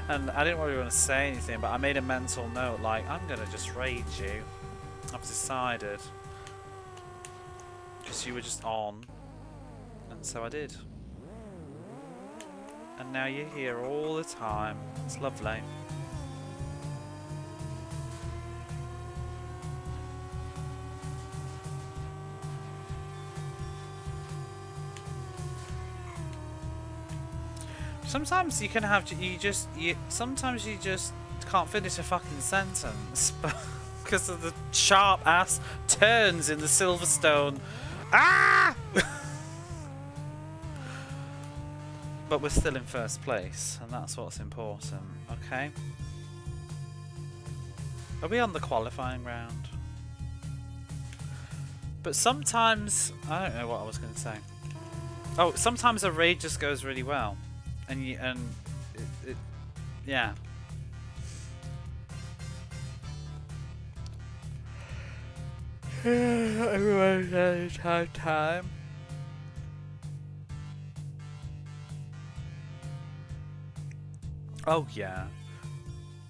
And I didn't really want to say anything, but I made a mental note, like, I'm gonna just raid you. I've decided. Because you were just on. And so I did. And now you're here all the time. It's lovely. Sometimes you can have sometimes you just can't finish a fucking sentence because of the sharp ass turns in the Silverstone. Ah! But we're still in first place, and that's what's important. Okay. Are we on the qualifying round? But sometimes I don't know what I was going to say. Oh, sometimes a raid just goes really well. And yeah. Everyone's having a hard time. Oh yeah.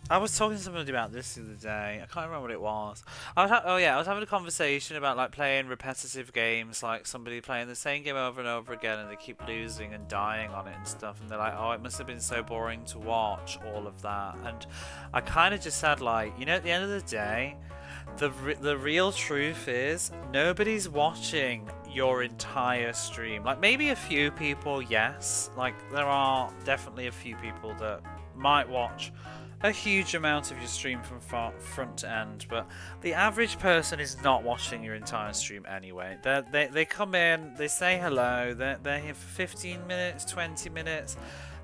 I was talking to somebody about this the other day. I can't remember what it was. I was having a conversation about like playing repetitive games, like somebody playing the same game over and over again, and they keep losing and dying on it and stuff. And they're like, "Oh, it must have been so boring to watch all of that." And I kind of just said, like, you know, at the end of the day, the real truth is nobody's watching your entire stream. Like maybe a few people, yes. Like there are definitely a few people that might watch a huge amount of your stream from front to end, but the average person is not watching your entire stream anyway. They come in, they say hello, they're here for 15 minutes, 20 minutes,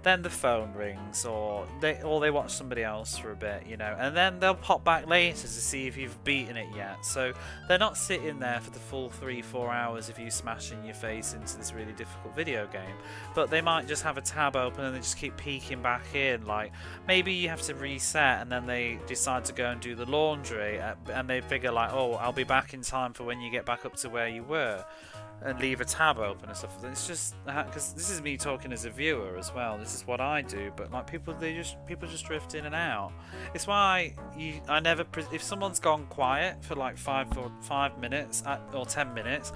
then the phone rings, or they watch somebody else for a bit, you know, and then they'll pop back later to see if you've beaten it yet. So they're not sitting there for the full 3-4 hours of you smashing your face into this really difficult video game, but they might just have a tab open and they just keep peeking back in. Like maybe you have to reset and then they decide to go and do the laundry, and they figure like, oh, I'll be back in time for when you get back up to where you were, and leave a tab open and stuff. It's just because this is me talking as a viewer as well. This is what I do, but like people just drift in and out. It's why I never if someone's gone quiet for like 5 minutes or 10 minutes,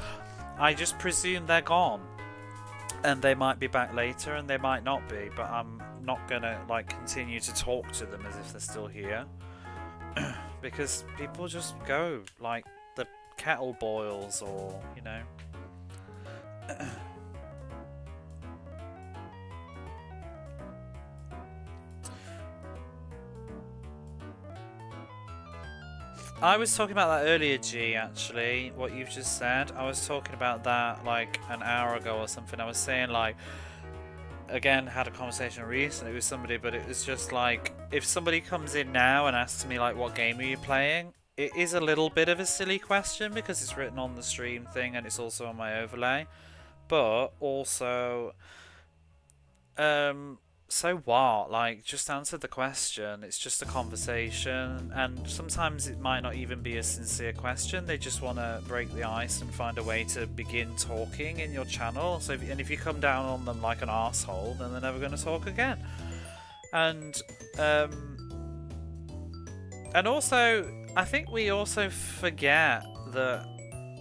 I just presume they're gone, and they might be back later and they might not be, but I'm not gonna like continue to talk to them as if they're still here because people just go, like the kettle boils, or you know. I was talking about that earlier, G, actually, what you've just said. I was talking about that like an hour ago or something. I was saying like, again, had a conversation recently with somebody, but it was just like, if somebody comes in now and asks me like, what game are you playing? It is a little bit of a silly question because it's written on the stream thing and it's also on my overlay. But also, so what? Like, just answer the question. It's just a conversation, and sometimes it might not even be a sincere question. They just want to break the ice and find a way to begin talking in your channel. So, if you come down on them like an arsehole, then they're never going to talk again. And also, I think we also forget that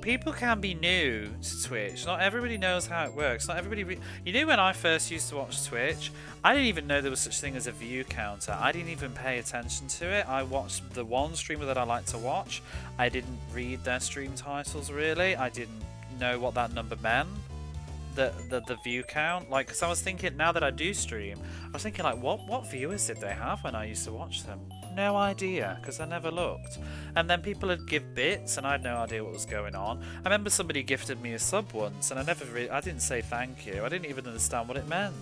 people can be new to Twitch. Not everybody knows how it works. Not everybody. You knew when I first used to watch Twitch, I didn't even know there was such thing as a view counter. I didn't even pay attention to it. I watched the one streamer that I like to watch. I didn't read their stream titles really. I didn't know what that number meant. The view count. Like, because I was thinking, now that I do stream, I was thinking like, what viewers did they have when I used to watch them? No idea, because I never looked. And then people would give bits and I had no idea what was going on. I remember somebody gifted me a sub once and I didn't say thank you. I didn't even understand what it meant.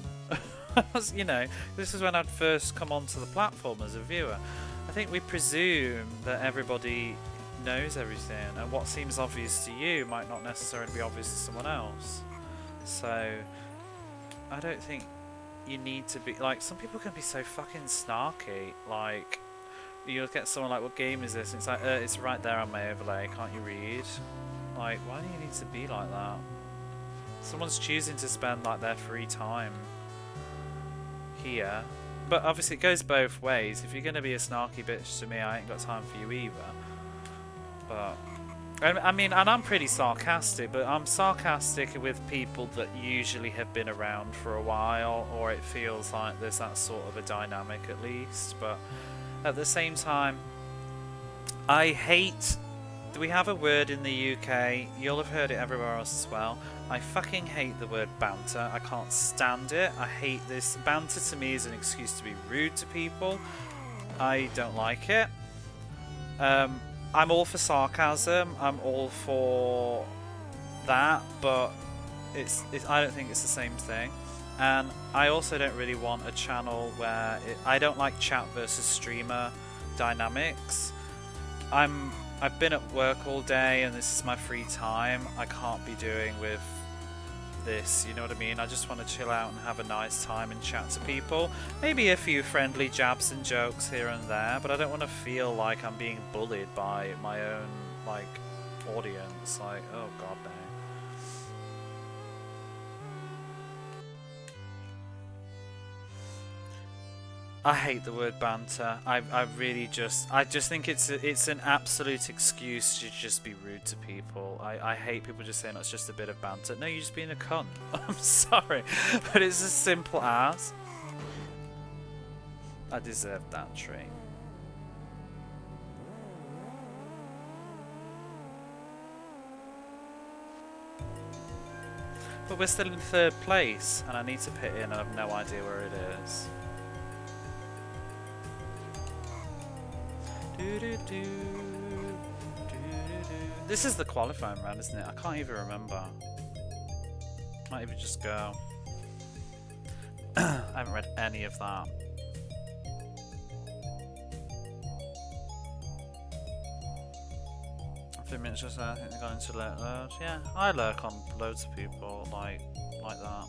You know, this is when I'd first come onto the platform as a viewer. I think we presume that everybody knows everything, and what seems obvious to you might not necessarily be obvious to someone else. So I don't think you need to be like, some people can be so fucking snarky. Like, you'll get someone like, what game is this? And it's like, it's right there on my overlay, can't you read? Like, why do you need to be like that? Someone's choosing to spend like their free time here. But obviously it goes both ways. If you're going to be a snarky bitch to me, I ain't got time for you either. But I mean, and I'm pretty sarcastic, but I'm sarcastic with people that usually have been around for a while, or it feels like there's that sort of a dynamic at least. But at the same time, I hate... We have a word in the UK, you'll have heard it everywhere else as well. I fucking hate the word banter. I can't stand it. I hate this. Banter to me is an excuse to be rude to people. I don't like it. I'm all for sarcasm. I'm all for that, but I don't think it's the same thing. And I also don't really want a channel where I don't like chat versus streamer dynamics. I've been at work all day and this is my free time. I can't be doing with this, you know what I mean? I just want to chill out and have a nice time and chat to people. Maybe a few friendly jabs and jokes here and there, but I don't want to feel like I'm being bullied by my own, like, audience. Like, oh god no. I hate the word banter. I just think it's an absolute excuse to just be rude to people. I hate people just saying it's just a bit of banter. No, you're just being a cunt. I'm sorry, but it's as simple as I deserve that treat. But we're still in third place, and I need to pit in, and I have no idea where it is. This is the qualifying round, isn't it? I can't even remember. Might even just go. I haven't read any of that. A few minutes just I think they got into lurk loads. Yeah, I lurk on loads of people like that.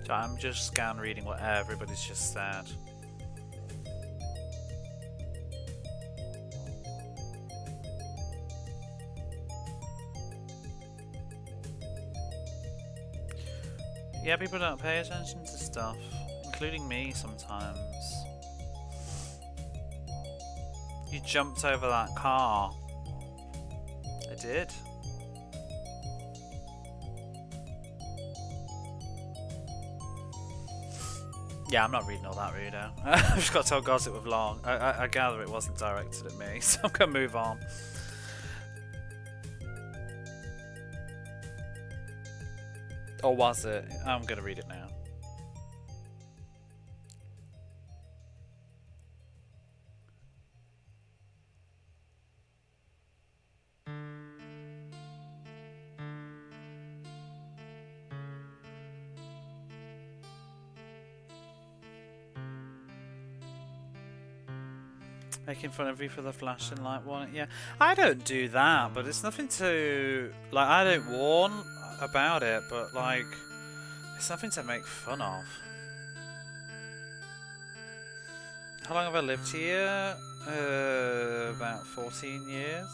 So I'm just scan reading what everybody's just said. Yeah, people don't pay attention to stuff, including me sometimes. You jumped over that car. I did. Yeah, I'm not reading all that, Rudo. I've just got told gossip with long. I gather it wasn't directed at me, so I'm gonna move on. Or was it? I'm gonna read it now. Making fun of you for the flashing light warning. Yeah, I don't do that, but it's nothing to like. I don't warn about it, but like, it's nothing to make fun of. How long have I lived here? About 14 years.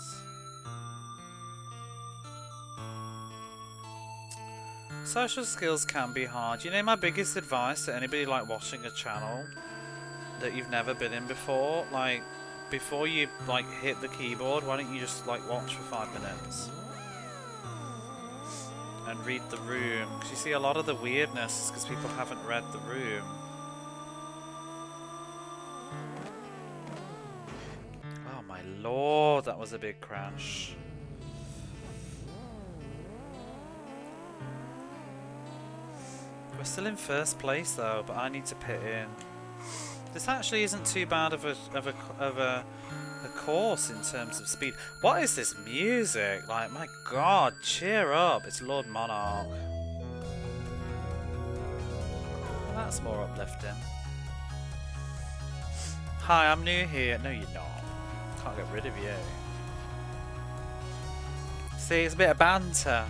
Social skills can be hard. You know, my biggest advice to anybody like watching a channel that you've never been in before, like, before you like hit the keyboard, why don't you just like watch for 5 minutes and read the room? Because you see a lot of the weirdness is because people haven't read the room. Oh my lord, that was a big crash. We're still in first place though, but I need to pit in. This actually isn't too bad of a course in terms of speed. What is this music? Like, my god, cheer up! It's Lord Monarch. Well, that's more uplifting. Hi, I'm new here. No, you're not. Can't get rid of you. See, it's a bit of banter.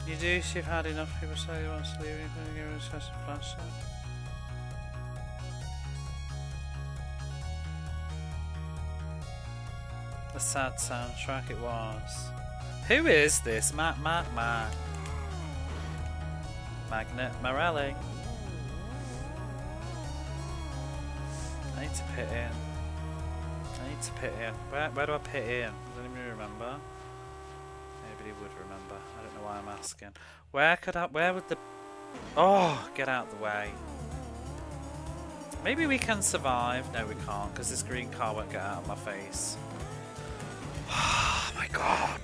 You do, so you've had enough people say you want to leave, you can give us a special flash. A sad soundtrack it was. Who is this? Magnet Morelli. I need to pit in. Where do I pit in? Does anybody remember? Nobody would remember. I don't know why I'm asking. Where would the... Oh, get out of the way. Maybe we can survive. No, we can't, because this green car won't get out of my face. Oh my god.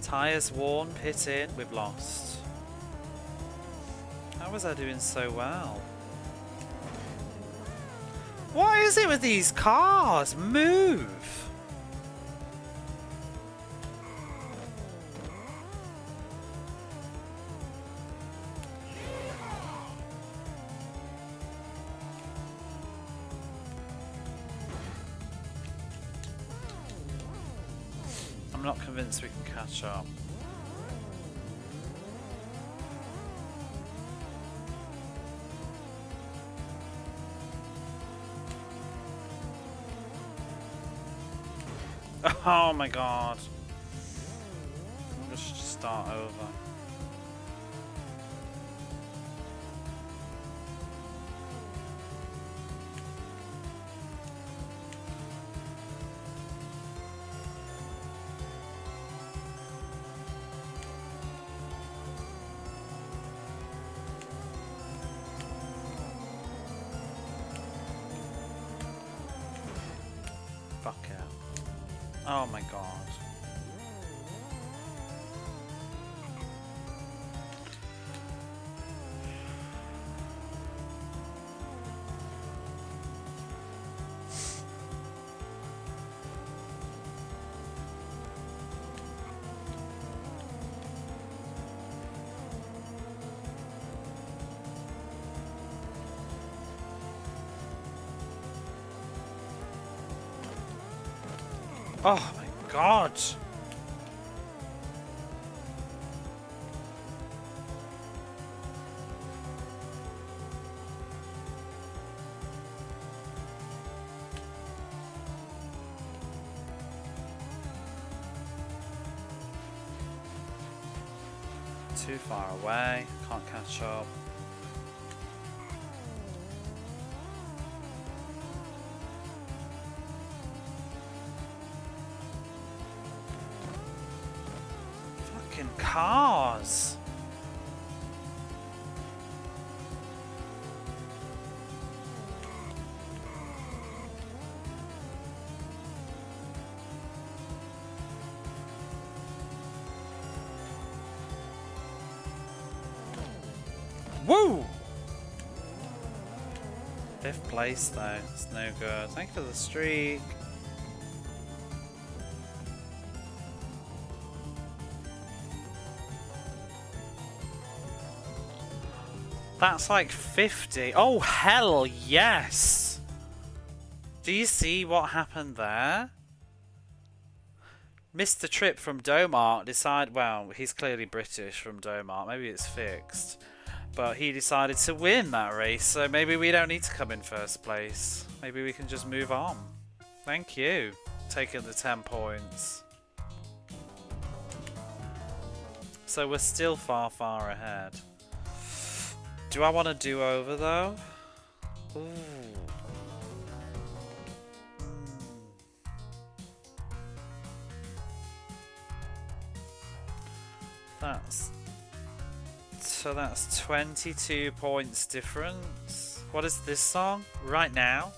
Tyres worn, pit in, we've lost. How was I doing so well? What is it with these cars? Move! I'm not convinced we can catch up. Oh my god. I'm just start over. Fuck it. Oh my god. Oh my god! Too far away, can't catch up. Fucking cars! Woo! 5th place though, it's no good. Thank you for the streak. That's like 50. Oh hell yes! Do you see what happened there? Mr. Trip from Domart decided, well, he's clearly British from Domart, maybe it's fixed. But he decided to win that race, so maybe we don't need to come in 1st place. Maybe we can just move on. Thank you. Taking the 10 points. So we're still far, far ahead. Do I want to do over though? Ooh. So that's 22 points difference. What is this song? Right Now?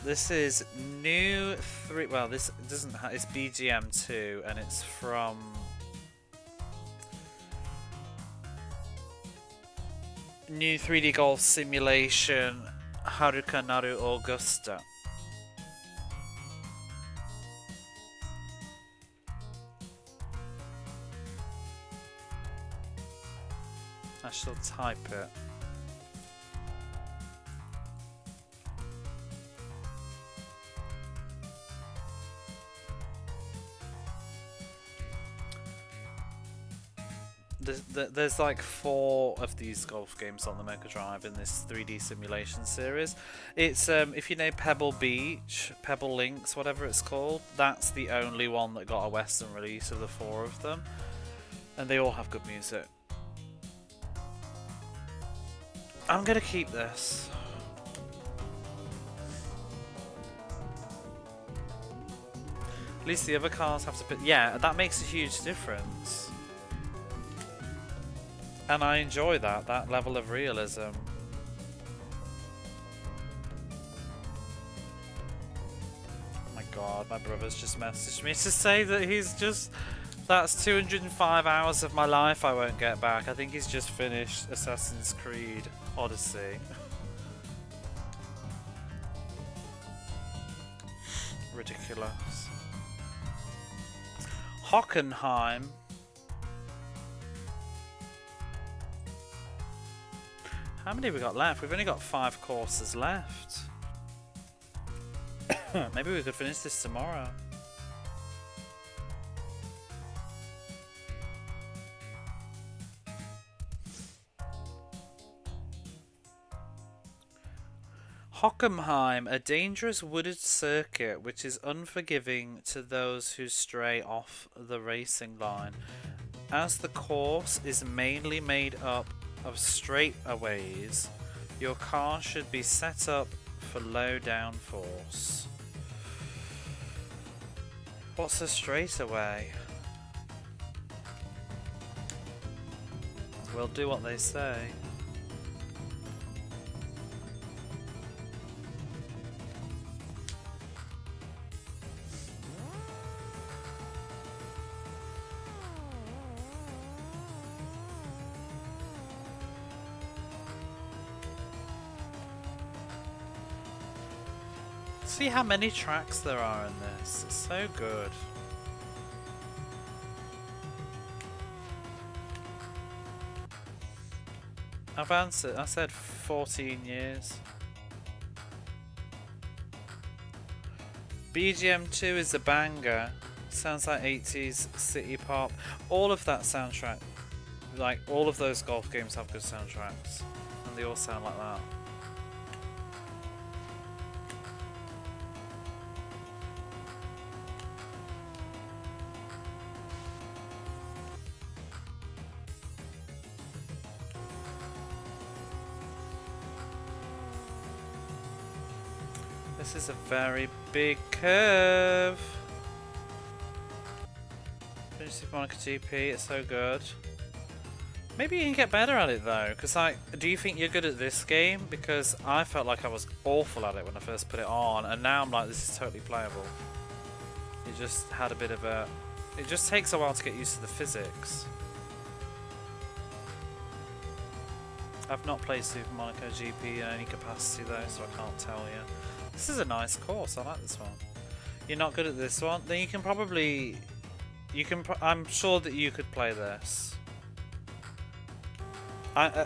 This is new 3, well this doesn't have, it's BGM 2 and it's from new 3D golf simulation Haruka Naru Augusta. I shall type it. There's like 4 of these golf games on the Mega Drive in this 3D simulation series. It's if you know Pebble Beach, Pebble Links, whatever it's called, that's the only one that got a Western release of the 4 of them, and they all have good music. I'm gonna keep this. At least the other cars have to put. Yeah, that makes a huge difference. And I enjoy that level of realism. Oh my god, my brother's just messaged me to say that he's just. That's 205 hours of my life I won't get back. I think he's just finished Assassin's Creed Odyssey. Ridiculous. Hockenheim. How many have we got left? We've only got 5 courses left. Maybe we could finish this tomorrow. Hockenheim, a dangerous wooded circuit which is unforgiving to those who stray off the racing line. As the course is mainly made up of straightaways, your car should be set up for low downforce. What's a straightaway? We'll do what they say. See how many tracks there are in this. It's so good. I've answered. I said 14 years. BGM2 is a banger. Sounds like 80s city pop. All of that soundtrack, like all of those golf games have good soundtracks. And they all sound like that. This is a very big curve. Finish Super Monica GP, it's so good. Maybe you can get better at it though, because like, do you think you're good at this game? Because I felt like I was awful at it when I first put it on, and now I'm like, this is totally playable. It just had a bit of a... It just takes a while to get used to the physics. I've not played Super Monaco GP in any capacity though, so I can't tell you. This is a nice course, I like this one. You're not good at this one? Then you can probably... I'm sure that you could play this.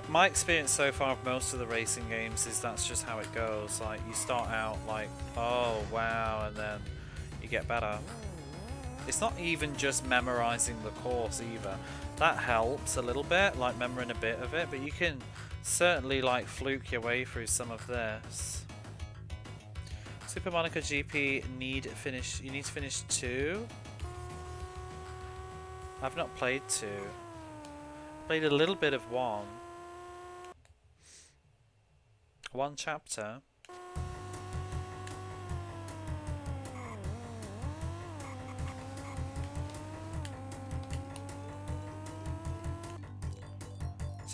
My experience so far of most of the racing games is that's just how it goes. Like, you start out like, oh wow, and then you get better. It's not even just memorizing the course either. That helps a little bit, like remembering a bit of it, but you can certainly like fluke your way through some of this. Super Monaco GP you need to finish 2. I've not played 2. Played a little bit of 1. 1 chapter.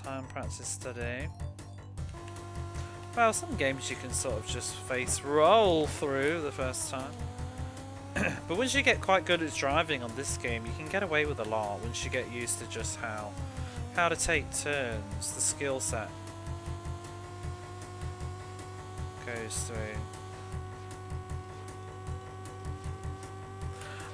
Time, practice, study. Well, some games you can sort of just roll through the first time. But once you get quite good at driving on this game, you can get away with a lot once you get used to just how to take turns, the skill set goes through.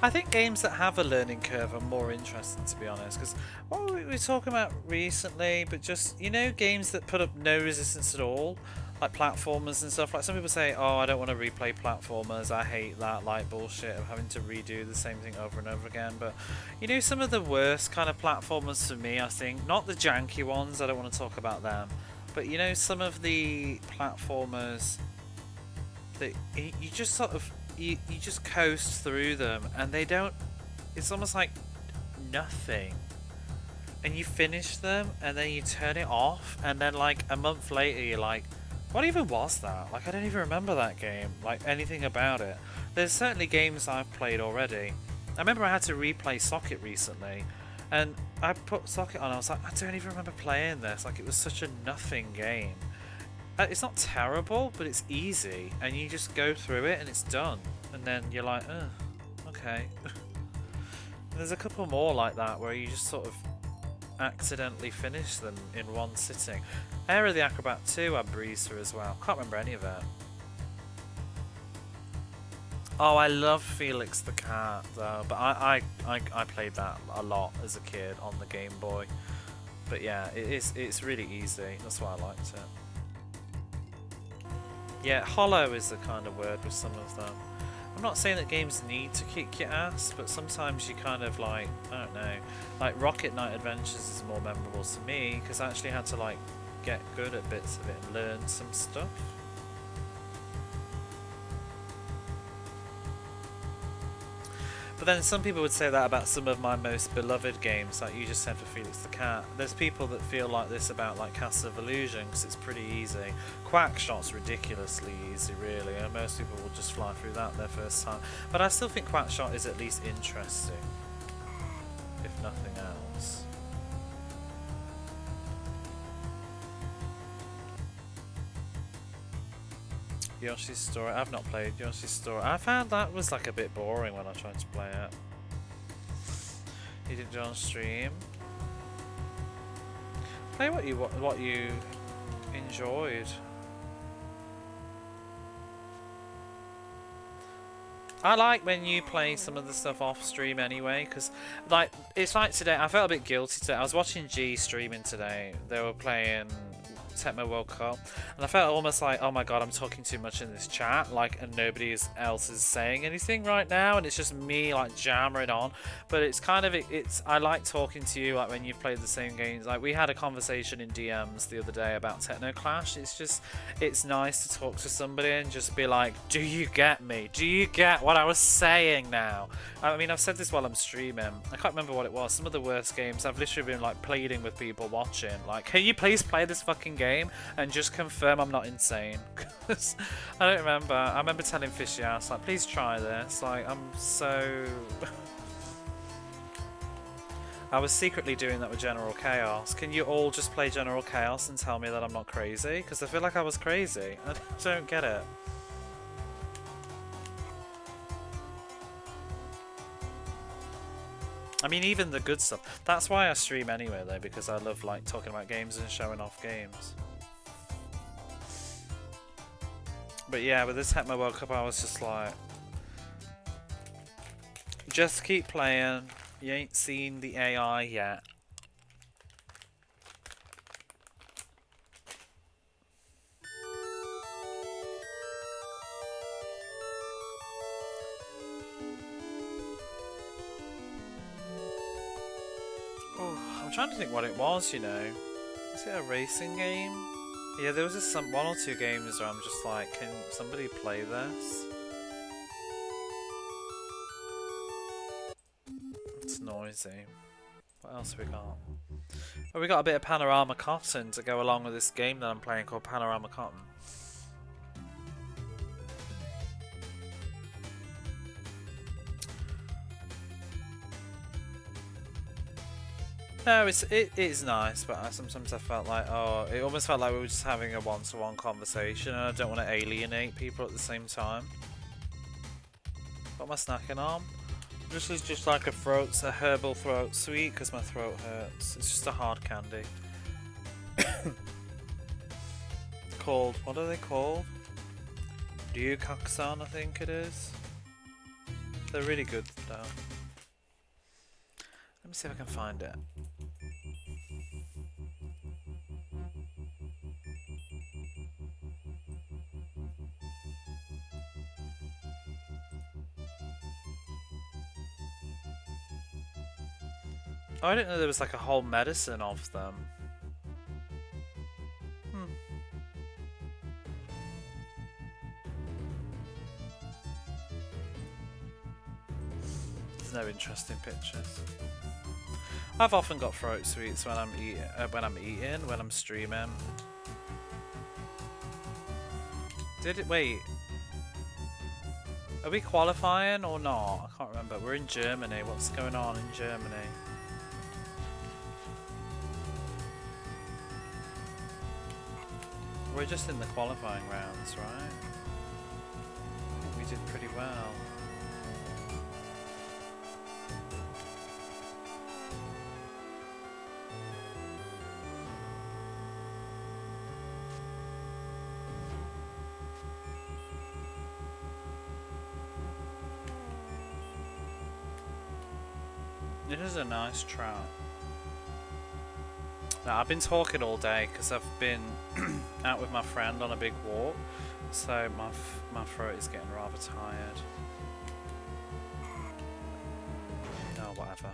I think games that have a learning curve are more interesting, to be honest, because what we were talking about recently, but just, you know, games that put up no resistance at all, like platformers and stuff. Like, some people say, oh, I don't want to replay platformers, I hate that, like, bullshit of having to redo the same thing over and over again. But, you know, some of the worst kind of platformers for me, I think, not the janky ones, I don't want to talk about them, but, you know, some of the platformers that you just sort of, you just coast through them, and they don't, it's almost like nothing, and you finish them and then you turn it off, and then like a month later you're like, what even was that? Like, I don't even remember that game, like anything about it. There's certainly games I've played already. I remember I had to replay Socket recently, and I put Socket on and I was like, I don't even remember playing this, like it was such a nothing game. It's not terrible, but it's easy, and you just go through it and it's done, and then you're like, okay. There's a couple more like that where you just sort of accidentally finish them in one sitting. Area of the Acrobat 2 I breezed through as well. Can't remember any of it. Oh, I love Felix the Cat though, but I played that a lot as a kid on the Game Boy. But yeah, it's really easy. That's why I liked it. Yeah, hollow is the kind of word with some of them. I'm not saying that games need to kick your ass, but sometimes you kind of like, I don't know, like Rocket Knight Adventures is more memorable to me because I actually had to like get good at bits of it and learn some stuff. But then some people would say that about some of my most beloved games, like you just said for Felix the Cat. There's people that feel like this about like Castle of Illusion because it's pretty easy. Quackshot's ridiculously easy, really, and most people will just fly through that their first time. But I still think Quackshot is at least interesting, if nothing else. Yoshi's Story. I've not played Yoshi's Story. I found that was like a bit boring when I tried to play it. You didn't do it on stream. Play what you enjoyed. I like when you play some of the stuff off stream anyway, because like it's like today. I felt a bit guilty today. I was watching G streaming today. They were playing Tecmo World Cup, and I felt almost like, oh my god, I'm talking too much in this chat, like, and nobody else is saying anything right now, and it's just me like jammering on. But it's kind of I like talking to you like when you've played the same games. Like we had a conversation in DMs the other day about Techno Clash. It's nice to talk to somebody and just be like, do you get me? Do you get what I was saying now? I mean, I've said this while I'm streaming. I can't remember what it was. Some of the worst games, I've literally been like pleading with people watching, like, can you please play this fucking game and just confirm I'm not insane? Because I don't remember. I remember telling Fishy House, like, please try this. Like, I'm so... I was secretly doing that with General Chaos. Can you all just play General Chaos and tell me that I'm not crazy? Because I feel like I was crazy. I don't get it. I mean, even the good stuff. That's why I stream anyway, though, because I love like talking about games and showing off games. But yeah, with this Tecmo World Cup, I was just like, just keep playing. You ain't seen the AI yet. I'm trying to think what it was, you know. Is it a racing game? Yeah, there was just one or two games where I'm just like, can somebody play this? It's noisy. What else have we got? Oh, we got a bit of Panorama Cotton to go along with this game that I'm playing called Panorama Cotton. No, it is nice, but sometimes I felt like, oh, it almost felt like we were just having a one-to-one conversation, and I don't want to alienate people at the same time. Got my snacking on. This is just like a herbal throat sweet because my throat hurts. It's just a hard candy. Called, what are they called? Ryukaksan, I think it is. They're really good though. Let me see if I can find it. Oh, I didn't know there was like a whole medicine of them. There's no interesting pictures. I've often got throat sweets when I'm when I'm streaming. Wait. Are we qualifying or not? I can't remember. We're in Germany. What's going on in Germany? We're just in the qualifying rounds, right? I think we did pretty well. It is a nice trout. Now, I've been talking all day because I've been out with my friend on a big walk, so my throat is getting rather tired. Oh, whatever.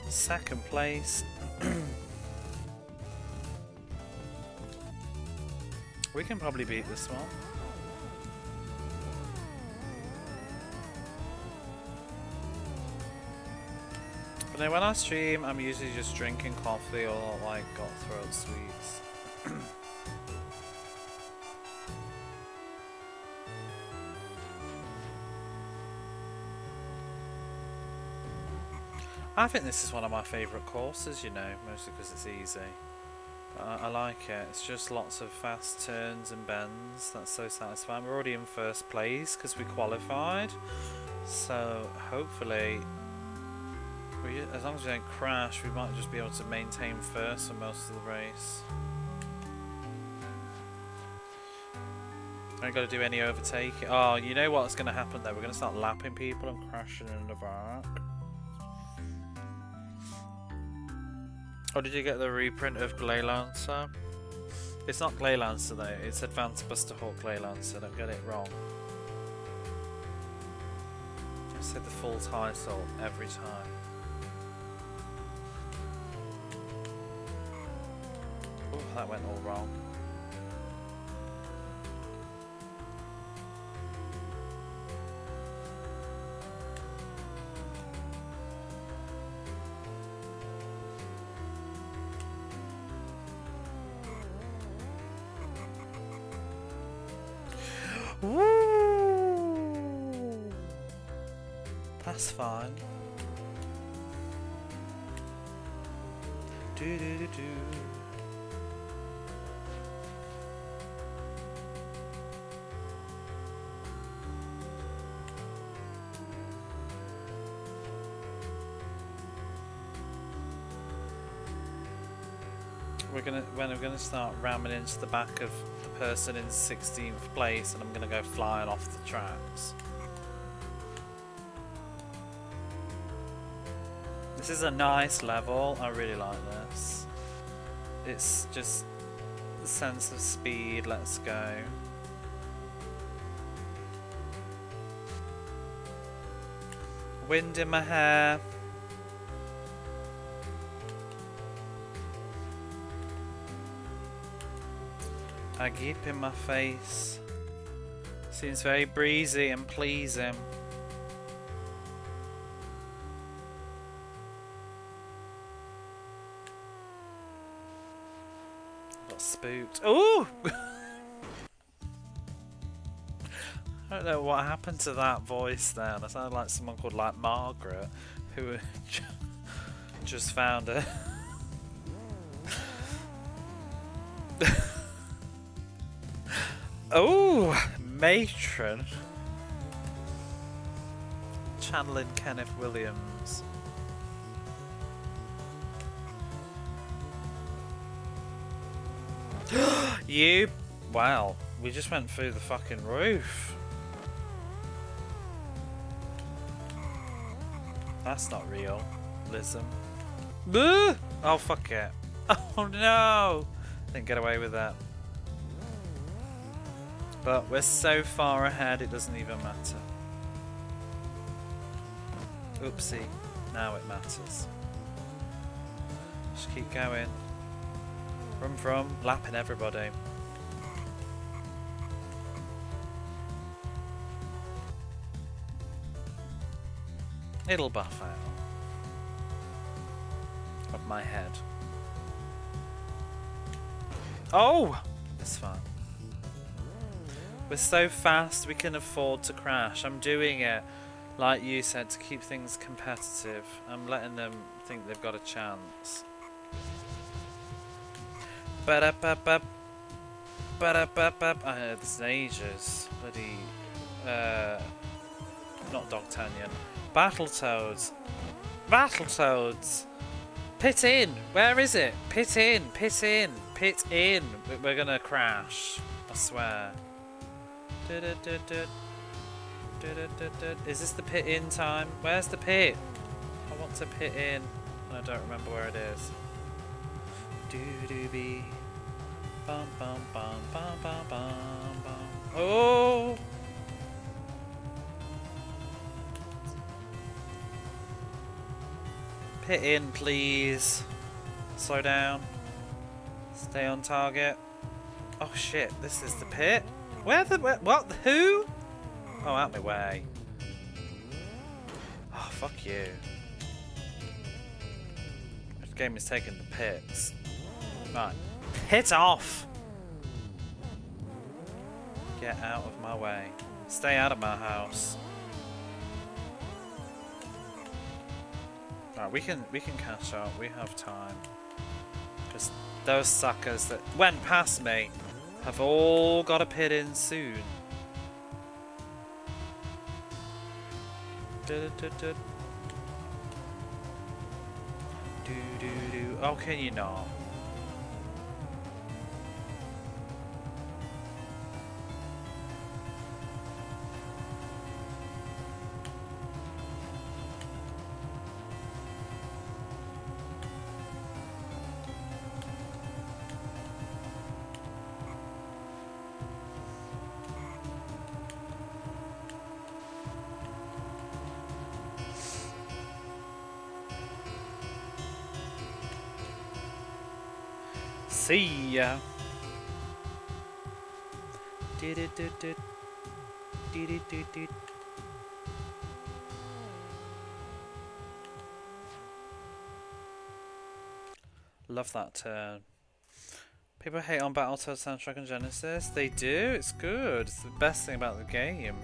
Second place. We can probably beat this one. But then when I stream, I'm usually just drinking coffee or like got throat sweets. I think this is one of my favourite courses, you know, mostly because it's easy. I like it. It's just lots of fast turns and bends. That's so satisfying. We're already in first place because we qualified. So hopefully, as long as we don't crash, we might just be able to maintain first for most of the race. I ain't got to do any overtaking. Oh, you know what's going to happen though? We're going to start lapping people and crashing in the back. Oh, did you get the reprint of Gleylancer? It's not Gleylancer though, it's Advanced Buster Hawk Gleylancer, don't get it wrong. I said the full title every time. Oh, that went all wrong. Woo! That's fine. Do do do do. We're gonna start ramming into the back of the person in 16th place, and I'm gonna go flying off the tracks. This is a nice level. I really like this. It's just the sense of speed. Let's go. Wind in my hair. A geep in my face. Seems very breezy and pleasing. Got spooked. Ooh! I don't know what happened to that voice then. I sounded like someone called like Margaret, who just found it. Oh, matron. Channeling Kenneth Williams. You. Wow, we just went through the fucking roof. That's not real. Lism. Oh, fuck it. Oh no! Didn't get away with that. But we're so far ahead, it doesn't even matter. Oopsie. Now it matters. Just keep going. From, lapping everybody. It'll buff out of my head. Oh! It's fine. We're so fast we can afford to crash. I'm doing it, like you said, to keep things competitive. I'm letting them think they've got a chance. Ba-da-ba-ba. Ba-da-ba-ba. I heard this in ages. Bloody... not Dogtanian. Battletoads. Battletoads! Pit in! Where is it? Pit in! Pit in! Pit in! We're gonna crash. I swear. Is this the pit in time? Where's the pit? I want to pit in. I don't remember where it is. Do-do-be. Bum bum bum bum bum bum bum. Oh! Pit in, please. Slow down. Stay on target. Oh shit, this is the pit? Where what? Who? Oh, out my way. Oh, fuck you. This game is taking the pits. Right. Pit off! Get out of my way. Stay out of my house. Right, we can catch up. We have time. Because those suckers that went past me have all got a pit in soon. Du-du-du-du. Do-do-do. Oh, can you not? See ya. Do-do-do-do. Do-do-do-do. Love that turn. People hate on Battletoads soundtrack and Genesis. They do. It's good. It's the best thing about the game.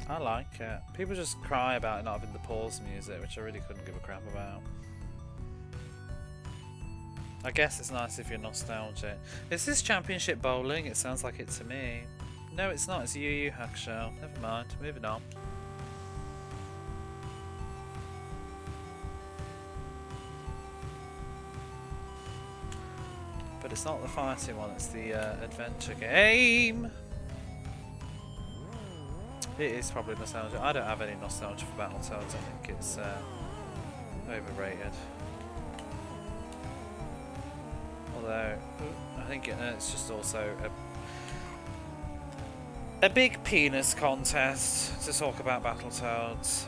I like it. People just cry about it not having the pause music, which I really couldn't give a crap about. I guess it's nice if you're nostalgic. Is this championship bowling? It sounds like it to me. No, it's not. It's Yu Hakusho. Never mind. Moving on. But it's not the fighting one. It's the adventure game. It is probably nostalgia. I don't have any nostalgia for Battletoads. I think it's overrated. Although, I think it's just also a big penis contest to talk about Battletoads.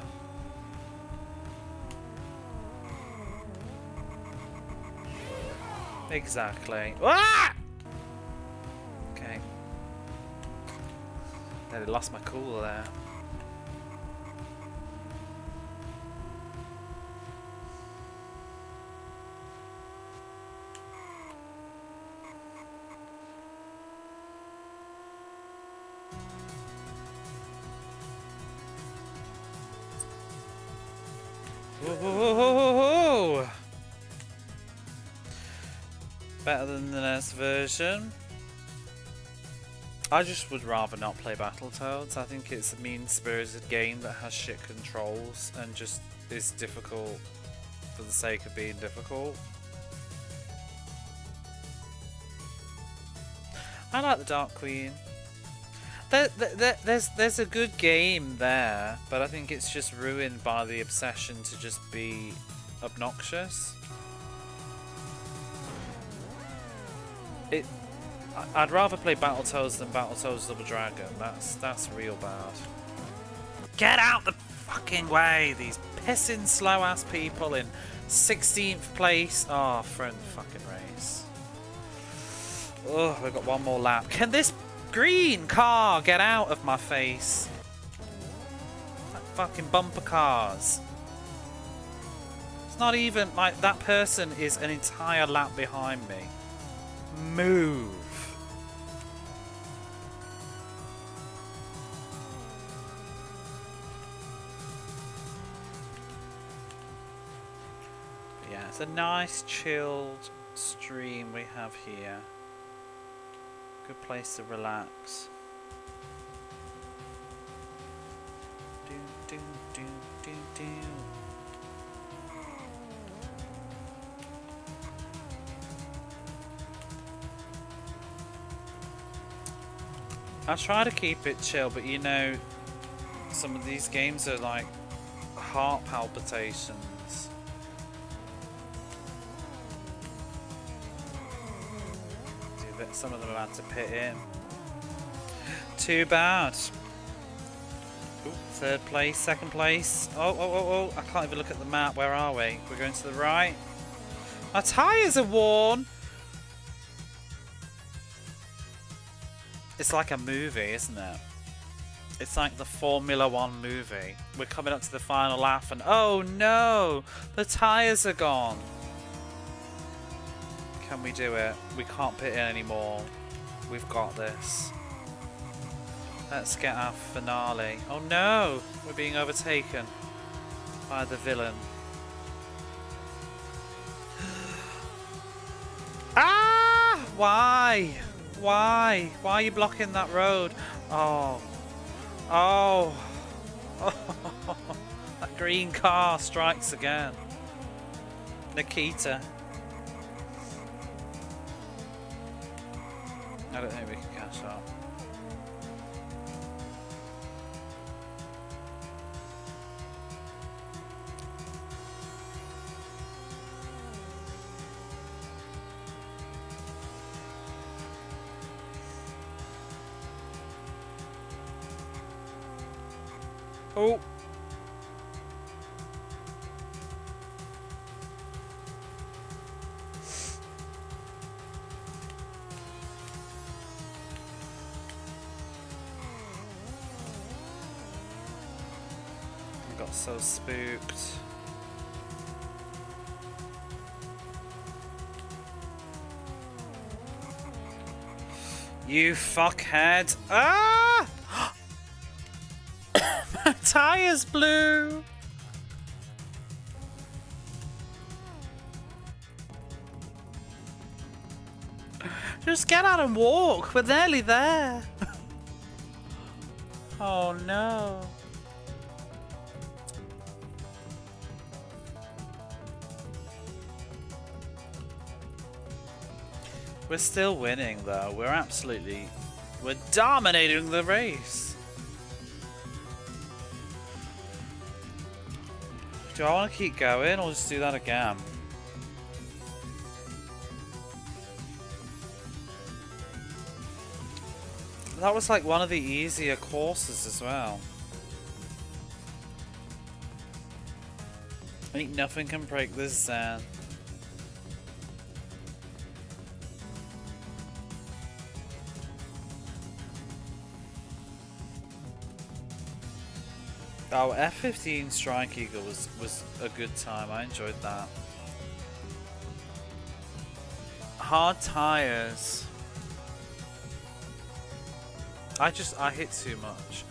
Exactly. Ah! Okay. Nearly lost my cool there. Whoa. Better than the NES version. I just would rather not play Battletoads. I think it's a mean-spirited game that has shit controls and just is difficult for the sake of being difficult. I like the Dark Queen. There's a good game there, but I think it's just ruined by the obsession to just be obnoxious. I'd rather play Battletoads than Battletoads Double Dragon. That's real bad. Get out the fucking way! These pissing slow ass people in 16th place. Oh, front fucking race. Oh, we've got one more lap. Can this green car get out of my face? Like fucking bumper cars. It's not even like that person is an entire lap behind me. Move. But yeah, it's a nice chilled stream we have here. Good place to relax. Do, do, do, do, do. I try to keep it chill, but you know, some of these games are like heart palpitations. Some of them have had to pit in. Too bad. Ooh, third place, second place. Oh, I can't even look at the map. Where are we? We're going to the right. Our tyres are worn. It's like a movie, isn't it? It's like the Formula 1 movie. We're coming up to the final lap and oh no! The tyres are gone. Can we do it? We can't pit in anymore. We've got this. Let's get our finale. Oh no! We're being overtaken by the villain. Ah! Why? Why? Why are you blocking that road? Oh. Oh! That green car strikes again. Nikita. I don't think we can catch up. Oh! I got so spooked. You fuckhead! Ah! My tires blew! Just get out and walk. We're nearly there. Oh no. We're still winning though. We're dominating the race. Do I want to keep going or just do that again? That was like one of the easier courses as well. I think nothing can break this Zen. Oh, F-15 Strike Eagle was a good time. I enjoyed that. Hard tires. I hit too much.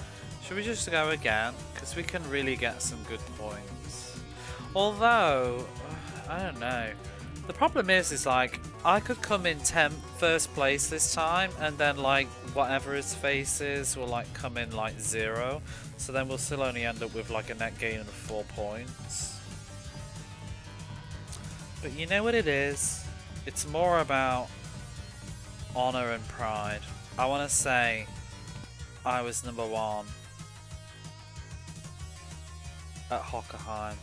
Should we just go again? Because we can really get some good points. Although, I don't know. The problem is like, I could come in first place this time, and then like, whatever his face is will like come in like 0. So then we'll still only end up with like a net gain of 4 points. But you know what it is? It's more about honor and pride. I want to say I was #1 at Hockenheim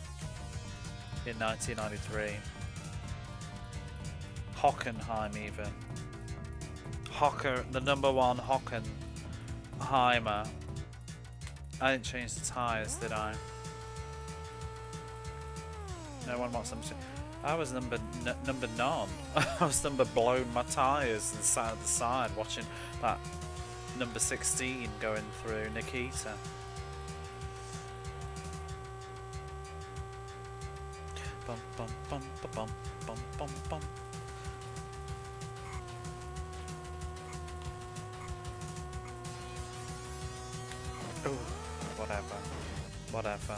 in 1993. Hockenheim even. The #1 Hockenheimer. I didn't change the tyres, did I? No one wants them to. I was number none. I was blowing my tyres and sat at the side watching that number 16 going through Nikita. Bum bum bum bum bum bum bum. Ooh, whatever.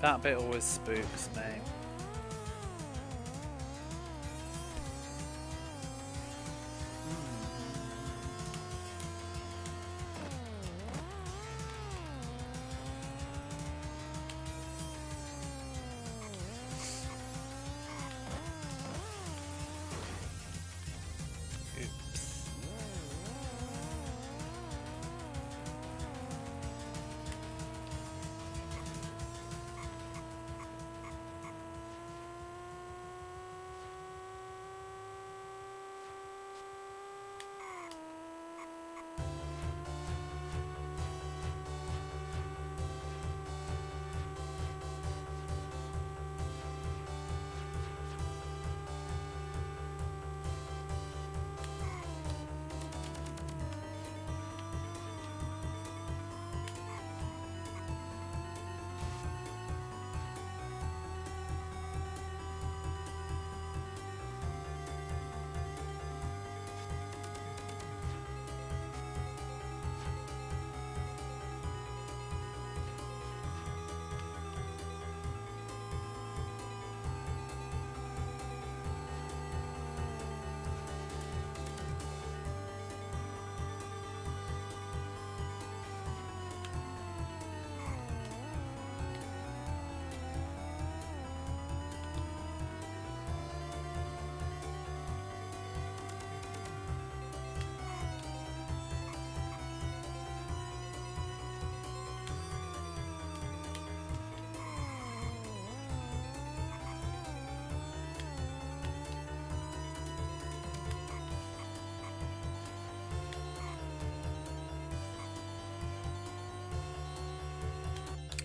That bit always spooks me.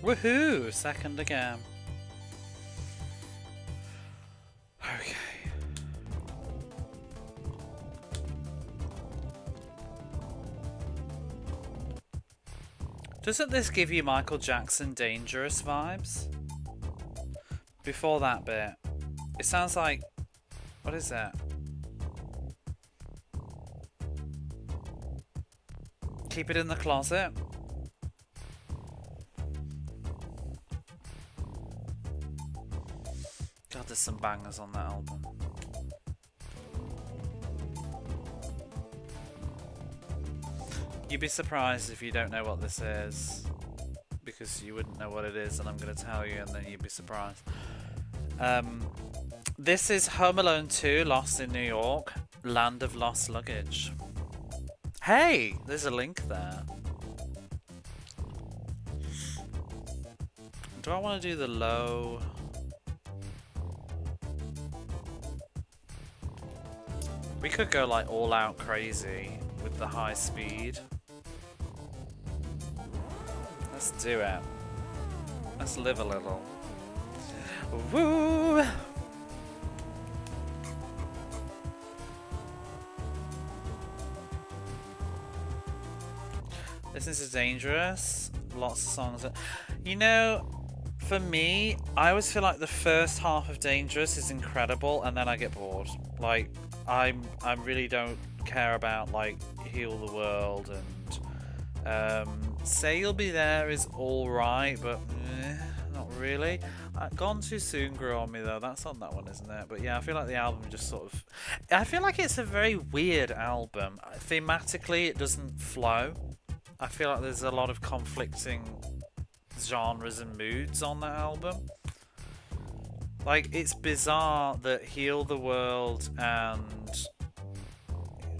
Woohoo! Second again. Okay. Doesn't this give you Michael Jackson Dangerous vibes? Before that bit. It sounds like... What is that? Keep it in the closet. God, there's some bangers on that album. You'd be surprised if you don't know what this is, because you wouldn't know what it is, and I'm going to tell you, and then you'd be surprised. This is Home Alone 2, Lost in New York, Land of Lost Luggage. Hey, there's a link there. Do I want to do the low? We could go like all out crazy with the high speed. Let's do it. Let's live a little. Woo! This is dangerous. Lots of songs. You know, for me, I always feel like the first half of Dangerous is incredible, and then I get bored. Like, I really don't care about like Heal the World, and Say You'll Be There is all right, but not really. Gone Too Soon grew on me though. That's on that one, isn't it? But yeah, I feel like the album just sort of... I feel like it's a very weird album. Thematically, it doesn't flow. I feel like there's a lot of conflicting genres and moods on that album. Like, it's bizarre that Heal the World and...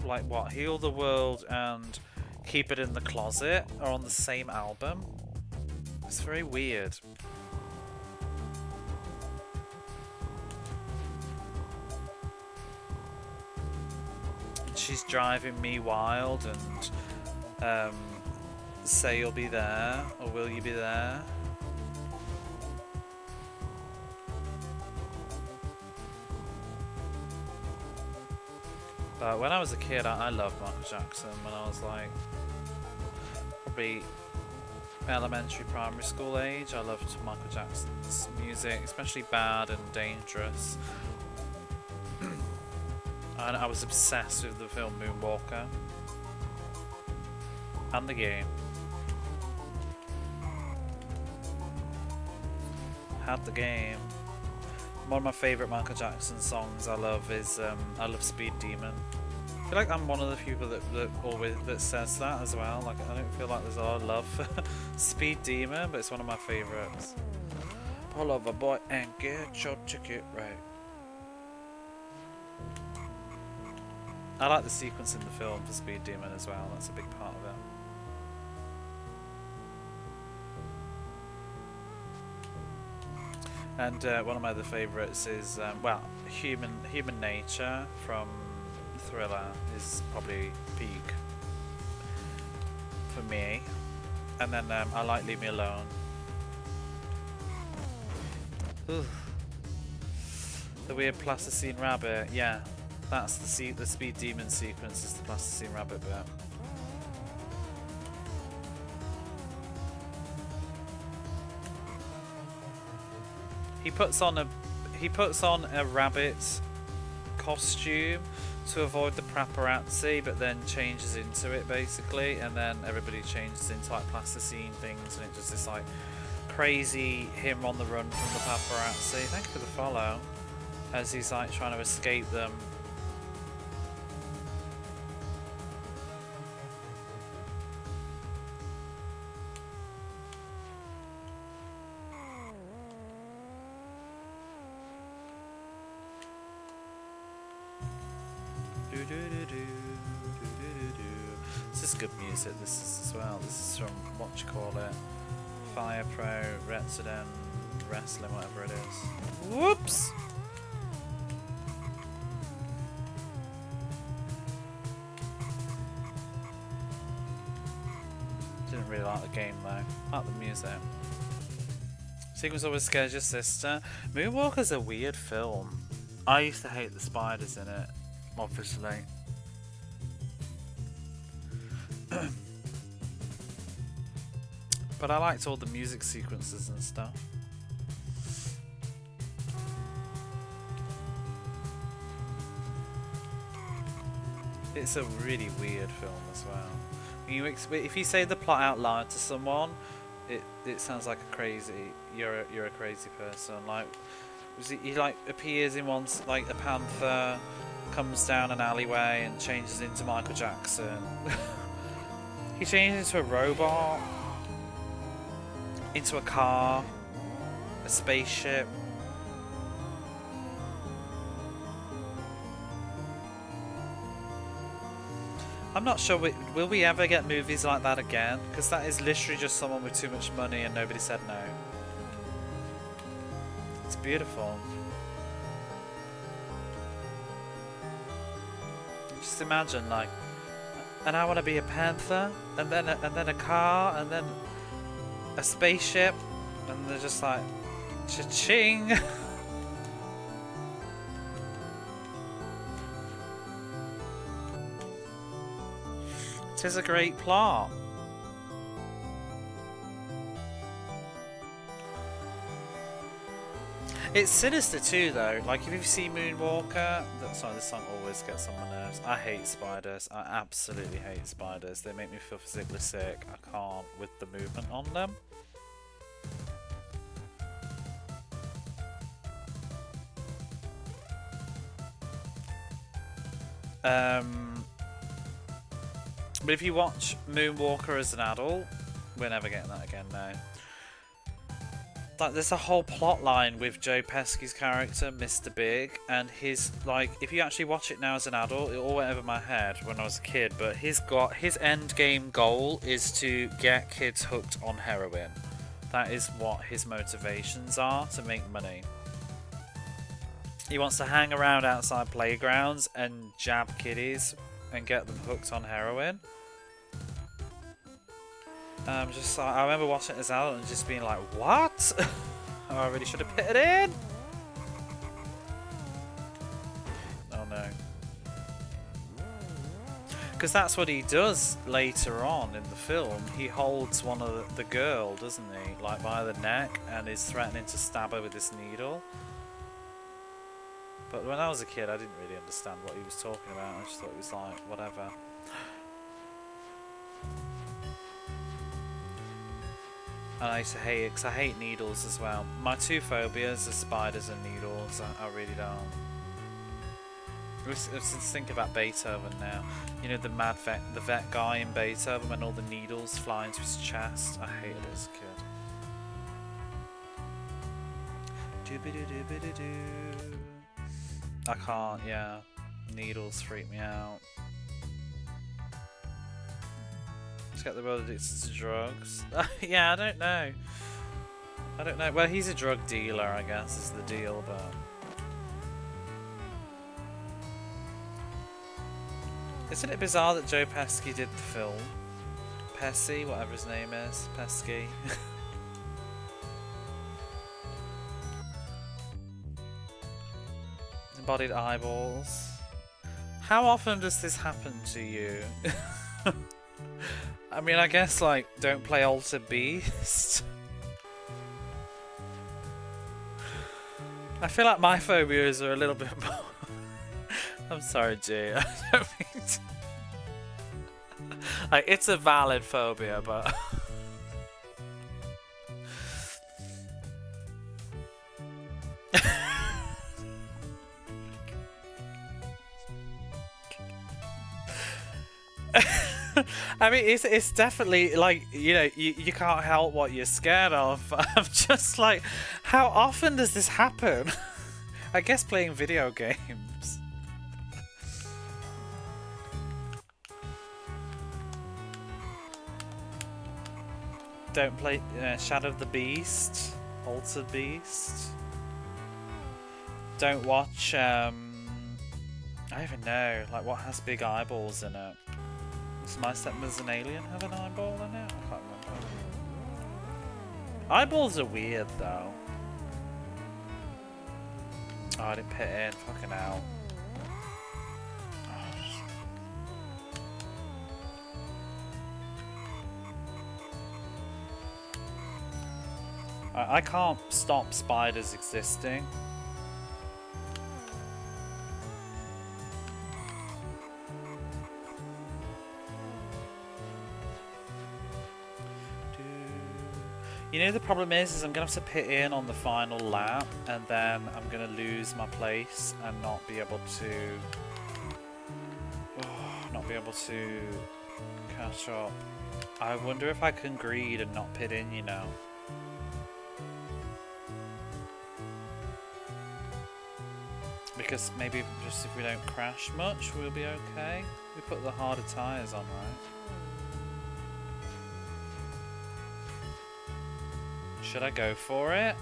Like, what? Heal the World and Keep It in the Closet are on the same album. It's very weird. She's Driving Me Wild and Say You'll Be There, or Will You Be There? But when I was a kid, I loved Michael Jackson. When I was like probably elementary, primary school age, I loved Michael Jackson's music, especially Bad and Dangerous. And I was obsessed with the film Moonwalker and the game. Had the game. One of my favourite Michael Jackson songs I love is I love Speed Demon. I feel like I'm one of the people that says that as well. Like, I don't feel like there's a lot of love for Speed Demon, but it's one of my favourites. Pull over, boy, and get your ticket right. I like the sequence in the film for Speed Demon as well. That's a big part of it. And one of my other favourites is, well, Human Nature from Thriller is probably peak for me. And then I like Leave Me Alone. Ooh. The weird plasticine rabbit, yeah. That's the Speed Demon sequence, is the plasticine rabbit bit. He puts on a rabbit costume to avoid the paparazzi, but then changes into it basically, and then everybody changes into like plasticine things, and it just this like crazy him on the run from the paparazzi. Thank you for the follow. As he's like trying to escape them. This is good music, this is as well. This is from, what you call it, Fire Pro Resident Wrestling, whatever it is. Whoops! Didn't really like the game though. I like the music. Sequence always scares your sister. Moonwalker's a weird film. I used to hate the spiders in it, obviously. But I liked all the music sequences and stuff. It's a really weird film as well. If you say the plot out loud to someone, it sounds like a crazy. You're a crazy person. Like, he like appears in one, like a panther, comes down an alleyway and changes into Michael Jackson. He changes into a robot, into a car, a spaceship. I'm not sure, will we ever get movies like that again? Because that is literally just someone with too much money and nobody said no. It's beautiful. Just imagine, like, and I want to be a panther, and then a car, and then a spaceship, and they're just like, cha-ching! It is a great plot. It's sinister too, though. Like, if you've seen Moonwalker, sorry, this song always gets on my nerves. I hate spiders. I absolutely hate spiders. They make me feel physically sick. I can't with the movement on them. But if you watch Moonwalker as an adult, we're never getting that again now. Like, there's a whole plot line with Joe Pesci's character, Mr. Big, and his, like, if you actually watch it now as an adult, it all went over my head when I was a kid, but his end game goal is to get kids hooked on heroin. That is what his motivations are, to make money. He wants to hang around outside playgrounds and jab kiddies and get them hooked on heroin. Just I remember watching it as an adult and just being like, what? Oh, I really should have put it in. Oh no. Because that's what he does later on in the film. He holds one of the girl, doesn't he? Like by the neck, and is threatening to stab her with this needle. But when I was a kid, I didn't really understand what he was talking about. I just thought it was like, whatever. And I used to hate it because I hate needles as well. My two phobias are spiders and needles. I really don't. Let's think about Beethoven now. You know, the vet guy in Beethoven when all the needles fly into his chest. I hated it as a kid. Doobie-doo-doo-bee-doo-doo. I can't, yeah. Needles freak me out. Just get the world addicted to drugs. Yeah, I don't know. I don't know. Well, he's a drug dealer, I guess, is the deal, but... Isn't it bizarre that Joe Pesci did the film? Pesci, whatever his name is. Pesci. Embodied eyeballs. How often does this happen to you? I mean, I guess, like, don't play Alter Beast. I feel like my phobias are a little bit more... I'm sorry, G. I don't mean to... Like, it's a valid phobia, but... I mean, it's definitely, like, you know, you can't help what you're scared of. I'm just like, how often does this happen? I guess playing video games. Don't play Shadow of the Beast, Altered Beast. Don't watch, I don't even know, like, what has big eyeballs in it. Does My Stepmother's an Alien have an eyeball in it? I can't remember. Eyeballs are weird though. Oh, I didn't pit in. Fucking hell. I can't stop spiders existing. You know, the problem is I'm gonna have to pit in on the final lap, and then I'm gonna lose my place and not be able to catch up. I wonder if I can greed and not pit in, you know. Because maybe just if we don't crash much, we'll be okay. We put the harder tyres on, right? Should I go for it?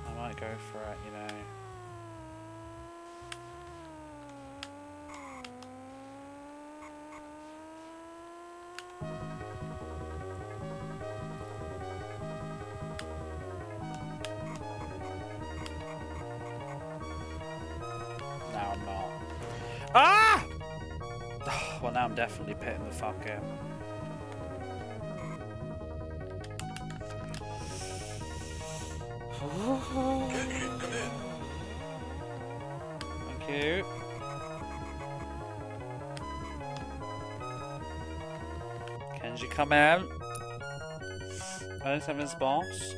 I might go for it, you know. Now I'm not. Ah! Well, now I'm definitely pitting the fuck in. Thank you. Kenji, come in. 27's boss.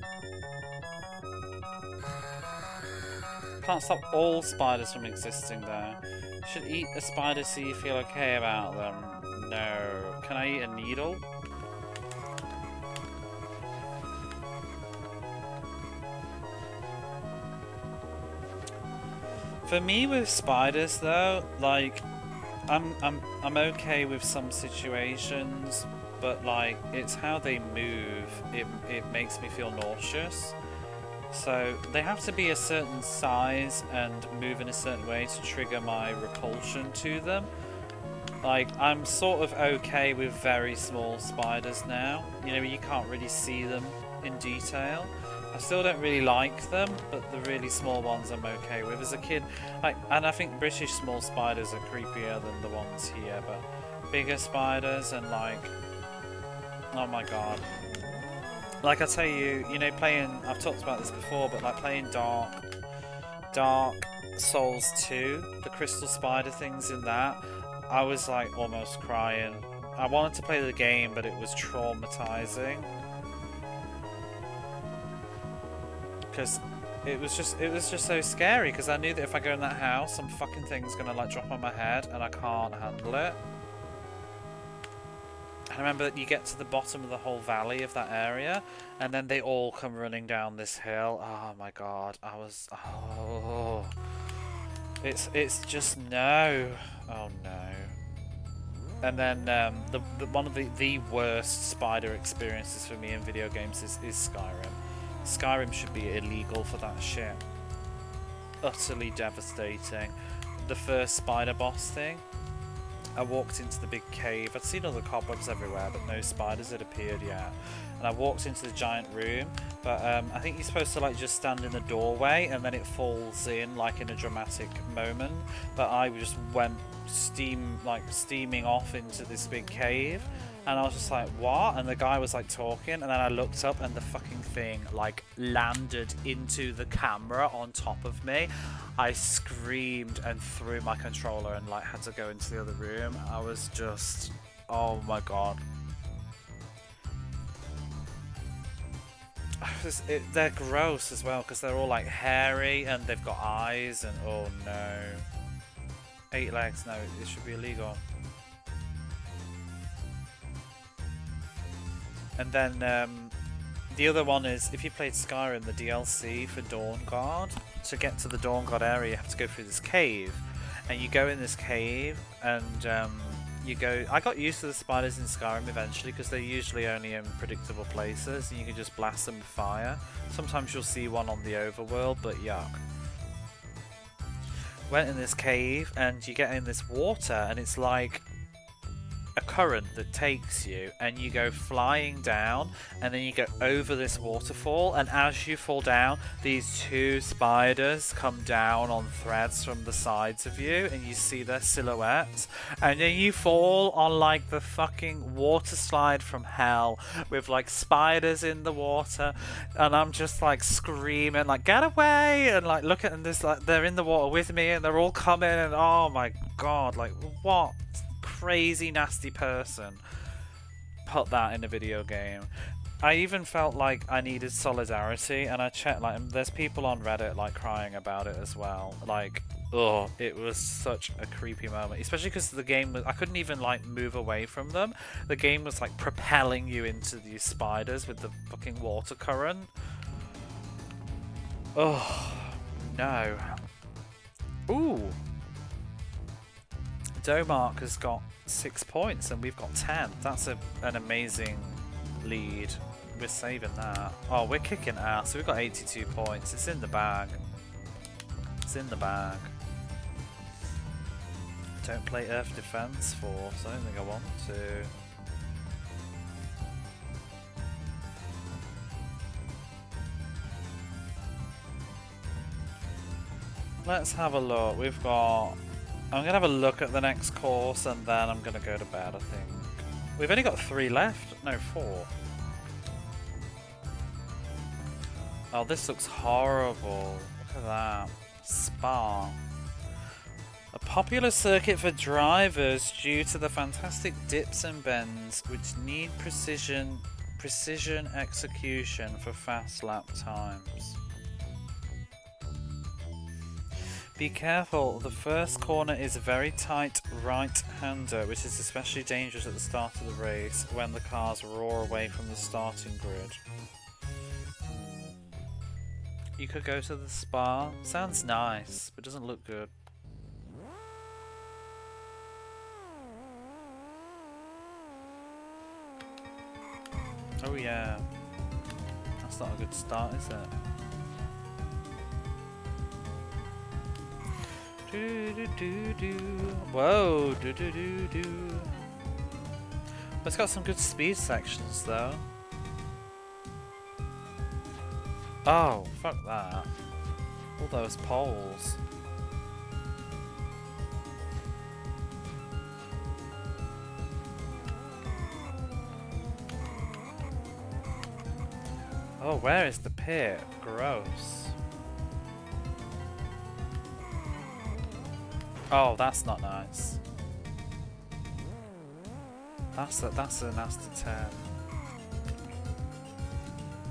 Can't stop all spiders from existing though. Should eat a spider so you feel okay about them. No. Can I eat a needle? For me with spiders though, like I'm okay with some situations, but like it's how they move. It makes me feel nauseous. So they have to be a certain size and move in a certain way to trigger my repulsion to them. Like, I'm sort of okay with very small spiders now. You know, you can't really see them in detail. I still don't really like them, but the really small ones I'm okay with. As a kid, like, and I think British small spiders are creepier than the ones here, but bigger spiders and like, oh my god. Like I tell you, you know, I've talked about this before, but like playing Dark Souls 2, the crystal spider things in that, I was like almost crying. I wanted to play the game, but it was traumatizing. Because it was just so scary, because I knew that if I go in that house, some fucking thing's gonna like drop on my head and I can't handle it. I remember that you get to the bottom of the whole valley of that area, and then they all come running down this hill. Oh my god, it's just no. Oh no. And then one of the worst spider experiences for me in video games is Skyrim. Skyrim should be illegal for that shit. Utterly devastating. The first spider boss thing. I walked into the big cave. I'd seen all the cobwebs everywhere, but no spiders had appeared yet. And I walked into the giant room, but I think you're supposed to like just stand in the doorway and then it falls in like in a dramatic moment. But I just went steaming off into this big cave, and I was just like, what? And the guy was like talking, and then I looked up and the fucking thing like landed into the camera on top of me. I screamed and threw my controller and like had to go into the other room. I was just, oh my god. They're gross as well because they're all like hairy and they've got eyes and oh no. 8 legs, no, it should be illegal. And then the other one is, if you played Skyrim, the DLC for Dawnguard, to get to the Dawnguard area you have to go through this cave. And you go in this cave and I got used to the spiders in Skyrim eventually because they're usually only in predictable places and you can just blast them with fire. Sometimes you'll see one on the overworld, but yuck. Went in this cave and you get in this water and it's like a current that takes you, and you go flying down, and then you go over this waterfall, and as you fall down, these two spiders come down on threads from the sides of you, and you see their silhouettes, and then you fall on like the fucking water slide from hell with like spiders in the water, and I'm just like screaming like get away, and like look at them, this like they're in the water with me, and they're all coming, and oh my god, like what crazy nasty person put that in a video game. I even felt like I needed solidarity, and I checked like there's people on Reddit like crying about it as well. Like, oh, it was such a creepy moment, especially because the game was, I couldn't even like move away from them. The game was like propelling you into these spiders with the fucking water current. Oh no. Ooh, Domark has got 6 points and we've got 10. That's an amazing lead. We're saving that. Oh, we're kicking ass. We've got 82 points. It's in the bag. It's in the bag. Don't play Earth Defense Force. I don't think I want to. Let's have a look. We've got... I'm going to have a look at the next course and then I'm going to go to bed, I think. We've only got 3 left. No, 4. Oh, this looks horrible. Look at that. Spa. A popular circuit for drivers due to the fantastic dips and bends which need precision execution for fast lap times. Be careful, the first corner is a very tight right-hander, which is especially dangerous at the start of the race when the cars roar away from the starting grid. You could go to the spa. Sounds nice, but doesn't look good. Oh yeah. That's not a good start, is it? Do do do do. Whoa, do do do do. It's got some good speed sections though. Oh, fuck that. All those poles. Oh, where is the pit? Gross. Oh, that's not nice. That's a nasty turn.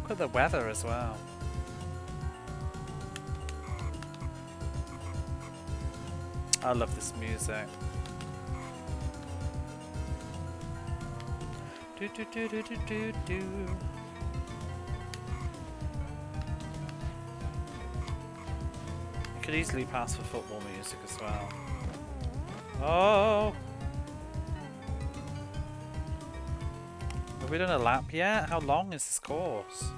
Look at the weather as well. I love this music. Do do do do do do do. Could easily pass for football music as well. Oh! Have we done a lap yet? How long is this course?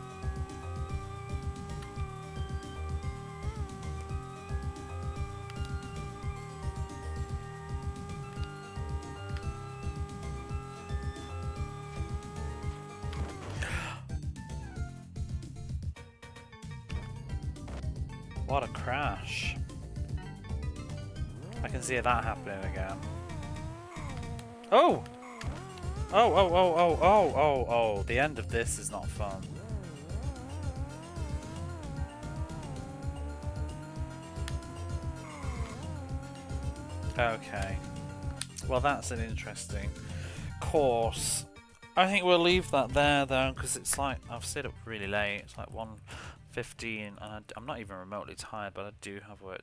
What a crash. I can see that happening again. Oh! Oh, oh, oh, oh, oh, oh, oh. The end of this is not fun. Okay. Well, that's an interesting course. I think we'll leave that there, though, because it's like, I've stayed up really late. It's like 1:15, and I'm not even remotely tired, but I do have work